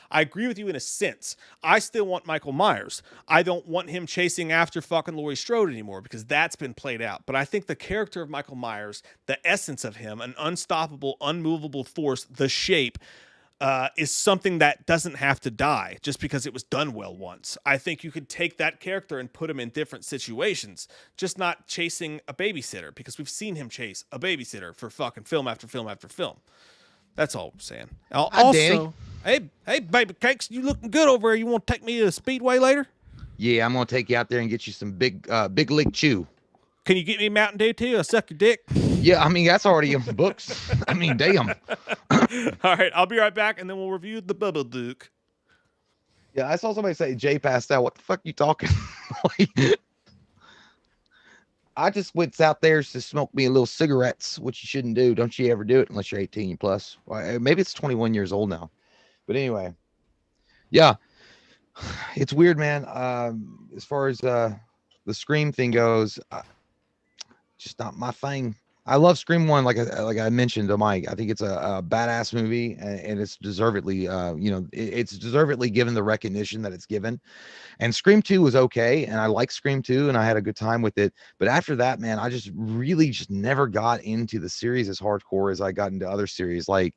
I agree with you in a sense. I still want Michael Myers. I don't want him chasing after fucking Laurie Strode anymore because that's been played out. But I think the character of Michael Myers, the essence of him, an unstoppable, unmovable force, the shape, is something that doesn't have to die just because it was done well once. I think you could take that character and put him in different situations, just not chasing a babysitter, because we've seen him chase a babysitter for fucking film after film after film. That's all I'm saying. Also, hey, baby cakes, you looking good over there. You want to take me to the Speedway later? Yeah, I'm gonna take you out there and get you some big league chew. Can you get me Mountain Dew too? I'll suck your dick. Yeah, I mean that's already in the books. I mean, damn. All right, I'll be right back, and then we'll review the Babadook. Yeah, I saw somebody say Jay passed out. What the fuck you talking? I just went out there to smoke me a little cigarettes, which you shouldn't do. Don't you ever do it unless you're 18 plus. Well, maybe it's 21 years old now. But anyway, yeah, it's weird, man. As far as the Scream thing goes, just not my thing. I love Scream 1, like I mentioned to Mike. I think it's a badass movie, and it's deservedly, it's deservedly given the recognition that it's given. And Scream 2 was okay, and I like Scream 2, and I had a good time with it. But after that, man, I just really just never got into the series as hardcore as I got into other series. Like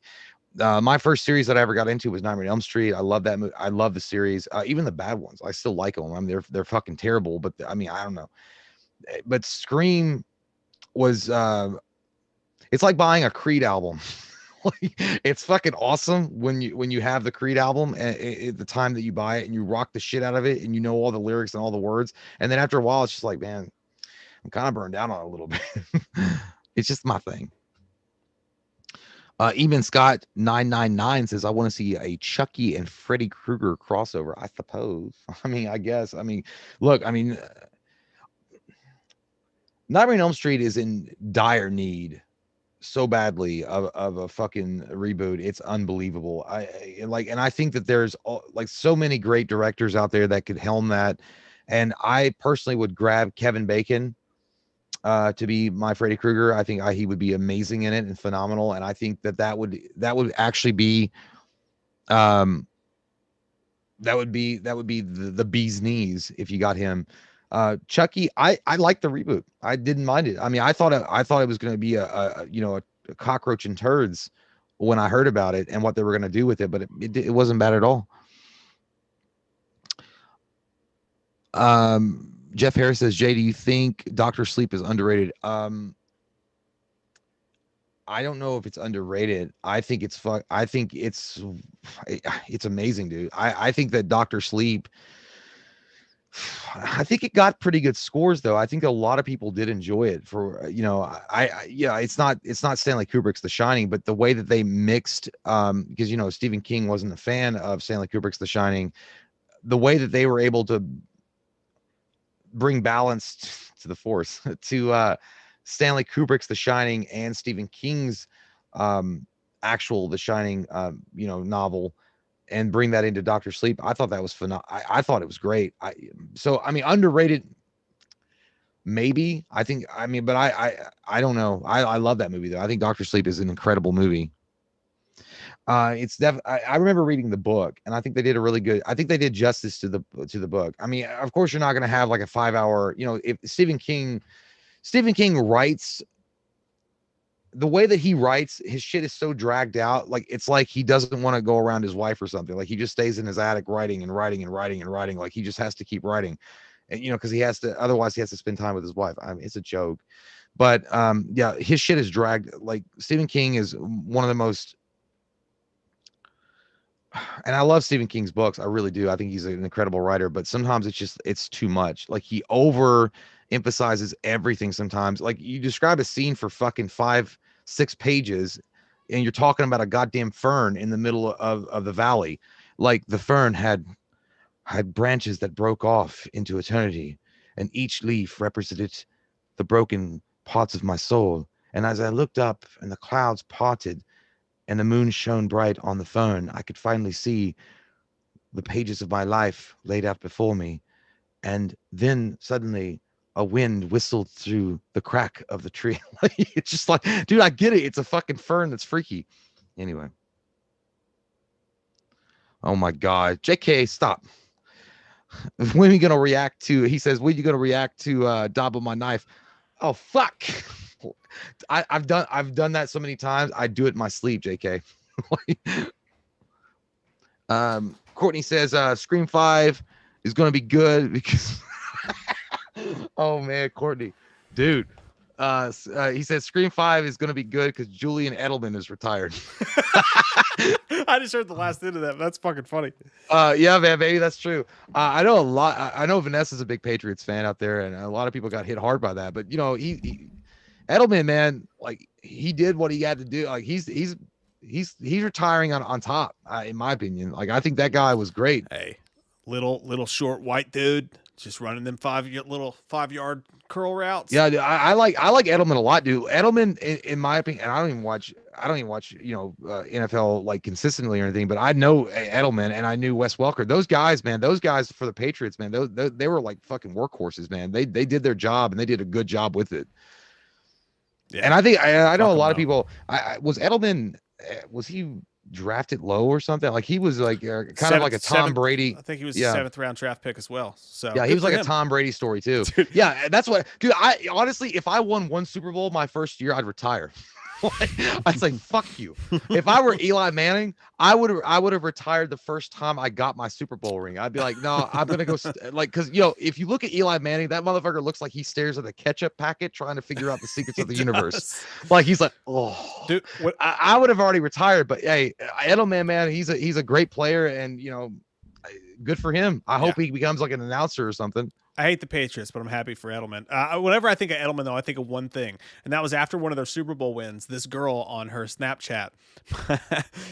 my first series that I ever got into was Nightmare on Elm Street. I love that movie. I love the series, even the bad ones. I still like them. I mean, they're fucking terrible, but I mean, I don't know. But Scream was it's like buying a Creed album. Like, it's fucking awesome when you have the Creed album at the time that you buy it and you rock the shit out of it and you know all the lyrics and all the words, and then after a while it's just like, man, I'm kind of burned out on it a little bit. It's just my thing. Even Scott 999 says, I want to see a Chucky and Freddy Krueger crossover. I suppose. I mean, I guess. I mean, look, I mean, Nightmare on Elm Street is in dire need so badly of a fucking reboot. It's unbelievable. And I think that there's like so many great directors out there that could helm that. And I personally would grab Kevin Bacon to be my Freddy Krueger. I think he would be amazing in it and phenomenal. And I think that would actually be that would be the bee's knees if you got him. Chucky, I like the reboot. I didn't mind it. I mean, I thought it was going to be a cockroach and turds when I heard about it and what they were going to do with it, but it wasn't bad at all. Jeff Harris says, Jay, do you think Dr. Sleep is underrated? I don't know if it's underrated. I think it's amazing, dude. I think that Dr. Sleep, I think it got pretty good scores though. I think a lot of people did enjoy it for, it's not Stanley Kubrick's The Shining, but the way that they mixed, because, Stephen King wasn't a fan of Stanley Kubrick's The Shining, the way that they were able to bring balance to the force to Stanley Kubrick's The Shining and Stephen King's actual The Shining novel, and bring that into Dr. Sleep. I thought that was phenomenal. I thought it was great. I mean, underrated maybe. But I don't know. I love that movie though. I think Dr. Sleep is an incredible movie. I remember reading the book, and I think they did a really good. I think they did justice to the book. I mean, of course, you're not going to have like a 5-hour. If Stephen King writes, the way that he writes, his shit is so dragged out. Like, it's like he doesn't want to go around his wife or something. Like, he just stays in his attic writing and writing and writing and writing. Like, he just has to keep writing, and because otherwise he has to spend time with his wife. I mean, it's a joke, but yeah, his shit is dragged. Like, Stephen King is one of the most. And I love Stephen King's books. I really do. I think he's an incredible writer, but sometimes it's too much. Like, he over emphasizes everything sometimes. Like, you describe a scene for fucking 5-6 pages and you're talking about a goddamn fern in the middle of the valley. Like, the fern had branches that broke off into eternity, and each leaf represented the broken parts of my soul. And as I looked up and the clouds parted and the moon shone bright on the fern, I could finally see the pages of my life laid out before me. And then suddenly a wind whistled through the crack of the tree. It's just like, dude, I get it. It's a fucking fern that's freaky. Anyway. Oh my God. JK, stop. When are you going to react to, he says, when are you going to react to Dabble My Knife? Oh, fuck. I've done that so many times. I do it in my sleep, JK. Courtney says Scream 5 is going to be good because oh man, Courtney, dude. He says Scream 5 is going to be good because Julian Edelman is retired. I just heard the last end of that. That's fucking funny. Yeah, man, baby, that's true. I know a lot. I know Vanessa's a big Patriots fan out there, and a lot of people got hit hard by that. But he Edelman, man, like, he did what he had to do. Like, he's retiring on top, in my opinion. Like, I think that guy was great. Hey, little short white dude, Just running them little 5-yard curl routes. Yeah, dude, I like Edelman a lot, dude. Edelman, in my opinion, and I don't even watch NFL like consistently or anything, but I know Edelman and I knew Wes Welker. Those guys, man, those guys for the Patriots, man, they were like fucking workhorses, man. They did their job and they did a good job with it. Yeah. And I think I know a lot of people. Was Edelman, was he drafted low or something? Like he was like kind of like a Tom Brady. I think he was a 7th round draft pick as well. So yeah, he was like a Tom Brady story too. Dude. Yeah, that's what, dude. I honestly, if I won 1 Super Bowl my first year, I'd retire. I'd say fuck you. If I were Eli Manning, I would have retired the first time I got my Super Bowl ring. I'd be like, no, I'm gonna go like, because if you look at Eli Manning, that motherfucker looks like he stares at a ketchup packet trying to figure out the secrets of the universe. Like he's like, oh, dude, I would have already retired. But hey, Edelman, man, he's a great player, and good for him. I hope he becomes like an announcer or something. I hate the Patriots, but I'm happy for Edelman. Whenever I think of Edelman, though, I think of one thing, and that was after one of their Super Bowl wins. This girl on her Snapchat,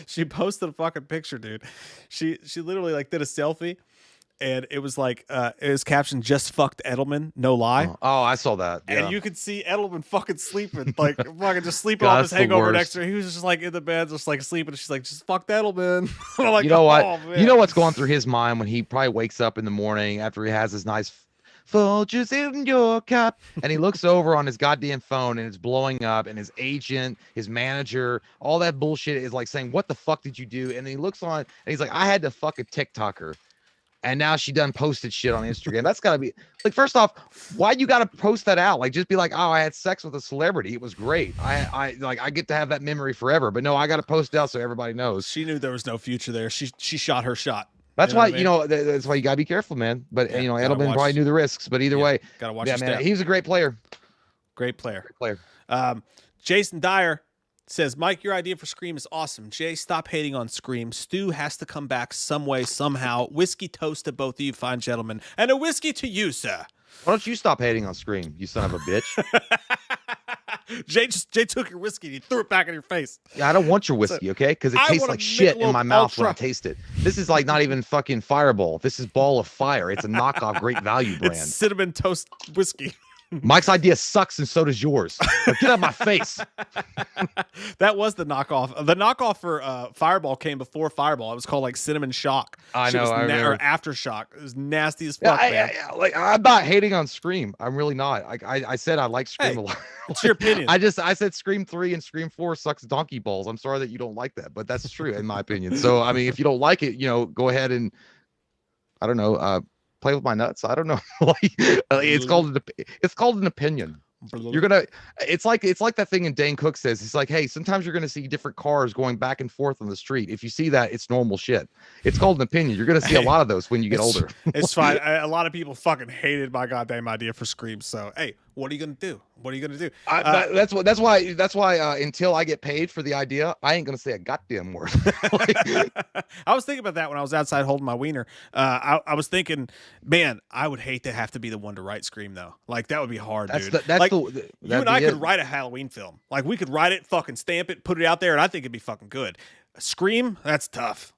she posted a fucking picture, dude. She literally like did a selfie, and it was like it was captioned "Just fucked Edelman, no lie." Oh, I saw that. Yeah. And you could see Edelman fucking sleeping, like fucking just sleeping off his hangover next to her. He was just like in the bed, just like sleeping. And she's like, "Just fucked Edelman." I'm like, you know what? Man. You know what's going through his mind when he probably wakes up in the morning after he has his nice Folgers in your cup, and he looks over on his goddamn phone and it's blowing up, and his agent, his manager, all that bullshit is like saying, what the fuck did you do? And then he looks on and he's like, I had to fuck a TikToker, and now she done posted shit on Instagram. That's gotta be like, first off, why you gotta post that out? Like, just be like, oh, I had sex with a celebrity, it was great, I get to have that memory forever. But no, I gotta post it out so everybody knows. She knew there was no future there. She shot her shot. That's why, that's why you gotta be careful, man. But Edelman probably knew the risks. But either way, gotta watch. Man, he's a great player. Great player. Jason Dyer says, Mike, your idea for Scream is awesome. Jay, stop hating on Scream. Stu has to come back some way, somehow. Whiskey toast to both of you fine gentlemen, and a whiskey to you, sir. Why don't you stop hating on Scream, you son of a bitch? Jay took your whiskey and he threw it back in your face. Yeah, I don't want your whiskey, okay? Because it tastes like shit in my mouth when I taste it. This is like not even fucking Fireball. This is Ball of Fire. It's a knockoff Great Value brand. It's cinnamon toast whiskey. Mike's idea sucks, and so does yours. Like, get out of my face. That was the knockoff. The knockoff for Fireball came before Fireball. It was called like Cinnamon Shock. I know. Or Aftershock. It was nasty as fuck, man. I'm not hating on Scream. I'm really not. I said I like Scream a lot. It's your opinion. I said Scream 3 and Scream 4 sucks donkey balls. I'm sorry that you don't like that, but that's true in my opinion. So I mean, if you don't like it, go ahead and I don't know, play with my nuts. I don't know. It's called an opinion. It's like that thing in Dane Cook says. It's like, hey, sometimes you're gonna see different cars going back and forth on the street. If you see that, it's normal shit. It's called an opinion. You're gonna see a lot of those when you get older. It's fine. A lot of people fucking hated my goddamn idea for Scream. So hey, what are you gonna do? What are you gonna do? That's why until I get paid for the idea, I ain't gonna say a goddamn word. I was thinking about that when I was outside holding my wiener. I was thinking, man, I would hate to have to be the one to write Scream though. Like that would be hard, dude. You and I could write a Halloween film. Like we could write it, fucking stamp it, put it out there, and I think it'd be fucking good. Scream, that's tough.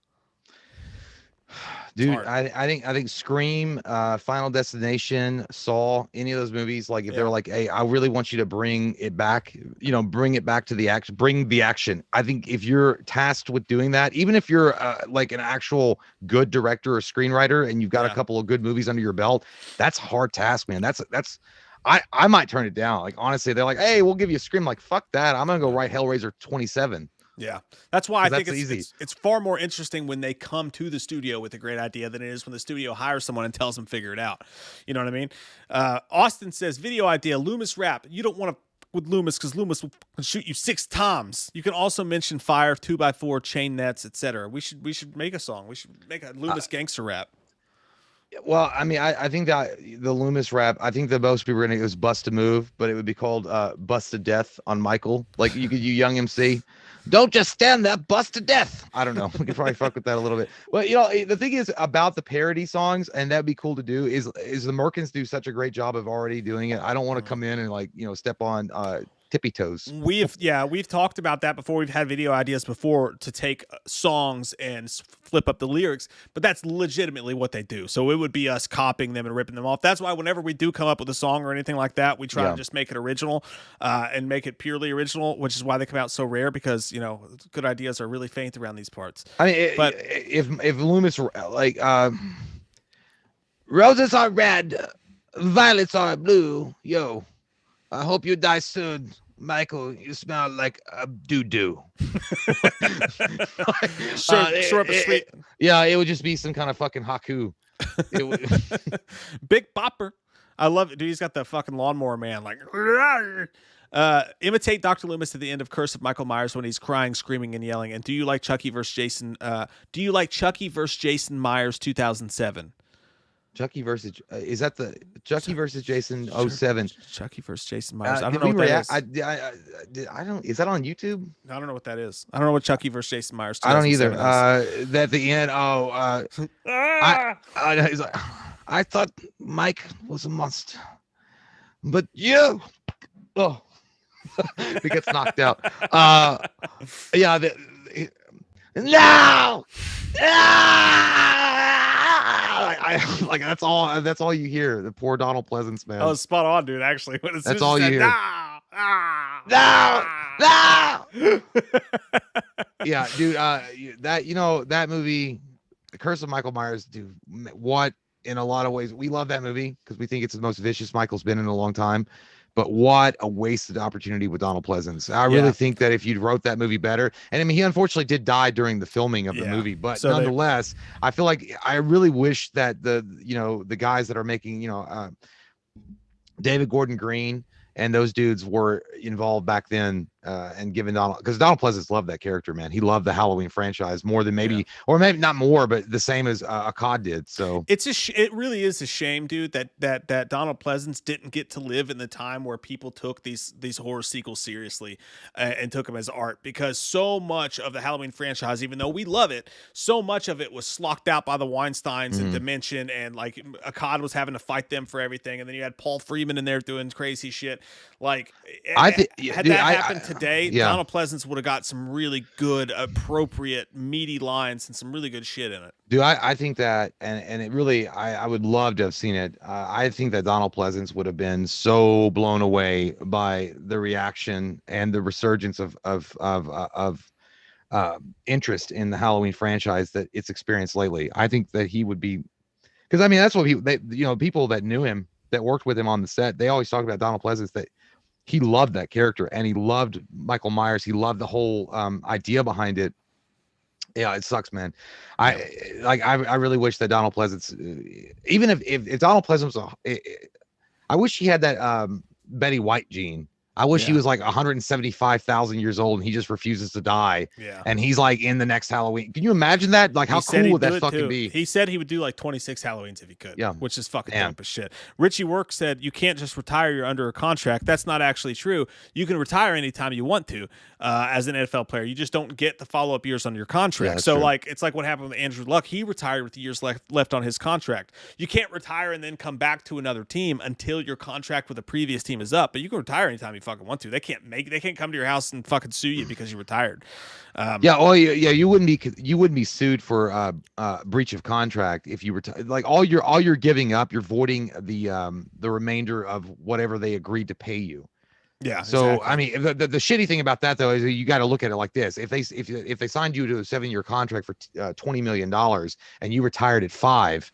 Dude, I think Scream, Final Destination, Saw, any of those movies, like if they're like, hey, I really want you to bring it back, bring it back to the action, bring the action. I think if you're tasked with doing that, even if you're like an actual good director or screenwriter and you've got a couple of good movies under your belt, that's a hard task, man. I might turn it down. Like honestly, they're like, hey, we'll give you a Scream. Like fuck that. I'm gonna go write Hellraiser 27. Yeah, that's why I think it's far more interesting when they come to the studio with a great idea than it is when the studio hires someone and tells them figure it out. You know what I mean? Austin says, video idea, Loomis rap. You don't want to with Loomis because Loomis will shoot you 6 times. You can also mention fire, 2x4, chain nets, etc. We should make a song. We should make a Loomis gangster rap. Well, I mean, I think that the Loomis rap, I think that most people are gonna, it was Bust a Move, but it would be called Bust to Death on Michael. Like you young MC. Don't just stand there, bust to death. I don't know. We could probably fuck with that a little bit. But the thing is about the parody songs, and that'd be cool to do, is the Merkins do such a great job of already doing it. I don't want to come in and like, step on tippy toes. We've talked about that before. We've had video ideas before to take songs and flip up the lyrics, but that's legitimately what they do. So it would be us copying them and ripping them off. That's why whenever we do come up with a song or anything like that, we try to just make it original and make it purely original, which is why they come out so rare, because good ideas are really faint around these parts. I mean, but if Loomis like roses are red, violets are blue, yo. I hope you die soon, Michael. You smell like a doo-doo. Short but sweet. Yeah, it would just be some kind of fucking haiku. Big Bopper. I love it, dude. He's got the fucking lawnmower man. Like, imitate Dr. Loomis at the end of Curse of Michael Myers when he's crying, screaming, and yelling. And do you like Chucky versus Jason? Do you like Chucky versus Jason Myers 2007? Chucky versus is that the Chucky versus Jason 07? Chucky versus Jason Myers. I don't know what that is. I don't. Is that on YouTube? I don't know what that is. I don't know what Chucky versus Jason Myers. I don't either. At the end, he's like, I thought Mike was a must, but you, he gets knocked out. No. I like that's all you hear. The poor Donald Pleasance, man. Oh, spot on, dude. Actually, that's all you hear. No. Yeah, dude. That movie, The Curse of Michael Myers, dude. What in a lot of ways we love that movie because we think it's the most vicious Michael's been in a long time. But what a wasted opportunity with Donald Pleasance. I really think that if you wrote that movie better, and I mean, he unfortunately did die during the filming of the movie, but nonetheless, I feel like I really wish that the guys that are making, David Gordon Green and those dudes were involved back then and given because Donald Pleasance loved that character, man. He loved the Halloween franchise more than or maybe not more, but the same as Akkad did. So it really is a shame, dude, that Donald Pleasance didn't get to live in the time where people took these horror sequels seriously and took them as art, because so much of the Halloween franchise, even though we love it, so much of it was slocked out by the Weinsteins and Dimension, and like Akkad was having to fight them for everything, and then you had Paul Freeman in there doing crazy shit. Like, had that happened today, Donald Pleasance would have got some really good, appropriate, meaty lines and some really good shit in it. Dude, I think that, and it really, I would love to have seen it. I think that Donald Pleasance would have been so blown away by the reaction and the resurgence of interest in the Halloween franchise that it's experienced lately. I think that he would be, because I mean that's what people that knew him, that worked with him on the set, they always talk about Donald Pleasance, that he loved that character and he loved Michael Myers. He loved the whole idea behind it. Yeah, it sucks, man. I really wish that Donald Pleasance, even if Donald Pleasance was, I wish he had that Betty White gene. I wish he was like 175,000 years old and he just refuses to die. Yeah. And he's like in the next Halloween. Can you imagine that? Like, how cool would that fucking be? He said he would do like 26 Halloweens if he could. Yeah. Which is fucking dope as shit. Richie Work said, you can't just retire. You're under a contract. That's not actually true. You can retire anytime you want to as an NFL player. You just don't get the follow-up years on your contract. Yeah, so true. Like, it's like what happened with Andrew Luck. He retired with the years left on his contract. You can't retire and then come back to another team until your contract with the previous team is up. But you can retire anytime you fucking want to. They can't come to your house and fucking sue you because you retired. You wouldn't be sued for breach of contract if you retire. Like all you're giving up, you're voiding the remainder of whatever they agreed to pay you. Yeah. So exactly. I mean, the shitty thing about that though is you got to look at it like this: if they signed you to a 7-year contract for $20 million and you retired at 5.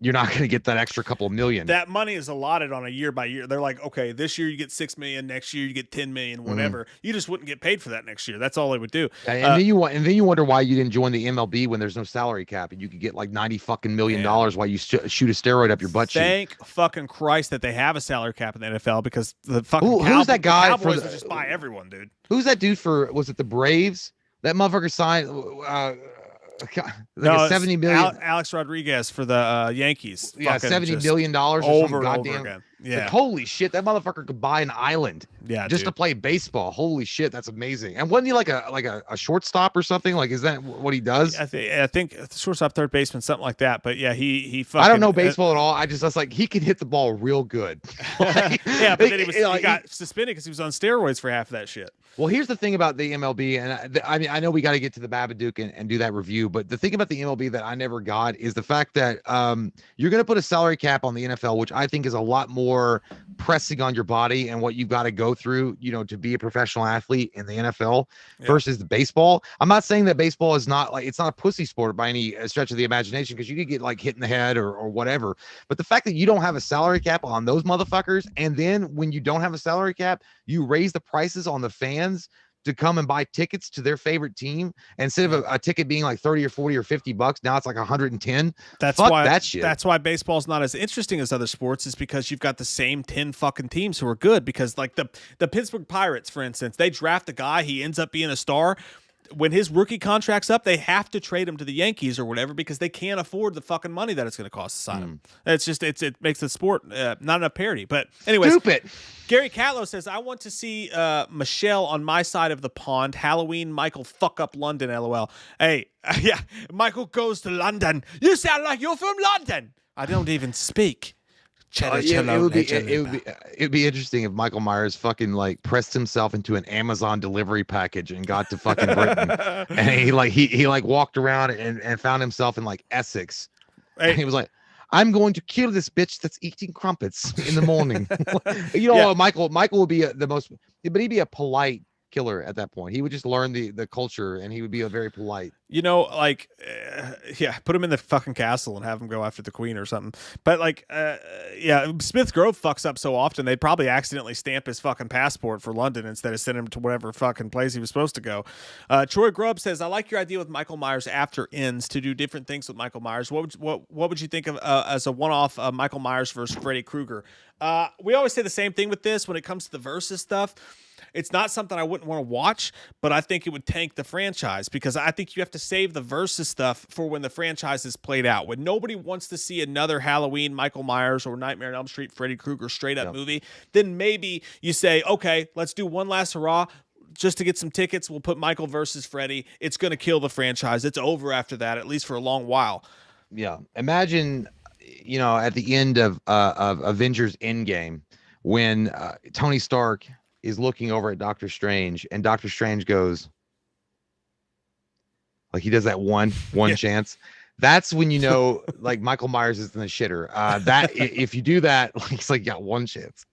You're not going to get that extra couple of million. That money is allotted on a year by year. They're like, okay, this year you get $6 million, next year you get $10 million, whatever. Mm-hmm. You just wouldn't get paid for that next year. That's all they would do. And then you wonder why you didn't join the MLB when there's no salary cap and you could get like $90 million while you shoot a steroid up your butt cheek. Thank fucking Christ that they have a salary cap in the NFL, because the fucking who's that guy Cowboys would just buy everyone, dude. Who's that dude for? Was it the Braves? That motherfucker signed. No, 70 million. Alex Rodriguez for the Yankees. Yeah, $70 million or over and over again. Yeah. Like, holy shit, that motherfucker could buy an island just dude. to play baseball. Holy shit, that's amazing. And wasn't he like a shortstop or something? Like, is that what he does? I think shortstop, third baseman, something like that. But yeah, he fucking. I don't know baseball at all. I was like, he can hit the ball real good. Like, yeah, but then he got suspended because he was on steroids for half of that shit. Well, here's the thing about the MLB, and I mean, I know we got to get to the Babadook and do that review, but the thing about the MLB that I never got is the fact that you're going to put a salary cap on the NFL, which I think is a lot more pressing on your body and what you've got to go through, to be a professional athlete in the NFL versus the baseball. I'm not saying that baseball is not it's not a pussy sport by any stretch of the imagination, because you could get like hit in the head or whatever. But the fact that you don't have a salary cap on those motherfuckers, and then when you don't have a salary cap, you raise the prices on the fans to come and buy tickets to their favorite team, instead of a ticket being like 30 or 40 or $50, now it's like 110. That's Fuck why that shit. That's why baseball's not as interesting as other sports, is because you've got the same 10 fucking teams who are good. Because like the Pittsburgh Pirates, for instance, they draft a guy, he ends up being a star. When his rookie contract's up, they have to trade him to the Yankees or whatever, because they can't afford the fucking money that it's going to cost to sign him. It's just it makes the sport not enough parity. But anyways, stupid. Gary Catlow says, I want to see Michelle on my side of the pond. Halloween, Michael fuck up London, LOL. Hey, yeah, Michael goes to London. You sound like you're from London. I don't even speak. It'd be interesting if Michael Myers fucking like pressed himself into an Amazon delivery package and got to fucking Britain, and he walked around and found himself in like Essex, and he was like, I'm going to kill this bitch that's eating crumpets in the morning. Michael would be but he'd be a polite killer at that point. He would just learn the culture, and he would be a very polite. Put him in the fucking castle and have him go after the queen or something. But Smith Grove fucks up so often, they'd probably accidentally stamp his fucking passport for London instead of sending him to whatever fucking place he was supposed to go. Troy Grubb says, I like your idea with Michael Myers after ends to do different things with Michael Myers. What would you think of as a one-off Michael Myers versus Freddy Krueger? We always say the same thing with this when it comes to the versus stuff. It's not something I wouldn't want to watch, but I think it would tank the franchise, because I think you have to save the versus stuff for when the franchise is played out. When nobody wants to see another Halloween Michael Myers or Nightmare on Elm Street Freddy Krueger straight up movie, then maybe you say, okay, let's do one last hurrah. Just to get some tickets, we'll put Michael versus Freddy. It's going to kill the franchise. It's over after that, at least for a long while. Yeah. Imagine, at the end of Avengers Endgame, when Tony Stark is looking over at Doctor Strange, and Doctor Strange goes, like, he does that one chance. That's when like Michael Myers is in the shitter. That if you do that, like, it's like, yeah, one chance.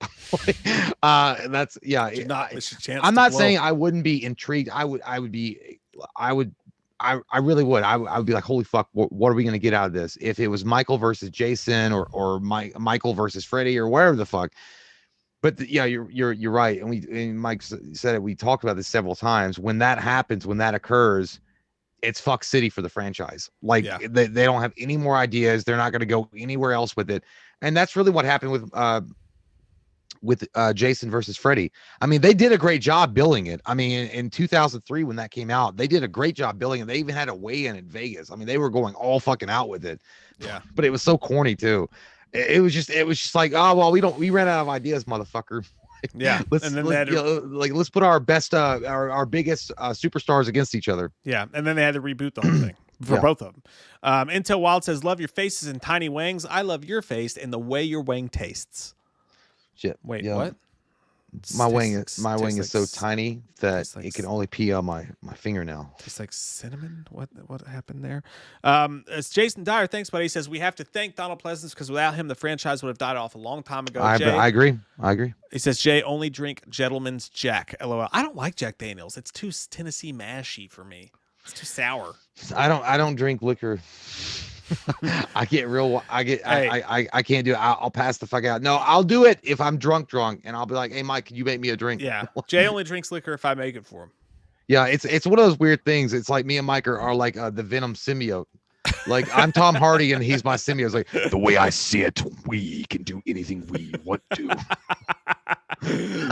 That's I'm not saying I wouldn't be intrigued. I really would. I would be like, holy fuck, what are we gonna get out of this? If it was Michael versus Jason or Michael versus Freddy or wherever the fuck. But you're right, and Mike said it. We talked about this several times. When that happens, when that occurs, it's fuck city for the franchise. Like they don't have any more ideas. They're not going to go anywhere else with it, and that's really what happened with Jason versus Freddy. I mean, they did a great job billing it. I mean, in 2003 when that came out, they did a great job billing it. They even had a weigh-in in Vegas. I mean, they were going all fucking out with it. Yeah, but it was so corny too. It was just like, oh well, we ran out of ideas, motherfucker. Yeah, let's put our best our biggest superstars against each other. Yeah, and then they had to reboot the whole thing for both of them. Intel Wild says, love your faces and tiny wangs. I love your face and the way your wang tastes. Shit. Wait, what? My wing is so tiny that it can only pee on my fingernail. Tastes like cinnamon. What happened there? It's Jason Dyer. Thanks, buddy. He says, we have to thank Donald Pleasance, because without him, the franchise would have died off a long time ago. I agree. He says, Jay, only drink Gentleman's Jack. LOL. I don't like Jack Daniels. It's too Tennessee mashy for me. It's too sour. I don't drink liquor. I can't do it. I'll pass the fuck out. No, I'll do it if I'm drunk, and I'll be like, hey, Mike, can you make me a drink? Yeah. Jay only drinks liquor if I make it for him. Yeah, it's one of those weird things. It's like me and Mike are like the Venom symbiote. Like, I'm Tom Hardy and he's my symbiote. It's like, the way I see it, we can do anything we want to.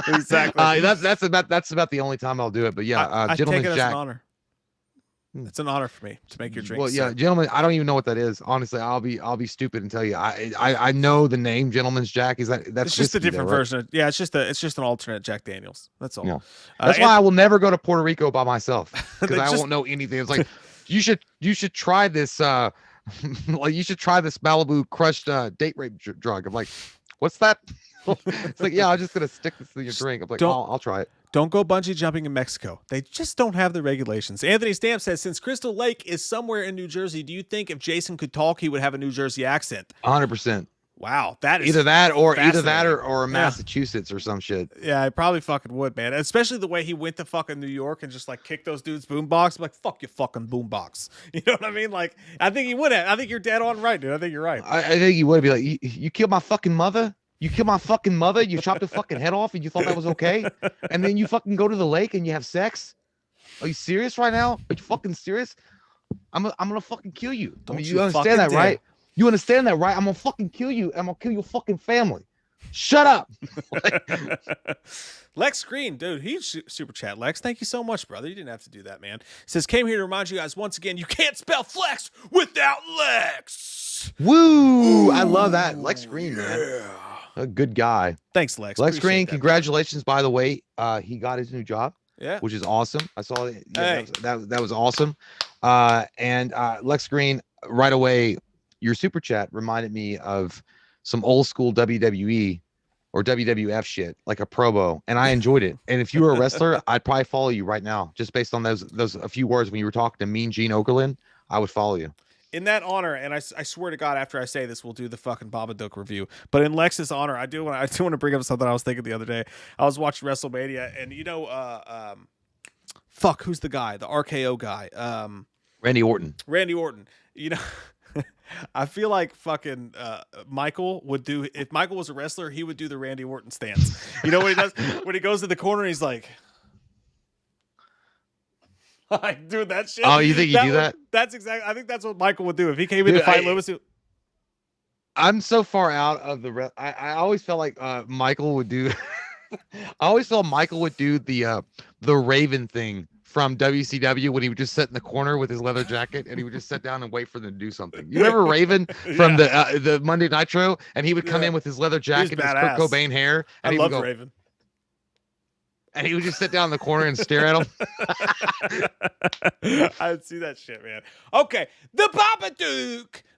Exactly. That's about the only time I'll do it. But yeah, I Gentleman's take it Jack. as an honor. It's an honor for me to make your drink. Well, yeah, gentlemen, I don't even know what that is. Honestly, I'll be stupid and tell you. I know the name Gentleman's Jack. Is that's it's just a different though, right? version. Yeah, it's just an alternate Jack Daniels. That's all. Yeah. That's why I will never go to Puerto Rico by myself, because I won't know anything. It's like you should try this. Like you should try this Malibu crushed date rape drug. I'm like, what's that? It's like, yeah, I'm just gonna stick this in your drink. I'm like, I'll try it. Don't go bungee jumping in Mexico. They just don't have the regulations. Anthony Stamp says, since Crystal Lake is somewhere in New Jersey, do you think if Jason could talk, he would have a New Jersey accent? 100%. Wow, that is either that or Massachusetts or some shit. Yeah, I probably fucking would, man. Especially the way he went to fucking New York and just like kicked those dudes' boombox. I'm like, fuck your fucking boombox. You know what I mean? Like, I think he would have. I think you're dead on right, dude. I think you're right. I think he would be like, you killed my fucking mother. You killed my fucking mother. You chopped her fucking head off, and you thought that was okay. And then you fucking go to the lake and you have sex. Are you serious right now? Are you fucking serious? I'm gonna fucking kill you. I mean, you understand that, right? You understand that, right? I'm gonna fucking kill you. I'm gonna kill your fucking family. Shut up. Lex Green, dude, he's super chat. Lex, thank you so much, brother. You didn't have to do that, man. Says, came here to remind you guys once again, you can't spell flex without Lex. Woo! I love that. Lex Green, man. A good guy. Thanks, Lex. Lex Green, congratulations, by the way. He got his new job. Yeah. Which is awesome. I saw it. Yeah, that was awesome. And Lex Green, right away, your super chat reminded me of some old school WWE or WWF shit, like a promo, and I enjoyed it. And if you were a wrestler, I'd probably follow you right now, just based on those a few words when you were talking to Mean Gene Okerlund. I would follow you. In that honor, and I swear to God, after I say this, we'll do the fucking Babadook review. But in Lex's honor, I do want to bring up something I was thinking the other day. I was watching WrestleMania, and you know, who's the guy, the RKO guy? Randy Orton. Randy Orton. You know, I feel like fucking Michael would do, if Michael was a wrestler, he would do the Randy Orton stance. You know what he does when he goes to the corner? And he's like doing that shit. Oh, you think you do that? That's exactly. I think that's what Michael would do if he came in to fight Lewis. I'm so far out of the. I always felt like Michael would do. I always felt Michael would do the Raven thing from WCW when he would just sit in the corner with his leather jacket and he would just sit down and wait for them to do something. You remember Raven from the Monday Nitro, and he would come in with his letter jacket, his Kurt Cobain hair, and I love Raven. And he would just sit down in the corner and stare at him. I'd see that shit, man. Okay, the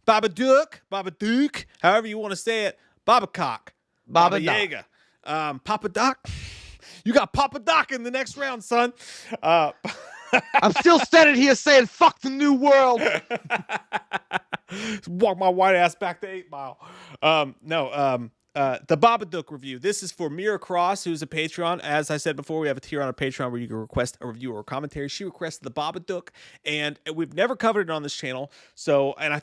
Babadook, however you want to say it, Babacock, Baba Yaga, Papa Doc. You got Papa Doc in the next round, son. I'm still standing here saying, fuck the new world. Walk my white ass back to 8 Mile. The Babadook review. This is for Mira Cross, who's a Patreon. As I said before, we have a tier on a Patreon where you can request a review or a commentary. She requested the Babadook, and we've never covered it on this channel. So, and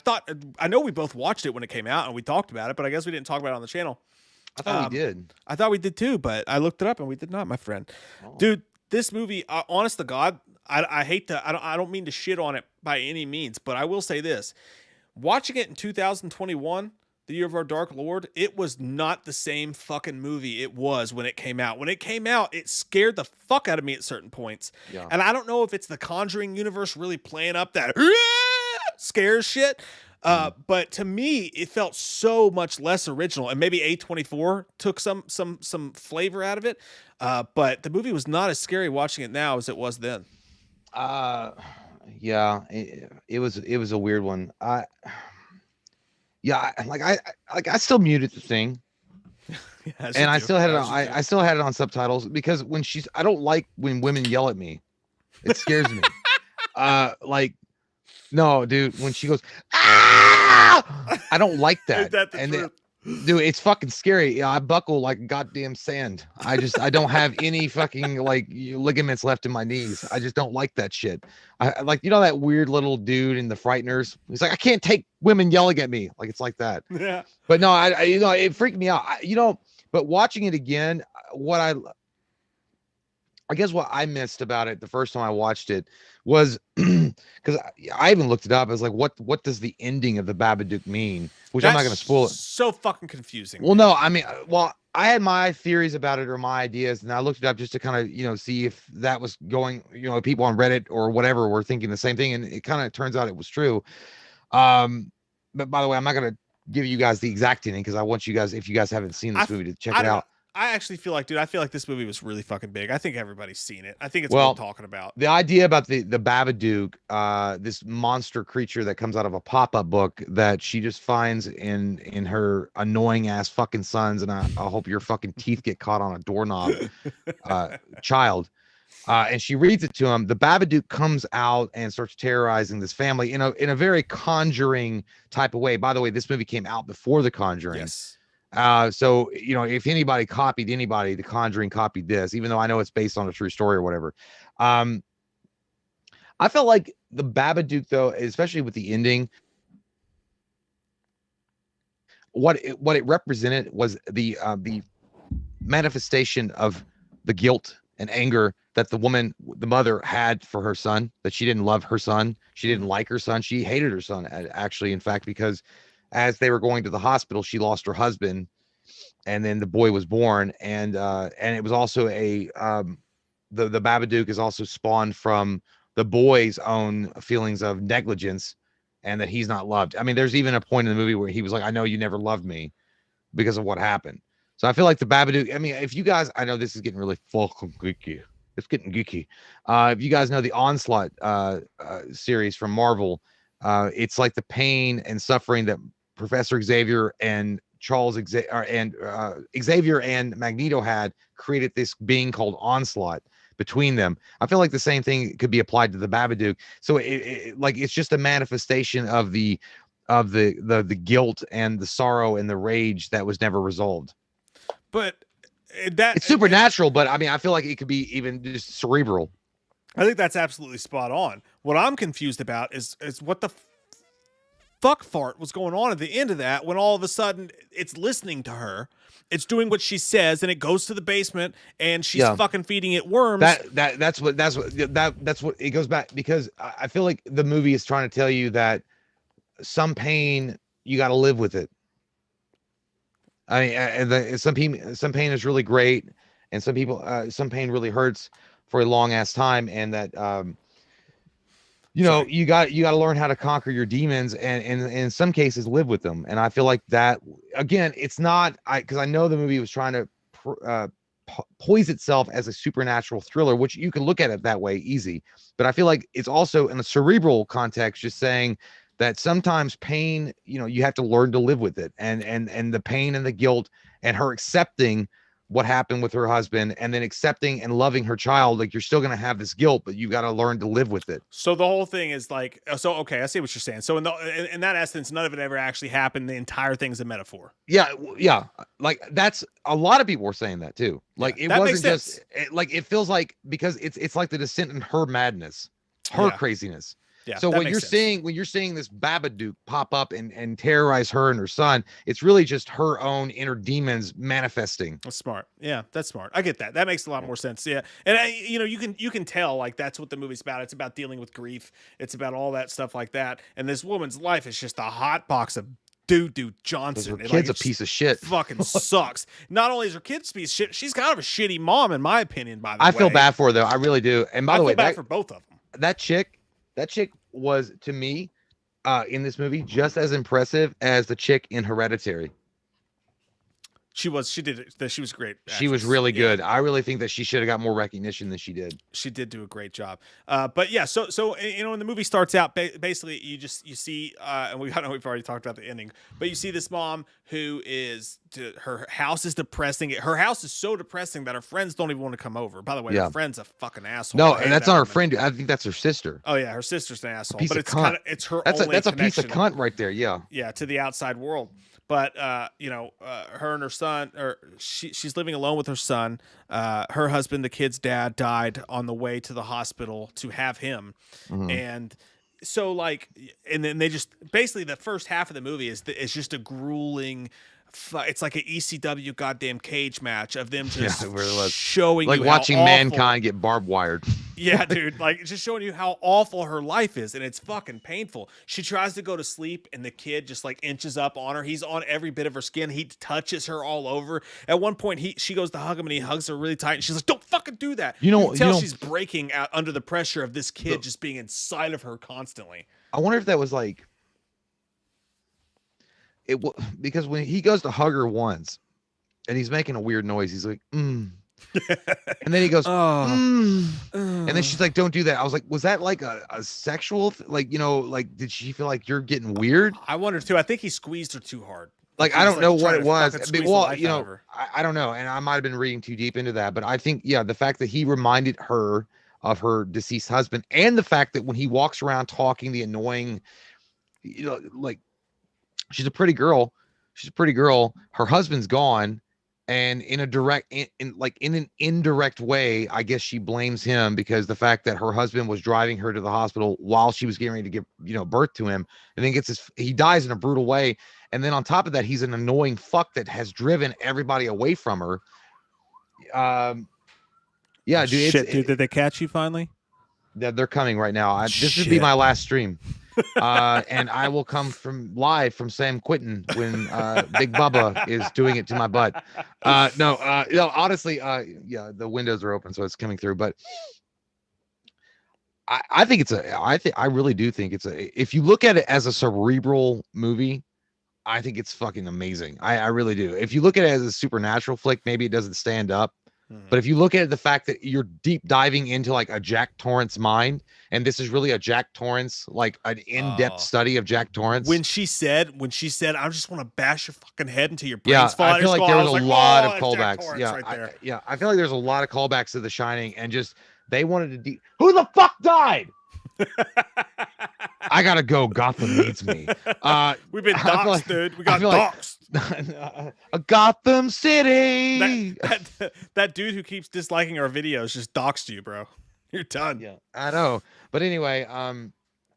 I know we both watched it when it came out, and we talked about it, but I guess we didn't talk about it on the channel. I thought we did. I thought we did too, but I looked it up and we did not, my friend. Oh. Dude, this movie, honest to God, I hate to, I don't mean to shit on it by any means, but I will say this. Watching it in 2021, the year of our Dark Lord, it was not the same fucking movie it was when it came out. When it came out, it scared the fuck out of me at certain points. Yeah. And I don't know if it's the Conjuring universe really playing up that scares shit. But to me, it felt so much less original, and maybe A24 took some flavor out of it. But the movie was not as scary watching it now as it was then. Yeah, it was a weird one. I still muted the thing. Yeah, and I still had it on. I still had it on subtitles because I don't like when women yell at me. It scares me. No, dude, when she goes, ah! I don't like that. Dude, it's fucking scary. Yeah, I buckle like goddamn sand. I don't have any fucking like ligaments left in my knees. I just don't like that shit. I like, you know, that weird little dude in The Frighteners. He's like, I can't take women yelling at me. Like, it's like that. Yeah. But no, it freaked me out. But watching it again, I guess what I missed about it the first time I watched it was because I even looked it up. I was like, what does the ending of the Babadook mean? Which I'm not going to spoil it. So fucking confusing. Well, no, I mean, I had my theories about it or my ideas, and I looked it up just to kind of, see if that was going, people on Reddit or whatever were thinking the same thing. And it kind of turns out it was true. Um, but by the way, I'm not going to give you guys the exact ending because I want you guys, if you guys haven't seen this movie, to check it out. I actually feel like, dude, I feel like this movie was really fucking big. I think everybody's seen it. I think it's Well, worth talking about. The idea about the Babadook, this monster creature that comes out of a pop-up book that she just finds in her annoying ass fucking sons, and I hope your fucking teeth get caught on a doorknob, child. And she reads it to him. The Babadook comes out and starts terrorizing this family in a very Conjuring type of way. By the way, this movie came out before The Conjuring. Yes. So if anybody copied anybody, The Conjuring copied this, even though I know it's based on a true story or whatever. I felt like the Babadook, though, especially with the ending, what it represented was the manifestation of the guilt and anger that the mother had for her son, that she didn't love her son, she didn't like her son, she hated her son, actually, in fact, because as they were going to the hospital, she lost her husband, and then the boy was born. And it was also the Babadook is also spawned from the boy's own feelings of negligence and that he's not loved. I mean, there's even a point in the movie where he was like, I know you never loved me because of what happened. So I feel like the Babadook, I mean, if you guys, I know this is getting really fucking geeky. It's getting geeky. If you guys know the Onslaught series from Marvel, it's like the pain and suffering that Professor Xavier and Xavier and Magneto had created this being called Onslaught between them. I feel like the same thing could be applied to the Babadook. So it's just a manifestation of the guilt and the sorrow and the rage that was never resolved. But it's supernatural, but I mean, I feel like it could be even just cerebral. I think that's absolutely spot on. What I'm confused about is what the fuck fart was going on at the end of that, when all of a sudden it's listening to her, it's doing what she says, and it goes to the basement and she's fucking feeding it worms. That's what it goes back, because I feel like the movie is trying to tell you that some pain, you got to live with it. I mean, some pain is really great, and some pain really hurts for a long ass time, and that you got to learn how to conquer your demons, and in some cases live with them. And I feel like that, again, it's not, because I know the movie was trying to poise itself as a supernatural thriller, which you can look at it that way easy, but I feel like it's also in a cerebral context, just saying that sometimes pain, you have to learn to live with it, and the pain and the guilt, and her accepting what happened with her husband, and then accepting and loving her child. Like, you're still going to have this guilt, but you got to learn to live with it. So the whole thing is like, okay, I see what you're saying. So in that essence, none of it ever actually happened. The entire thing's a metaphor. Yeah. Like, that's, a lot of people were saying that too. Like, it wasn't just it feels like, because it's like the descent in her madness, her craziness. Yeah, so when you're seeing this Babadook pop up and terrorize her and her son, it's really just her own inner demons manifesting. That's smart. Yeah, that's smart. I get that. That makes a lot more sense. Yeah, and you can tell, like, that's what the movie's about. It's about dealing with grief. It's about all that stuff like that. And this woman's life is just a hot box of doo-doo Johnson. Her kid's a piece of shit. Fucking sucks. Not only is her kid's a piece of shit, she's kind of a shitty mom, in my opinion. By the way, I feel bad for her, though. I really do. And by the way, I feel bad for both of them. That chick was, to me, in this movie, just as impressive as the chick in Hereditary. She was great. She was really good. I really think that she should have got more recognition than she did. She did do a great job. But yeah, so when the movie starts out, basically you see, and we've already talked about the ending, but you see this mom who her house is depressing. Her house is so depressing that her friends don't even want to come over. By the way, her friend's a fucking asshole. No, and that's not her friend. I think that's her sister. Oh yeah, her sister's an asshole. But it's her. That's a piece of cunt right there. Yeah. Yeah, to the outside world. But her and her son, or she's living alone with her son. Her husband, the kid's dad, died on the way to the hospital to have him, and so and then they just basically, the first half of the movie is just a grueling it's like an ECW goddamn cage match of them just Yeah, it really was. showing Like you watching how awful, mankind get barbed wired. yeah, dude, like just showing you how awful her life is, and it's fucking painful. She tries to go to sleep, and the kid just like inches up on her. He's on every bit of her skin. He touches her all over. At one point, she goes to hug him, and he hugs her really tight, and she's like, "Don't fucking do that." You can tell she's breaking out under the pressure of this kid just being inside of her constantly. I wonder if that was like because when he goes to hug her once, and he's making a weird noise, he's like, and then he goes, and then she's like, "Don't do that." I was like, was that like a sexual like, you know, like did she feel like you're getting weird? I wondered too. I think he squeezed her too hard. Like, I don't know what it was. Well, you know, I I don't know, and I might have been reading too deep into that, but I think, yeah, the fact that he reminded her of her deceased husband, and the fact that when he walks around talking the annoying, you know, like, she's a pretty girl, her husband's gone, and in a direct, in an indirect way, I guess she blames him, because the fact that her husband was driving her to the hospital while she was getting ready to give, you know, birth to him, and then he dies in a brutal way. And then on top of that, he's an annoying fuck that has driven everybody away from her. Yeah, dude. Shit, dude, did they catch you finally? They're coming right now. This would be my last stream. And I will come live from San Quentin when Big Bubba is doing it to my butt. No, honestly, yeah, the windows are open, so it's coming through. But I think I really do think if you look at it as a cerebral movie, I think it's fucking amazing. I really do. If you look at it as a supernatural flick, maybe it doesn't stand up. But if you look at the fact that you're deep diving into like a Jack Torrance mind, and this is really a Jack Torrance, like an in-depth study of Jack Torrance. When she said, I just want to bash your fucking head until your brains fall out. I feel like there was a lot of callbacks. I feel like there's a lot of callbacks to The Shining, and just they wanted to. Who the fuck died? I gotta go. Gotham needs me. We've been doxxed, dude. We got doxxed. A Gotham City. That dude who keeps disliking our videos just doxed you, bro. You're done. Yeah, I know. But anyway,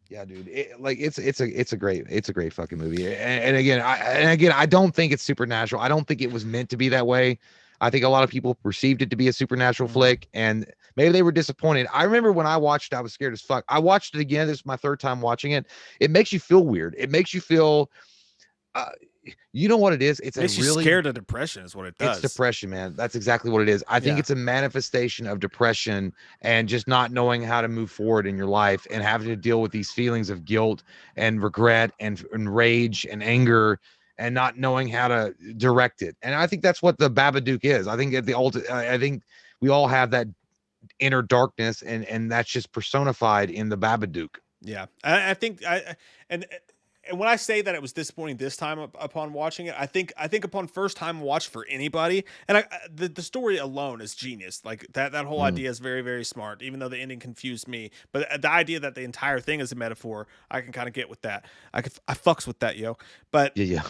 yeah, dude. It's a great fucking movie. And again, I don't think it's supernatural. I don't think it was meant to be that way. I think a lot of people perceived it to be a supernatural flick, and maybe they were disappointed. I remember when I watched it, I was scared as fuck. I watched it again. This is my third time watching it. It makes you feel weird. It makes you feel, you know what it is? It's makes you scared of depression is what it does. It's depression, man. That's exactly what it is. I think it's a manifestation of depression and just not knowing how to move forward in your life and having to deal with these feelings of guilt and regret and rage and anger, and not knowing how to direct it. And I think that's what the Babadook is. I think I think we all have that inner darkness, and that's just personified in the Babadook. Yeah. I think and when I say that it was disappointing this time upon watching it, I think upon first time watch for anybody, and the story alone is genius. Like that whole idea is very, very smart, even though the ending confused me. But the idea that the entire thing is a metaphor, I can kind of get with that. I fucks with that, yo. But yeah.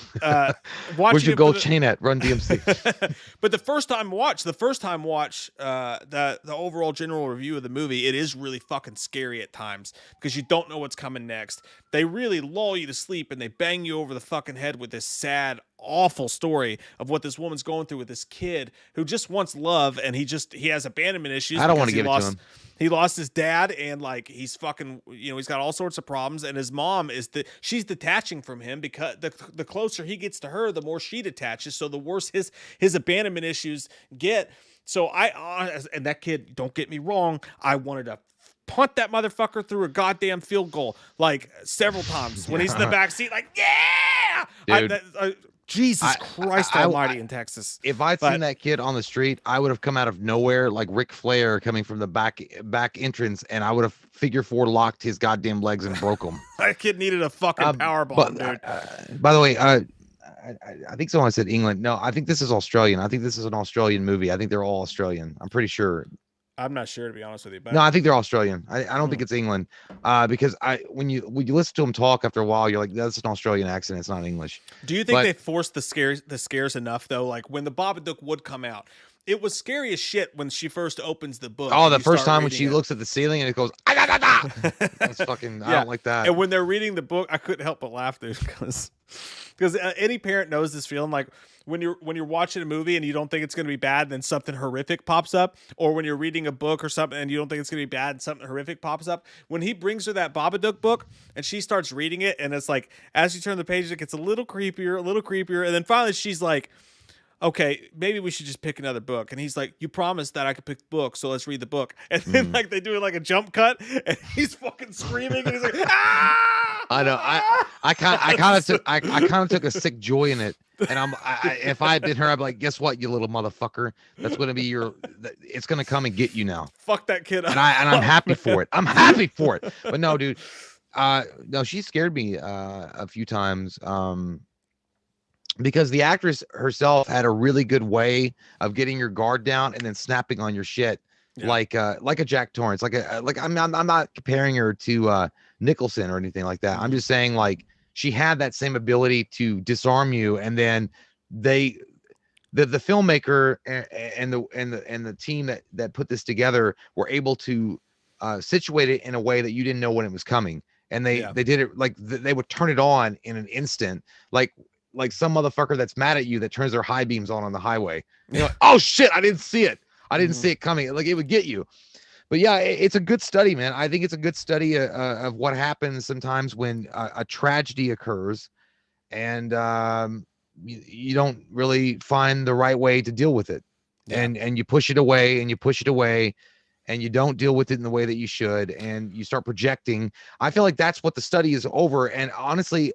Where's your gold chain at? Run DMC. But the first time watch, the overall general review of the movie, it is really fucking scary at times because you don't know what's coming next. They really lull you to sleep, and they bang you over the fucking head with this sad, awful story of what this woman's going through with this kid who just wants love, and he has abandonment issues. I don't want to give it to him. He lost his dad, and like he's fucking, he's got all sorts of problems, and his mom she's detaching from him because the closer he gets to her, the more she detaches. So the worse his abandonment issues get. So and that kid, don't get me wrong, I wanted to punt that motherfucker through a goddamn field goal like several times when he's in the back seat, like, yeah, dude. Jesus Christ Almighty in Texas. If I'd seen that kid on the street, I would have come out of nowhere like Ric Flair coming from the back entrance, and I would have figure four locked his goddamn legs and broke them. That kid needed a fucking power bomb, dude. By the way, I think someone said England. No, I think this is Australian. I think this is an Australian movie. I think they're all Australian. I'm pretty sure. I'm not sure, to be honest with you. But no, I think they're Australian. I don't think it's England, because when you listen to them talk after a while, you're like, that's an Australian accent. It's not English. Do you think they forced the scares enough though? Like when the Babadook would come out, it was scary as shit when she first opens the book. Oh, and the you first start time when she reading it. looks at the ceiling and it goes, "Ah, da, da, da." That's fucking. I Yeah. don't like that. And when they're reading the book, I couldn't help but laugh, dude, because any parent knows this feeling. Like when you're watching a movie and you don't think it's going to be bad, then something horrific pops up, or when you're reading a book or something and you don't think it's going to be bad, and something horrific pops up. When he brings her that Babadook book and she starts reading it, and it's like as you turn the page, it gets a little creepier, and then finally she's like, okay, maybe we should just pick another book. And he's like, you promised that I could pick the book, so let's read the book. And then like they do like a jump cut and he's fucking screaming and he's like, ah! I know. I kind of took a sick joy in it. And if I had been her, I'd be like, guess what, you little motherfucker? That's gonna be it's gonna come and get you now. Fuck that kid up. And I'm happy for it. I'm happy for it. But no, dude. No, she scared me a few times. Because the actress herself had a really good way of getting your guard down and then snapping on your shit, like a Jack Torrance, I'm not comparing her to Nicholson or anything like that. I'm just saying like she had that same ability to disarm you, and then the filmmaker and the team that put this together were able to situate it in a way that you didn't know when it was coming, and they did it like they would turn it on in an instant, like some motherfucker that's mad at you that turns their high beams on the highway. You're like, oh shit, I didn't see it. I didn't see it coming. Like it would get you. But yeah, it's a good study, man. I think it's a good study of what happens sometimes when a tragedy occurs, and you don't really find the right way to deal with it, and you push it away and you push it away, and you don't deal with it in the way that you should, and you start projecting. I feel like that's what the study is over. And honestly,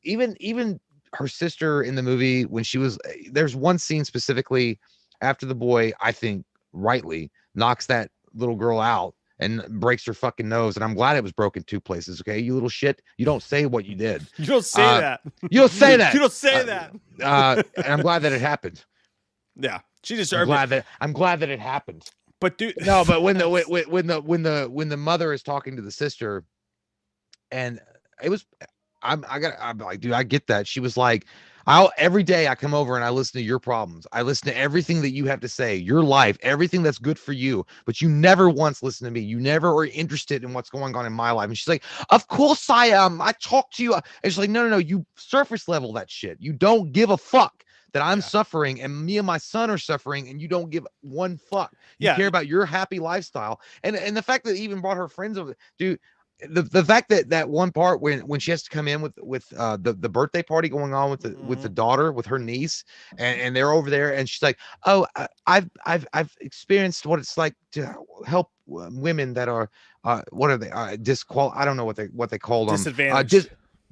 even her sister in the movie, when there's one scene specifically after the boy, I think rightly, knocks that little girl out and breaks her fucking nose. And I'm glad it was broken 2 places. Okay, you little shit. You don't say what you did. You don't say that. You don't say that. You don't say that. And I'm glad that it happened. Yeah, she deserved it. I'm glad that it happened. But dude, no, but when the mother is talking to the sister, and it was, I'm like, dude, I get that. She was like, every day I come over and I listen to your problems. I listen to everything that you have to say, your life, everything that's good for you. But you never once listen to me. You never are interested in what's going on in my life. And she's like, of course I am. I talk to you. And she's like, no. You surface level that shit. You don't give a fuck that I'm suffering and me and my son are suffering, and you don't give one fuck. You care about your happy lifestyle. And the fact that even brought her friends over, dude. The fact that one part when she has to come in with the birthday party going on with the daughter, with her niece, and they're over there, and she's like, oh, I've experienced what it's like to help women that are what are they I don't know what they call them,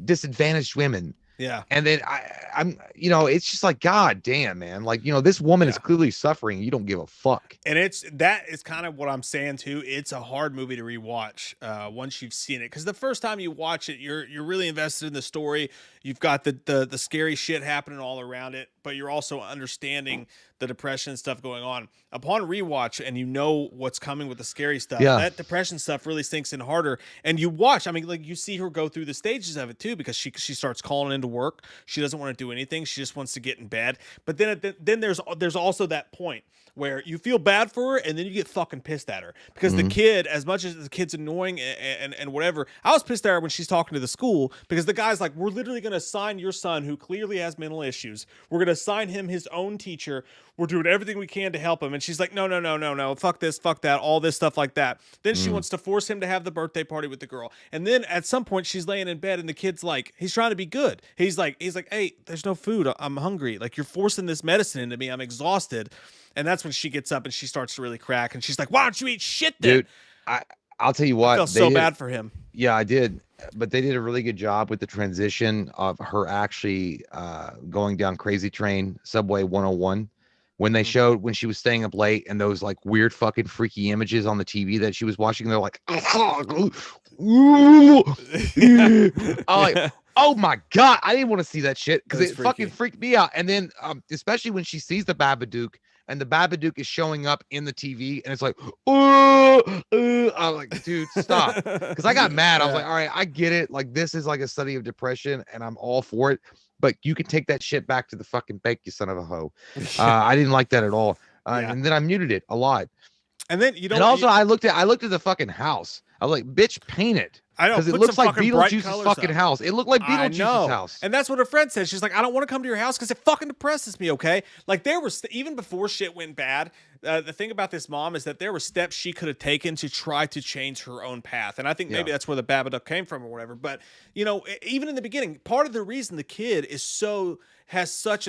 disadvantaged women. Yeah. And then I'm it's just like, God damn, man. Like, this woman is clearly suffering. You don't give a fuck. And that is kind of what I'm saying too. It's a hard movie to rewatch once you've seen it, because the first time you watch it, you're really invested in the story. You've got the scary shit happening all around it, but you're also understanding the depression and stuff going on. Upon rewatch, and you know what's coming with the scary stuff, that depression stuff really sinks in harder. And you watch, I mean, like, you see her go through the stages of it too, because she starts calling into work. She doesn't want to do anything. She just wants to get in bed. But then there's also that point where you feel bad for her, and then you get fucking pissed at her because the kid, as much as the kid's annoying and whatever, I was pissed at her when she's talking to the school, because the guy's like, we're literally going to assign your son, who clearly has mental issues, we're going to assign him his own teacher. We're doing everything we can to help him. And she's like, no, fuck this, fuck that, all this stuff like that. Then she wants to force him to have the birthday party with the girl. And then at some point she's laying in bed, and the kid's like, he's trying to be good. He's like, hey, there's no food. I'm hungry. Like, you're forcing this medicine into me. I'm exhausted. And that's when she gets up and she starts to really crack. And she's like, why don't you eat shit then? Dude, I'll tell you what. I felt bad for him. Yeah, I did. But they did a really good job with the transition of her actually going down Crazy Train, Subway 101. When they showed when she was staying up late, and those like weird fucking freaky images on the TV that she was watching, they're like, oh my God, I didn't want to see that shit because it fucking freaked me out. And then especially when she sees the Babadook, and the Babadook is showing up in the TV, and it's like, I'm like, dude, stop. Because I got mad. I was like, all right, I get it. Like, this is like a study of depression, and I'm all for it. but you can take that shit back to the fucking bank, you son of a hoe. I didn't like that at all. And then I muted it a lot. And then you don't. And also, I looked at the fucking house. I was like, bitch, paint it. I know, because it looks like Beetlejuice's fucking house. It looked like Beetlejuice's house. And that's what her friend said. She's like, I don't want to come to your house because it fucking depresses me, okay? Like, there was, even before shit went bad, the thing about this mom is that there were steps she could have taken to try to change her own path. And I think maybe that's where the Babadook came from or whatever. But, you know, even in the beginning, part of the reason the kid has such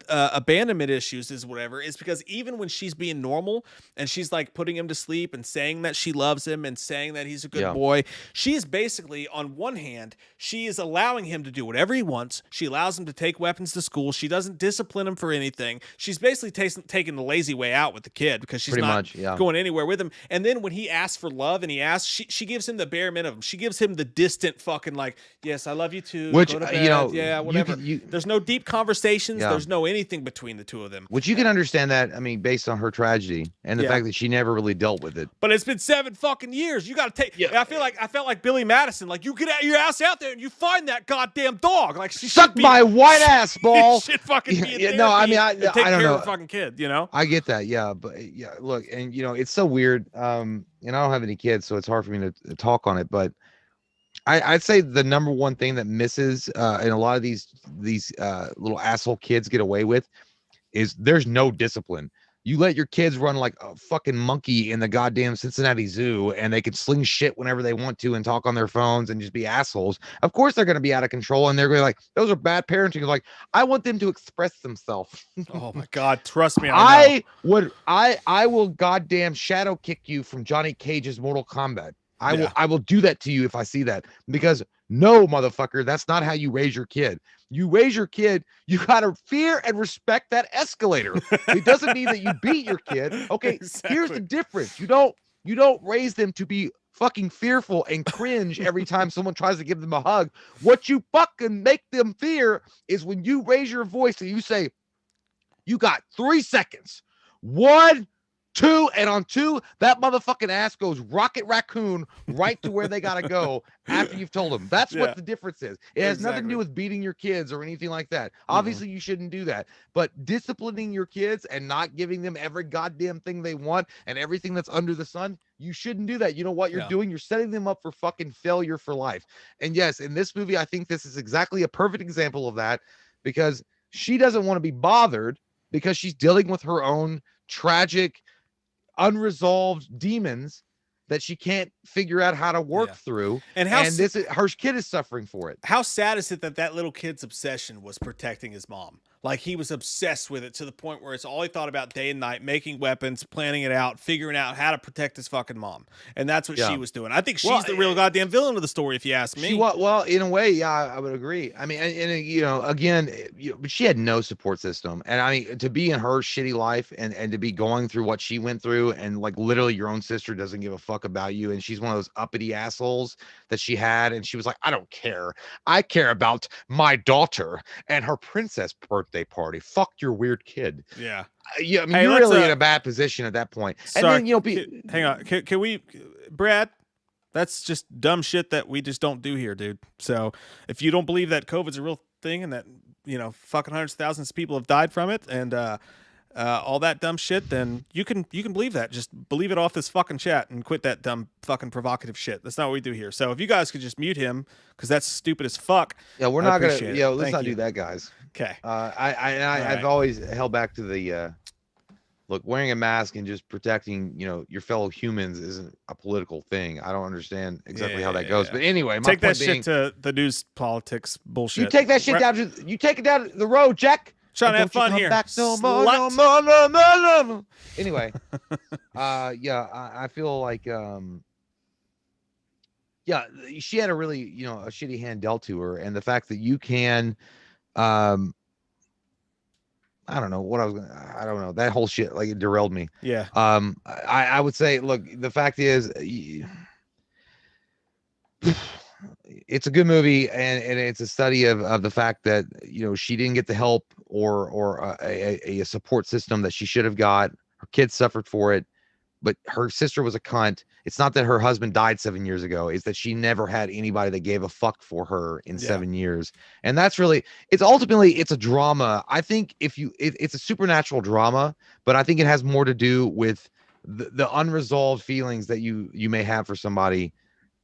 abandonment issues is whatever is because even when she's being normal and she's like putting him to sleep and saying that she loves him and saying that he's a good boy, she is basically, on one hand, she is allowing him to do whatever he wants. She allows him to take weapons to school. She doesn't discipline him for anything. She's basically taking the lazy way out with the kid because she's going anywhere with him. And then when he asks for love and she gives him the bare minimum. She gives him the distant fucking like, yes, I love you too. Which, go to bed. you know, yeah, whatever. There's no deep conversations. There's no anything between the two of them. Which you can understand that, I mean, based on her tragedy and the fact that she never really dealt with it. But it's been 7 fucking years. You got to take. I felt like Billy Madison. Like, you get your ass out there and you find that goddamn dog. Like, she suck my white ass ball. Shit fucking be in no, I mean, I take don't care know. of a fucking kid. You know. I get that. Yeah, but look, and you know, it's so weird. And I don't have any kids, so it's hard for me to talk on it. But I'd say the number one thing that misses and a lot of these little asshole kids get away with is there's no discipline. You let your kids run like a fucking monkey in the goddamn Cincinnati Zoo and they can sling shit whenever they want to and talk on their phones and just be assholes. Of course they're going to be out of control and they're going to like, those are bad parenting. Like, I want them to express themselves. Oh my God. Trust me. I will goddamn shadow kick you from Johnny Cage's Mortal Kombat. I will do that to you if I see that, because no, motherfucker, that's not how you raise your kid. You raise your kid, you gotta fear and respect that escalator. It doesn't mean that you beat your kid. Okay, exactly. Here's the difference. You don't raise them to be fucking fearful and cringe every time someone tries to give them a hug. What you fucking make them fear is when you raise your voice and you say, you got 3 seconds. 1, 2, and on 2, that motherfucking ass goes rocket raccoon right to where they gotta go after you've told them. That's what the difference is. It has nothing to do with beating your kids or anything like that. Obviously, you shouldn't do that. But disciplining your kids and not giving them every goddamn thing they want and everything that's under the sun, you shouldn't do that. You know what you're doing? You're setting them up for fucking failure for life. And yes, in this movie, I think this is exactly a perfect example of that, because she doesn't want to be bothered because she's dealing with her own tragic, unresolved demons that she can't figure out how to work through. And her kid is suffering for it. How sad is it that little kid's obsession was protecting his mom? Like, he was obsessed with it to the point where it's all he thought about day and night, making weapons, planning it out, figuring out how to protect his fucking mom. And that's what she was doing. I think she's the real goddamn villain of the story, if you ask me. Well, in a way, yeah, I would agree. I mean, and you know, again, but she had no support system. And I mean, to be in her shitty life and to be going through what she went through, and like literally your own sister doesn't give a fuck about you. And she's one of those uppity assholes that she had. And she was like, I don't care. I care about my daughter and her princess birthday party. Fuck your weird kid. Yeah. Yeah. I mean, you're really in a bad position at that point. And then, you know, hang on. Can we, Brad? That's just dumb shit that we just don't do here, dude. So if you don't believe that COVID's a real thing and that, you know, fucking hundreds of thousands of people have died from it and all that dumb shit, then you can believe that. Just believe it off this fucking chat and quit that dumb fucking provocative shit. That's not what we do here. So if you guys could just mute him, because that's stupid as fuck. Yeah, we're not gonna. Yeah, let's not do that, guys. Okay. I've always held back to the look, wearing a mask and just protecting, you know, your fellow humans isn't a political thing. I don't understand exactly how that goes. But anyway, take that shit to the news politics bullshit. You take that shit down you take it down the road, Jack. Trying to have fun here. No. Anyway, I feel like she had a really, you know, a shitty hand dealt to her, and the fact that you can I don't know what I don't know, that whole shit, like, it derailed me. Yeah. I would say, look, the fact is it's a good movie, and it's a study of the fact that, you know, she didn't get the help or a support system that she should have got. Her kids suffered for it. but her sister was a cunt. It's not that her husband died 7 years ago. It's that she never had anybody that gave a fuck for her in 7 years. And that's really, it's ultimately, it's a drama. I think it's a supernatural drama, but I think it has more to do with the unresolved feelings that you may have for somebody,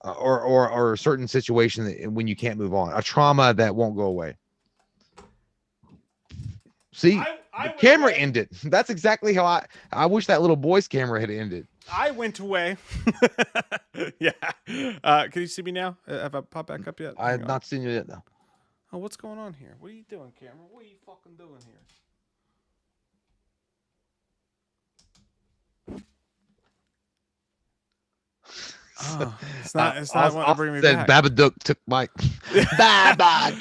or a certain situation that, when you can't move on, a trauma that won't go away. See, the camera ended. That's exactly how I wish that little boy's camera had ended. I went away. Yeah. Can you see me now? Have I popped back up yet? I have not seen you yet, though. Oh, what's going on here? What are you doing, camera? What are you fucking doing here? Oh, it's not wanting to bring me back. Babadook took my Babadook.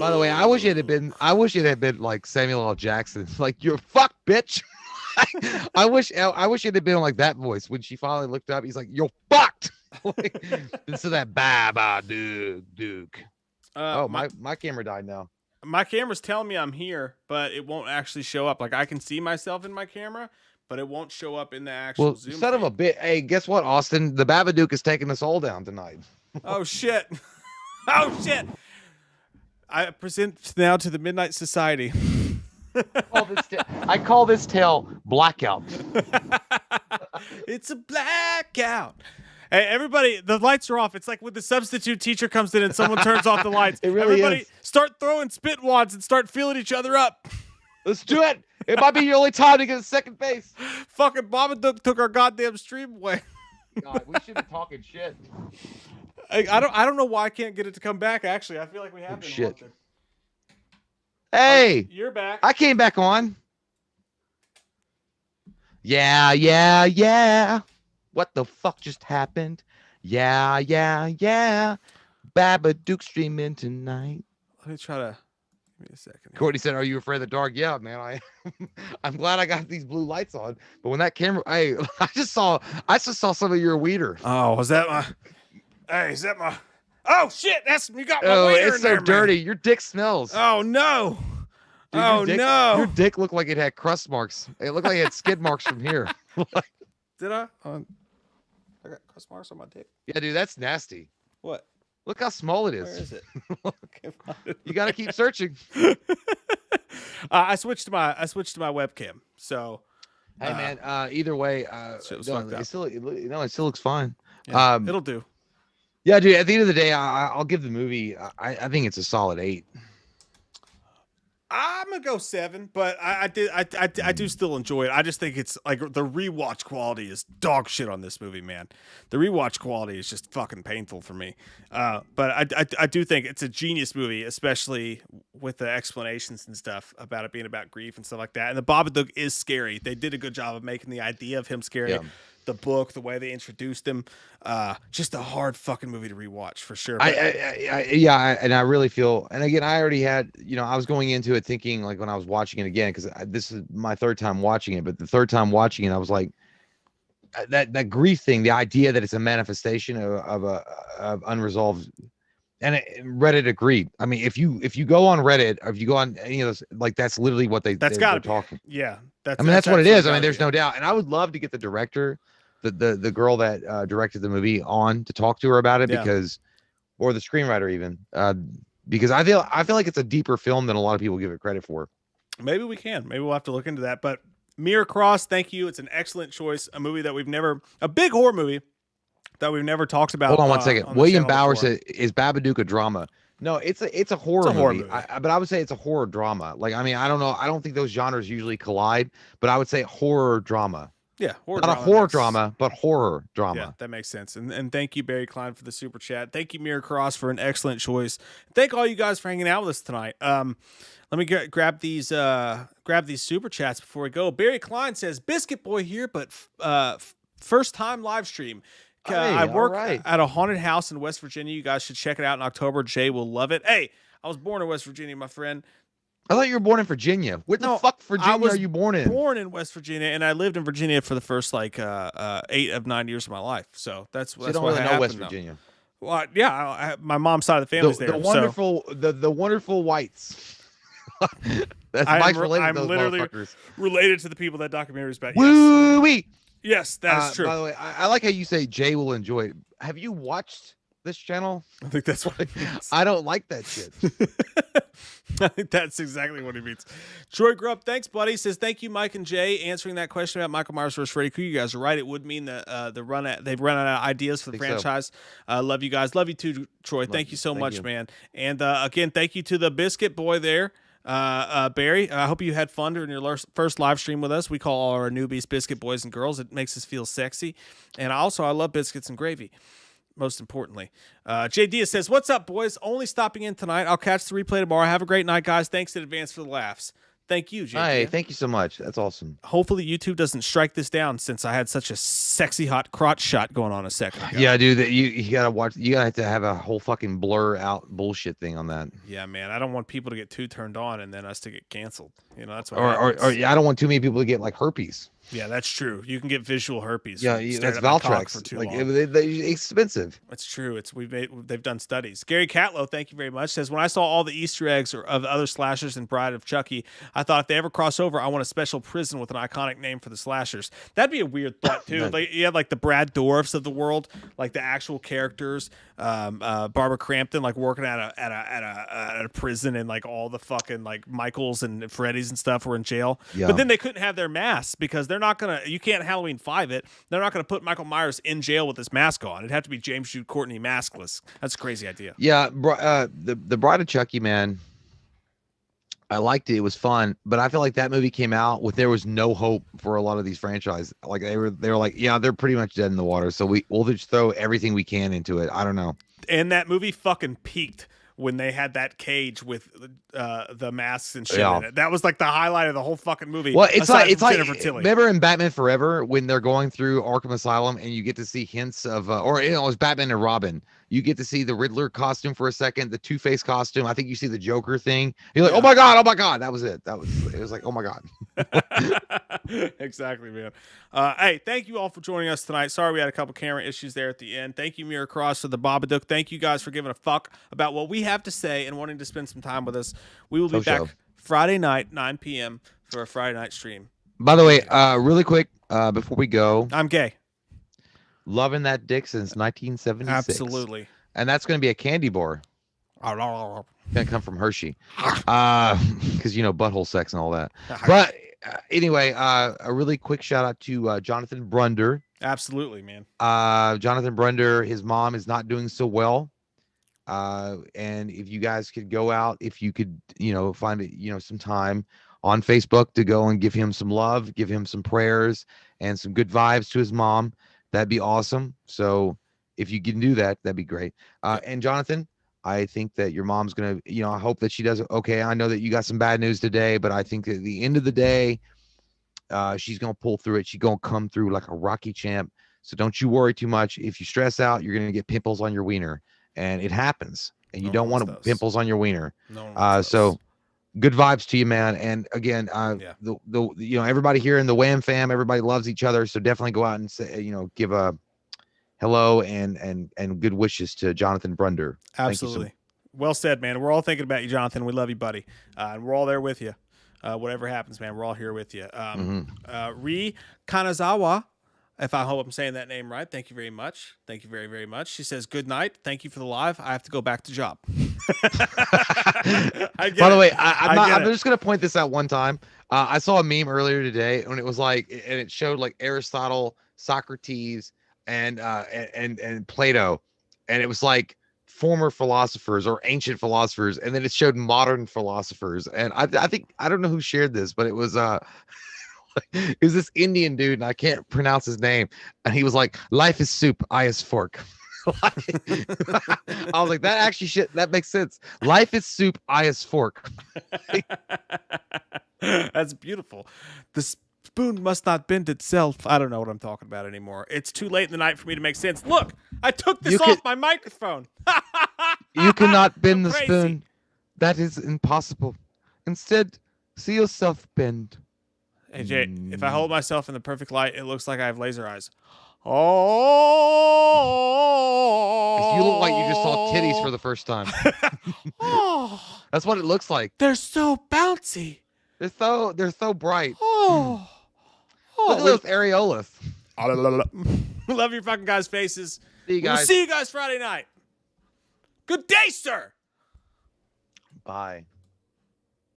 By the way, I wish it had been like Samuel L. Jackson. Like, you're fucked, bitch. I wish it had been like that voice when she finally looked up. He's like, you're fucked. Instead of that Babadook. My camera died now. My camera's telling me I'm here, but it won't actually show up. Like, I can see myself in my camera, but it won't show up in the actual Zoom. Son of a bit. Hey, guess what, Austin? The Babadook is taking us all down tonight. Oh shit! Oh shit! I present now to the Midnight Society. I call this tale blackout. It's a blackout. Hey, everybody, the lights are off. It's like when the substitute teacher comes in and someone turns off the lights. It really everybody is. Start throwing spit wads and start feeling each other up. Let's do it. It might be your only time to get to second base. Fucking Babadook took our goddamn stream away. God, we should be talking shit. I don't know why I can't get it to come back. Actually, I feel like we have been. Shit. Hey, you're back. I came back on. Yeah. What the fuck just happened? Yeah. Babadook streaming tonight. Let me try to. Give me a second. Courtney said, "Are you afraid of the dark?" Yeah, man. I'm glad I got these blue lights on. But when that camera, I just saw some of your weeder. Oh, was that my? Hey, is that my? Oh shit! You got my weeder. It's in so there, dirty. Man. Your dick smells. Oh no. Dude, no! Your dick looked like it had crust marks. It looked like it had skid marks from here. Did I? I got crust marks on my dick. Yeah, dude, that's nasty. What? Look how small it is. Where is it? You got to keep searching. I switched to my webcam. So, hey man, either way, it still looks fine. Yeah, it'll do. Yeah, dude. At the end of the day, I'll give the movie. I think it's a solid 8. I'm gonna go 7, but I do still enjoy it. I just think it's like the rewatch quality is dog shit on this movie, man. The rewatch quality is just fucking painful for me. But I do think it's a genius movie, especially with the explanations and stuff about it being about grief and stuff like that. And the Babadook is scary. They did a good job of making the idea of him scary. Yeah. The book, the way they introduced him, just a hard fucking movie to rewatch for sure. But and I really feel, and again, I already had, I was going into it thinking like when I was watching it again, because this is my 3rd time watching it, but the 3rd time watching it, I was like, that grief thing, the idea that it's a manifestation of unresolved, and Reddit agreed. I mean, if you go on Reddit, or if you go on any of those, like that's literally what they're talking. Yeah, that's what it is. I mean, there's no doubt, and I would love to get the director, the girl that directed the movie, on to talk to her about it, because, or the screenwriter even, because I feel like it's a deeper film than a lot of people give it credit for. Maybe we'll have to look into that. But Mirror Cross, thank you. It's an excellent choice. A movie that a big horror movie that we've never talked about. Hold on one second. William Bauer said, "Is Babadook a drama?" No, it's a horror movie. But I would say it's a horror drama. Like, I mean, I don't know. I don't think those genres usually collide, but I would say horror drama. Yeah, not a horror drama, but horror drama. Yeah, that makes sense. And thank you, Barry Klein, for the super chat. Thank you, Mirror Cross, for an excellent choice. Thank all you guys for hanging out with us tonight. Let me grab these super chats before we go. Barry Klein says, "Biscuit Boy here, but first time live stream. I work at a haunted house in West Virginia. You guys should check it out in October. Jay will love it." Hey, I was born in West Virginia, my friend. I thought you were born in Virginia. What the fuck Virginia are you born in? Born in West Virginia, and I lived in Virginia for the first 8 of 9 years of my life. So that's you don't really know West Virginia. Well, yeah, my mom's side of the family's there. The wonderful whites. That's I'm Mike's related I'm to those literally motherfuckers. related to the people that documentary is about. Yes, Woo-wee! yes, that is true. By the way, I like how you say Jay will enjoy it. Have you watched this channel? I think that's what he means. I don't like that shit. I think that's exactly what he means. Troy Grubb, thanks, buddy. Says thank you, Mike and Jay, answering that question about Michael Myers versus Freddy Krueger. You guys are right. It would mean that they've run out of ideas for the franchise. So. Love you guys. Love you too, Troy. Thank you so much, man. And again, thank you to the Biscuit Boy there. Barry, I hope you had fun during your first live stream with us. We call all our newbies Biscuit Boys and Girls. It makes us feel sexy. And I love biscuits and gravy. Most importantly, Jay Diaz says, "What's up, boys? Only stopping in tonight. I'll catch the replay tomorrow. Have a great night, guys. Thanks in advance for the laughs." Thank you, Jay. Hey, thank you so much. That's awesome. Hopefully, YouTube doesn't strike this down since I had such a sexy hot crotch shot going on a second ago. Yeah, dude, you gotta watch. You gotta have to have a whole fucking blur out bullshit thing on that. Yeah, man. I don't want people to get too turned on and then us to get canceled. You know, that's what. Or I don't want too many people to get like herpes. Yeah, that's true. You can get visual herpes. Yeah, that's Valtrex. For too long. They're expensive. That's true. They've done studies. Gary Catlow, thank you very much. Says when I saw all the Easter eggs of other slashers in Bride of Chucky, I thought if they ever cross over, I want a special prison with an iconic name for the slashers. That'd be a weird thought too. Like you had like the Brad Dourifs of the world, like the actual characters. Barbara Crampton like working at a prison, and like all the fucking like Michaels and Freddys and stuff were in jail. Yeah. But then they couldn't have their masks because they're not gonna. You can't Halloween 5 it. They're not gonna put Michael Myers in jail with his mask on. It'd have to be James Jude Courtney maskless. That's a crazy idea. Yeah, the Bride of Chucky, man. I liked it. It was fun, but I feel like that movie came out with there was no hope for a lot of these franchises. Like they were like, yeah, they're pretty much dead in the water. So we'll just throw everything we can into it. I don't know. And that movie fucking peaked when they had that cage with the masks and shit in it. That was like the highlight of the whole fucking movie. Well, it's like remember in Batman Forever when they're going through Arkham Asylum and you get to see hints of or it was Batman and Robin. You get to see the Riddler costume for a second, the Two-Face costume. I think you see the Joker thing. You're like, oh my god, that was it. It was like, oh my god. Exactly, man. Hey, thank you all for joining us tonight. Sorry we had a couple camera issues there at the end. Thank you, Mirror Cross, for the Babadook. Thank you guys for giving a fuck about what we have to say and wanting to spend some time with us. We will be back Friday night, 9 p.m. for a Friday night stream. By the way, really quick, before we go. I'm gay. Loving that dick since 1976. Absolutely. And that's going to be a candy bar. Going to come from Hershey. Because, butthole sex and all that. But anyway, a really quick shout out to Jonathan Brunder. Absolutely, man. Jonathan Brunder, his mom is not doing so well. And if you guys could go out, if you could, find it, some time on Facebook to go and give him some love, give him some prayers and some good vibes to his mom. That'd be awesome. So if you can do that, that'd be great. And Jonathan, I think that your mom's going to, I hope that she does okay. I know that you got some bad news today, but I think that at the end of the day, she's going to pull through it. She's going to come through like a Rocky champ. So don't you worry too much. If you stress out, you're going to get pimples on your wiener, and it happens, and you don't want pimples on your wiener. So good vibes to you, man. And again, everybody here in the Wham fam, everybody loves each other. So definitely go out and say, give a hello and good wishes to Jonathan Brunder. Absolutely. Well said, man. We're all thinking about you, Jonathan. We love you, buddy. And we're all there with you. Whatever happens, man, we're all here with you. Ri Kanazawa, if I hope I'm saying that name right, thank you very much. Thank you very, very much. She says, good night. Thank you for the live. I have to go back to job. By the way, I'm just going to point this out one time. I saw a meme earlier today and it was like, and it showed like Aristotle, Socrates, and Plato. And it was like former philosophers or ancient philosophers. And then it showed modern philosophers. And I think, I don't know who shared this, but it was, it was this Indian dude, and I can't pronounce his name. And he was like, "Life is soup, I is fork." I was like, that makes sense. Life is soup, I is fork. That's beautiful. The spoon must not bend itself. I don't know what I'm talking about anymore. It's too late in the night for me to make sense. Look, I took this off my microphone. You cannot bend the spoon. That is impossible. Instead, see yourself bend. Hey, Jay, if I hold myself in the perfect light, it looks like I have laser eyes. Oh! If you look like you just saw titties for the first time. Oh, That's what it looks like. they're so bouncy. They're so bright. Oh. Look at those areolas. Love your fucking guys' faces. See you We'll guys. see you guys Friday night. Good day, sir. Bye.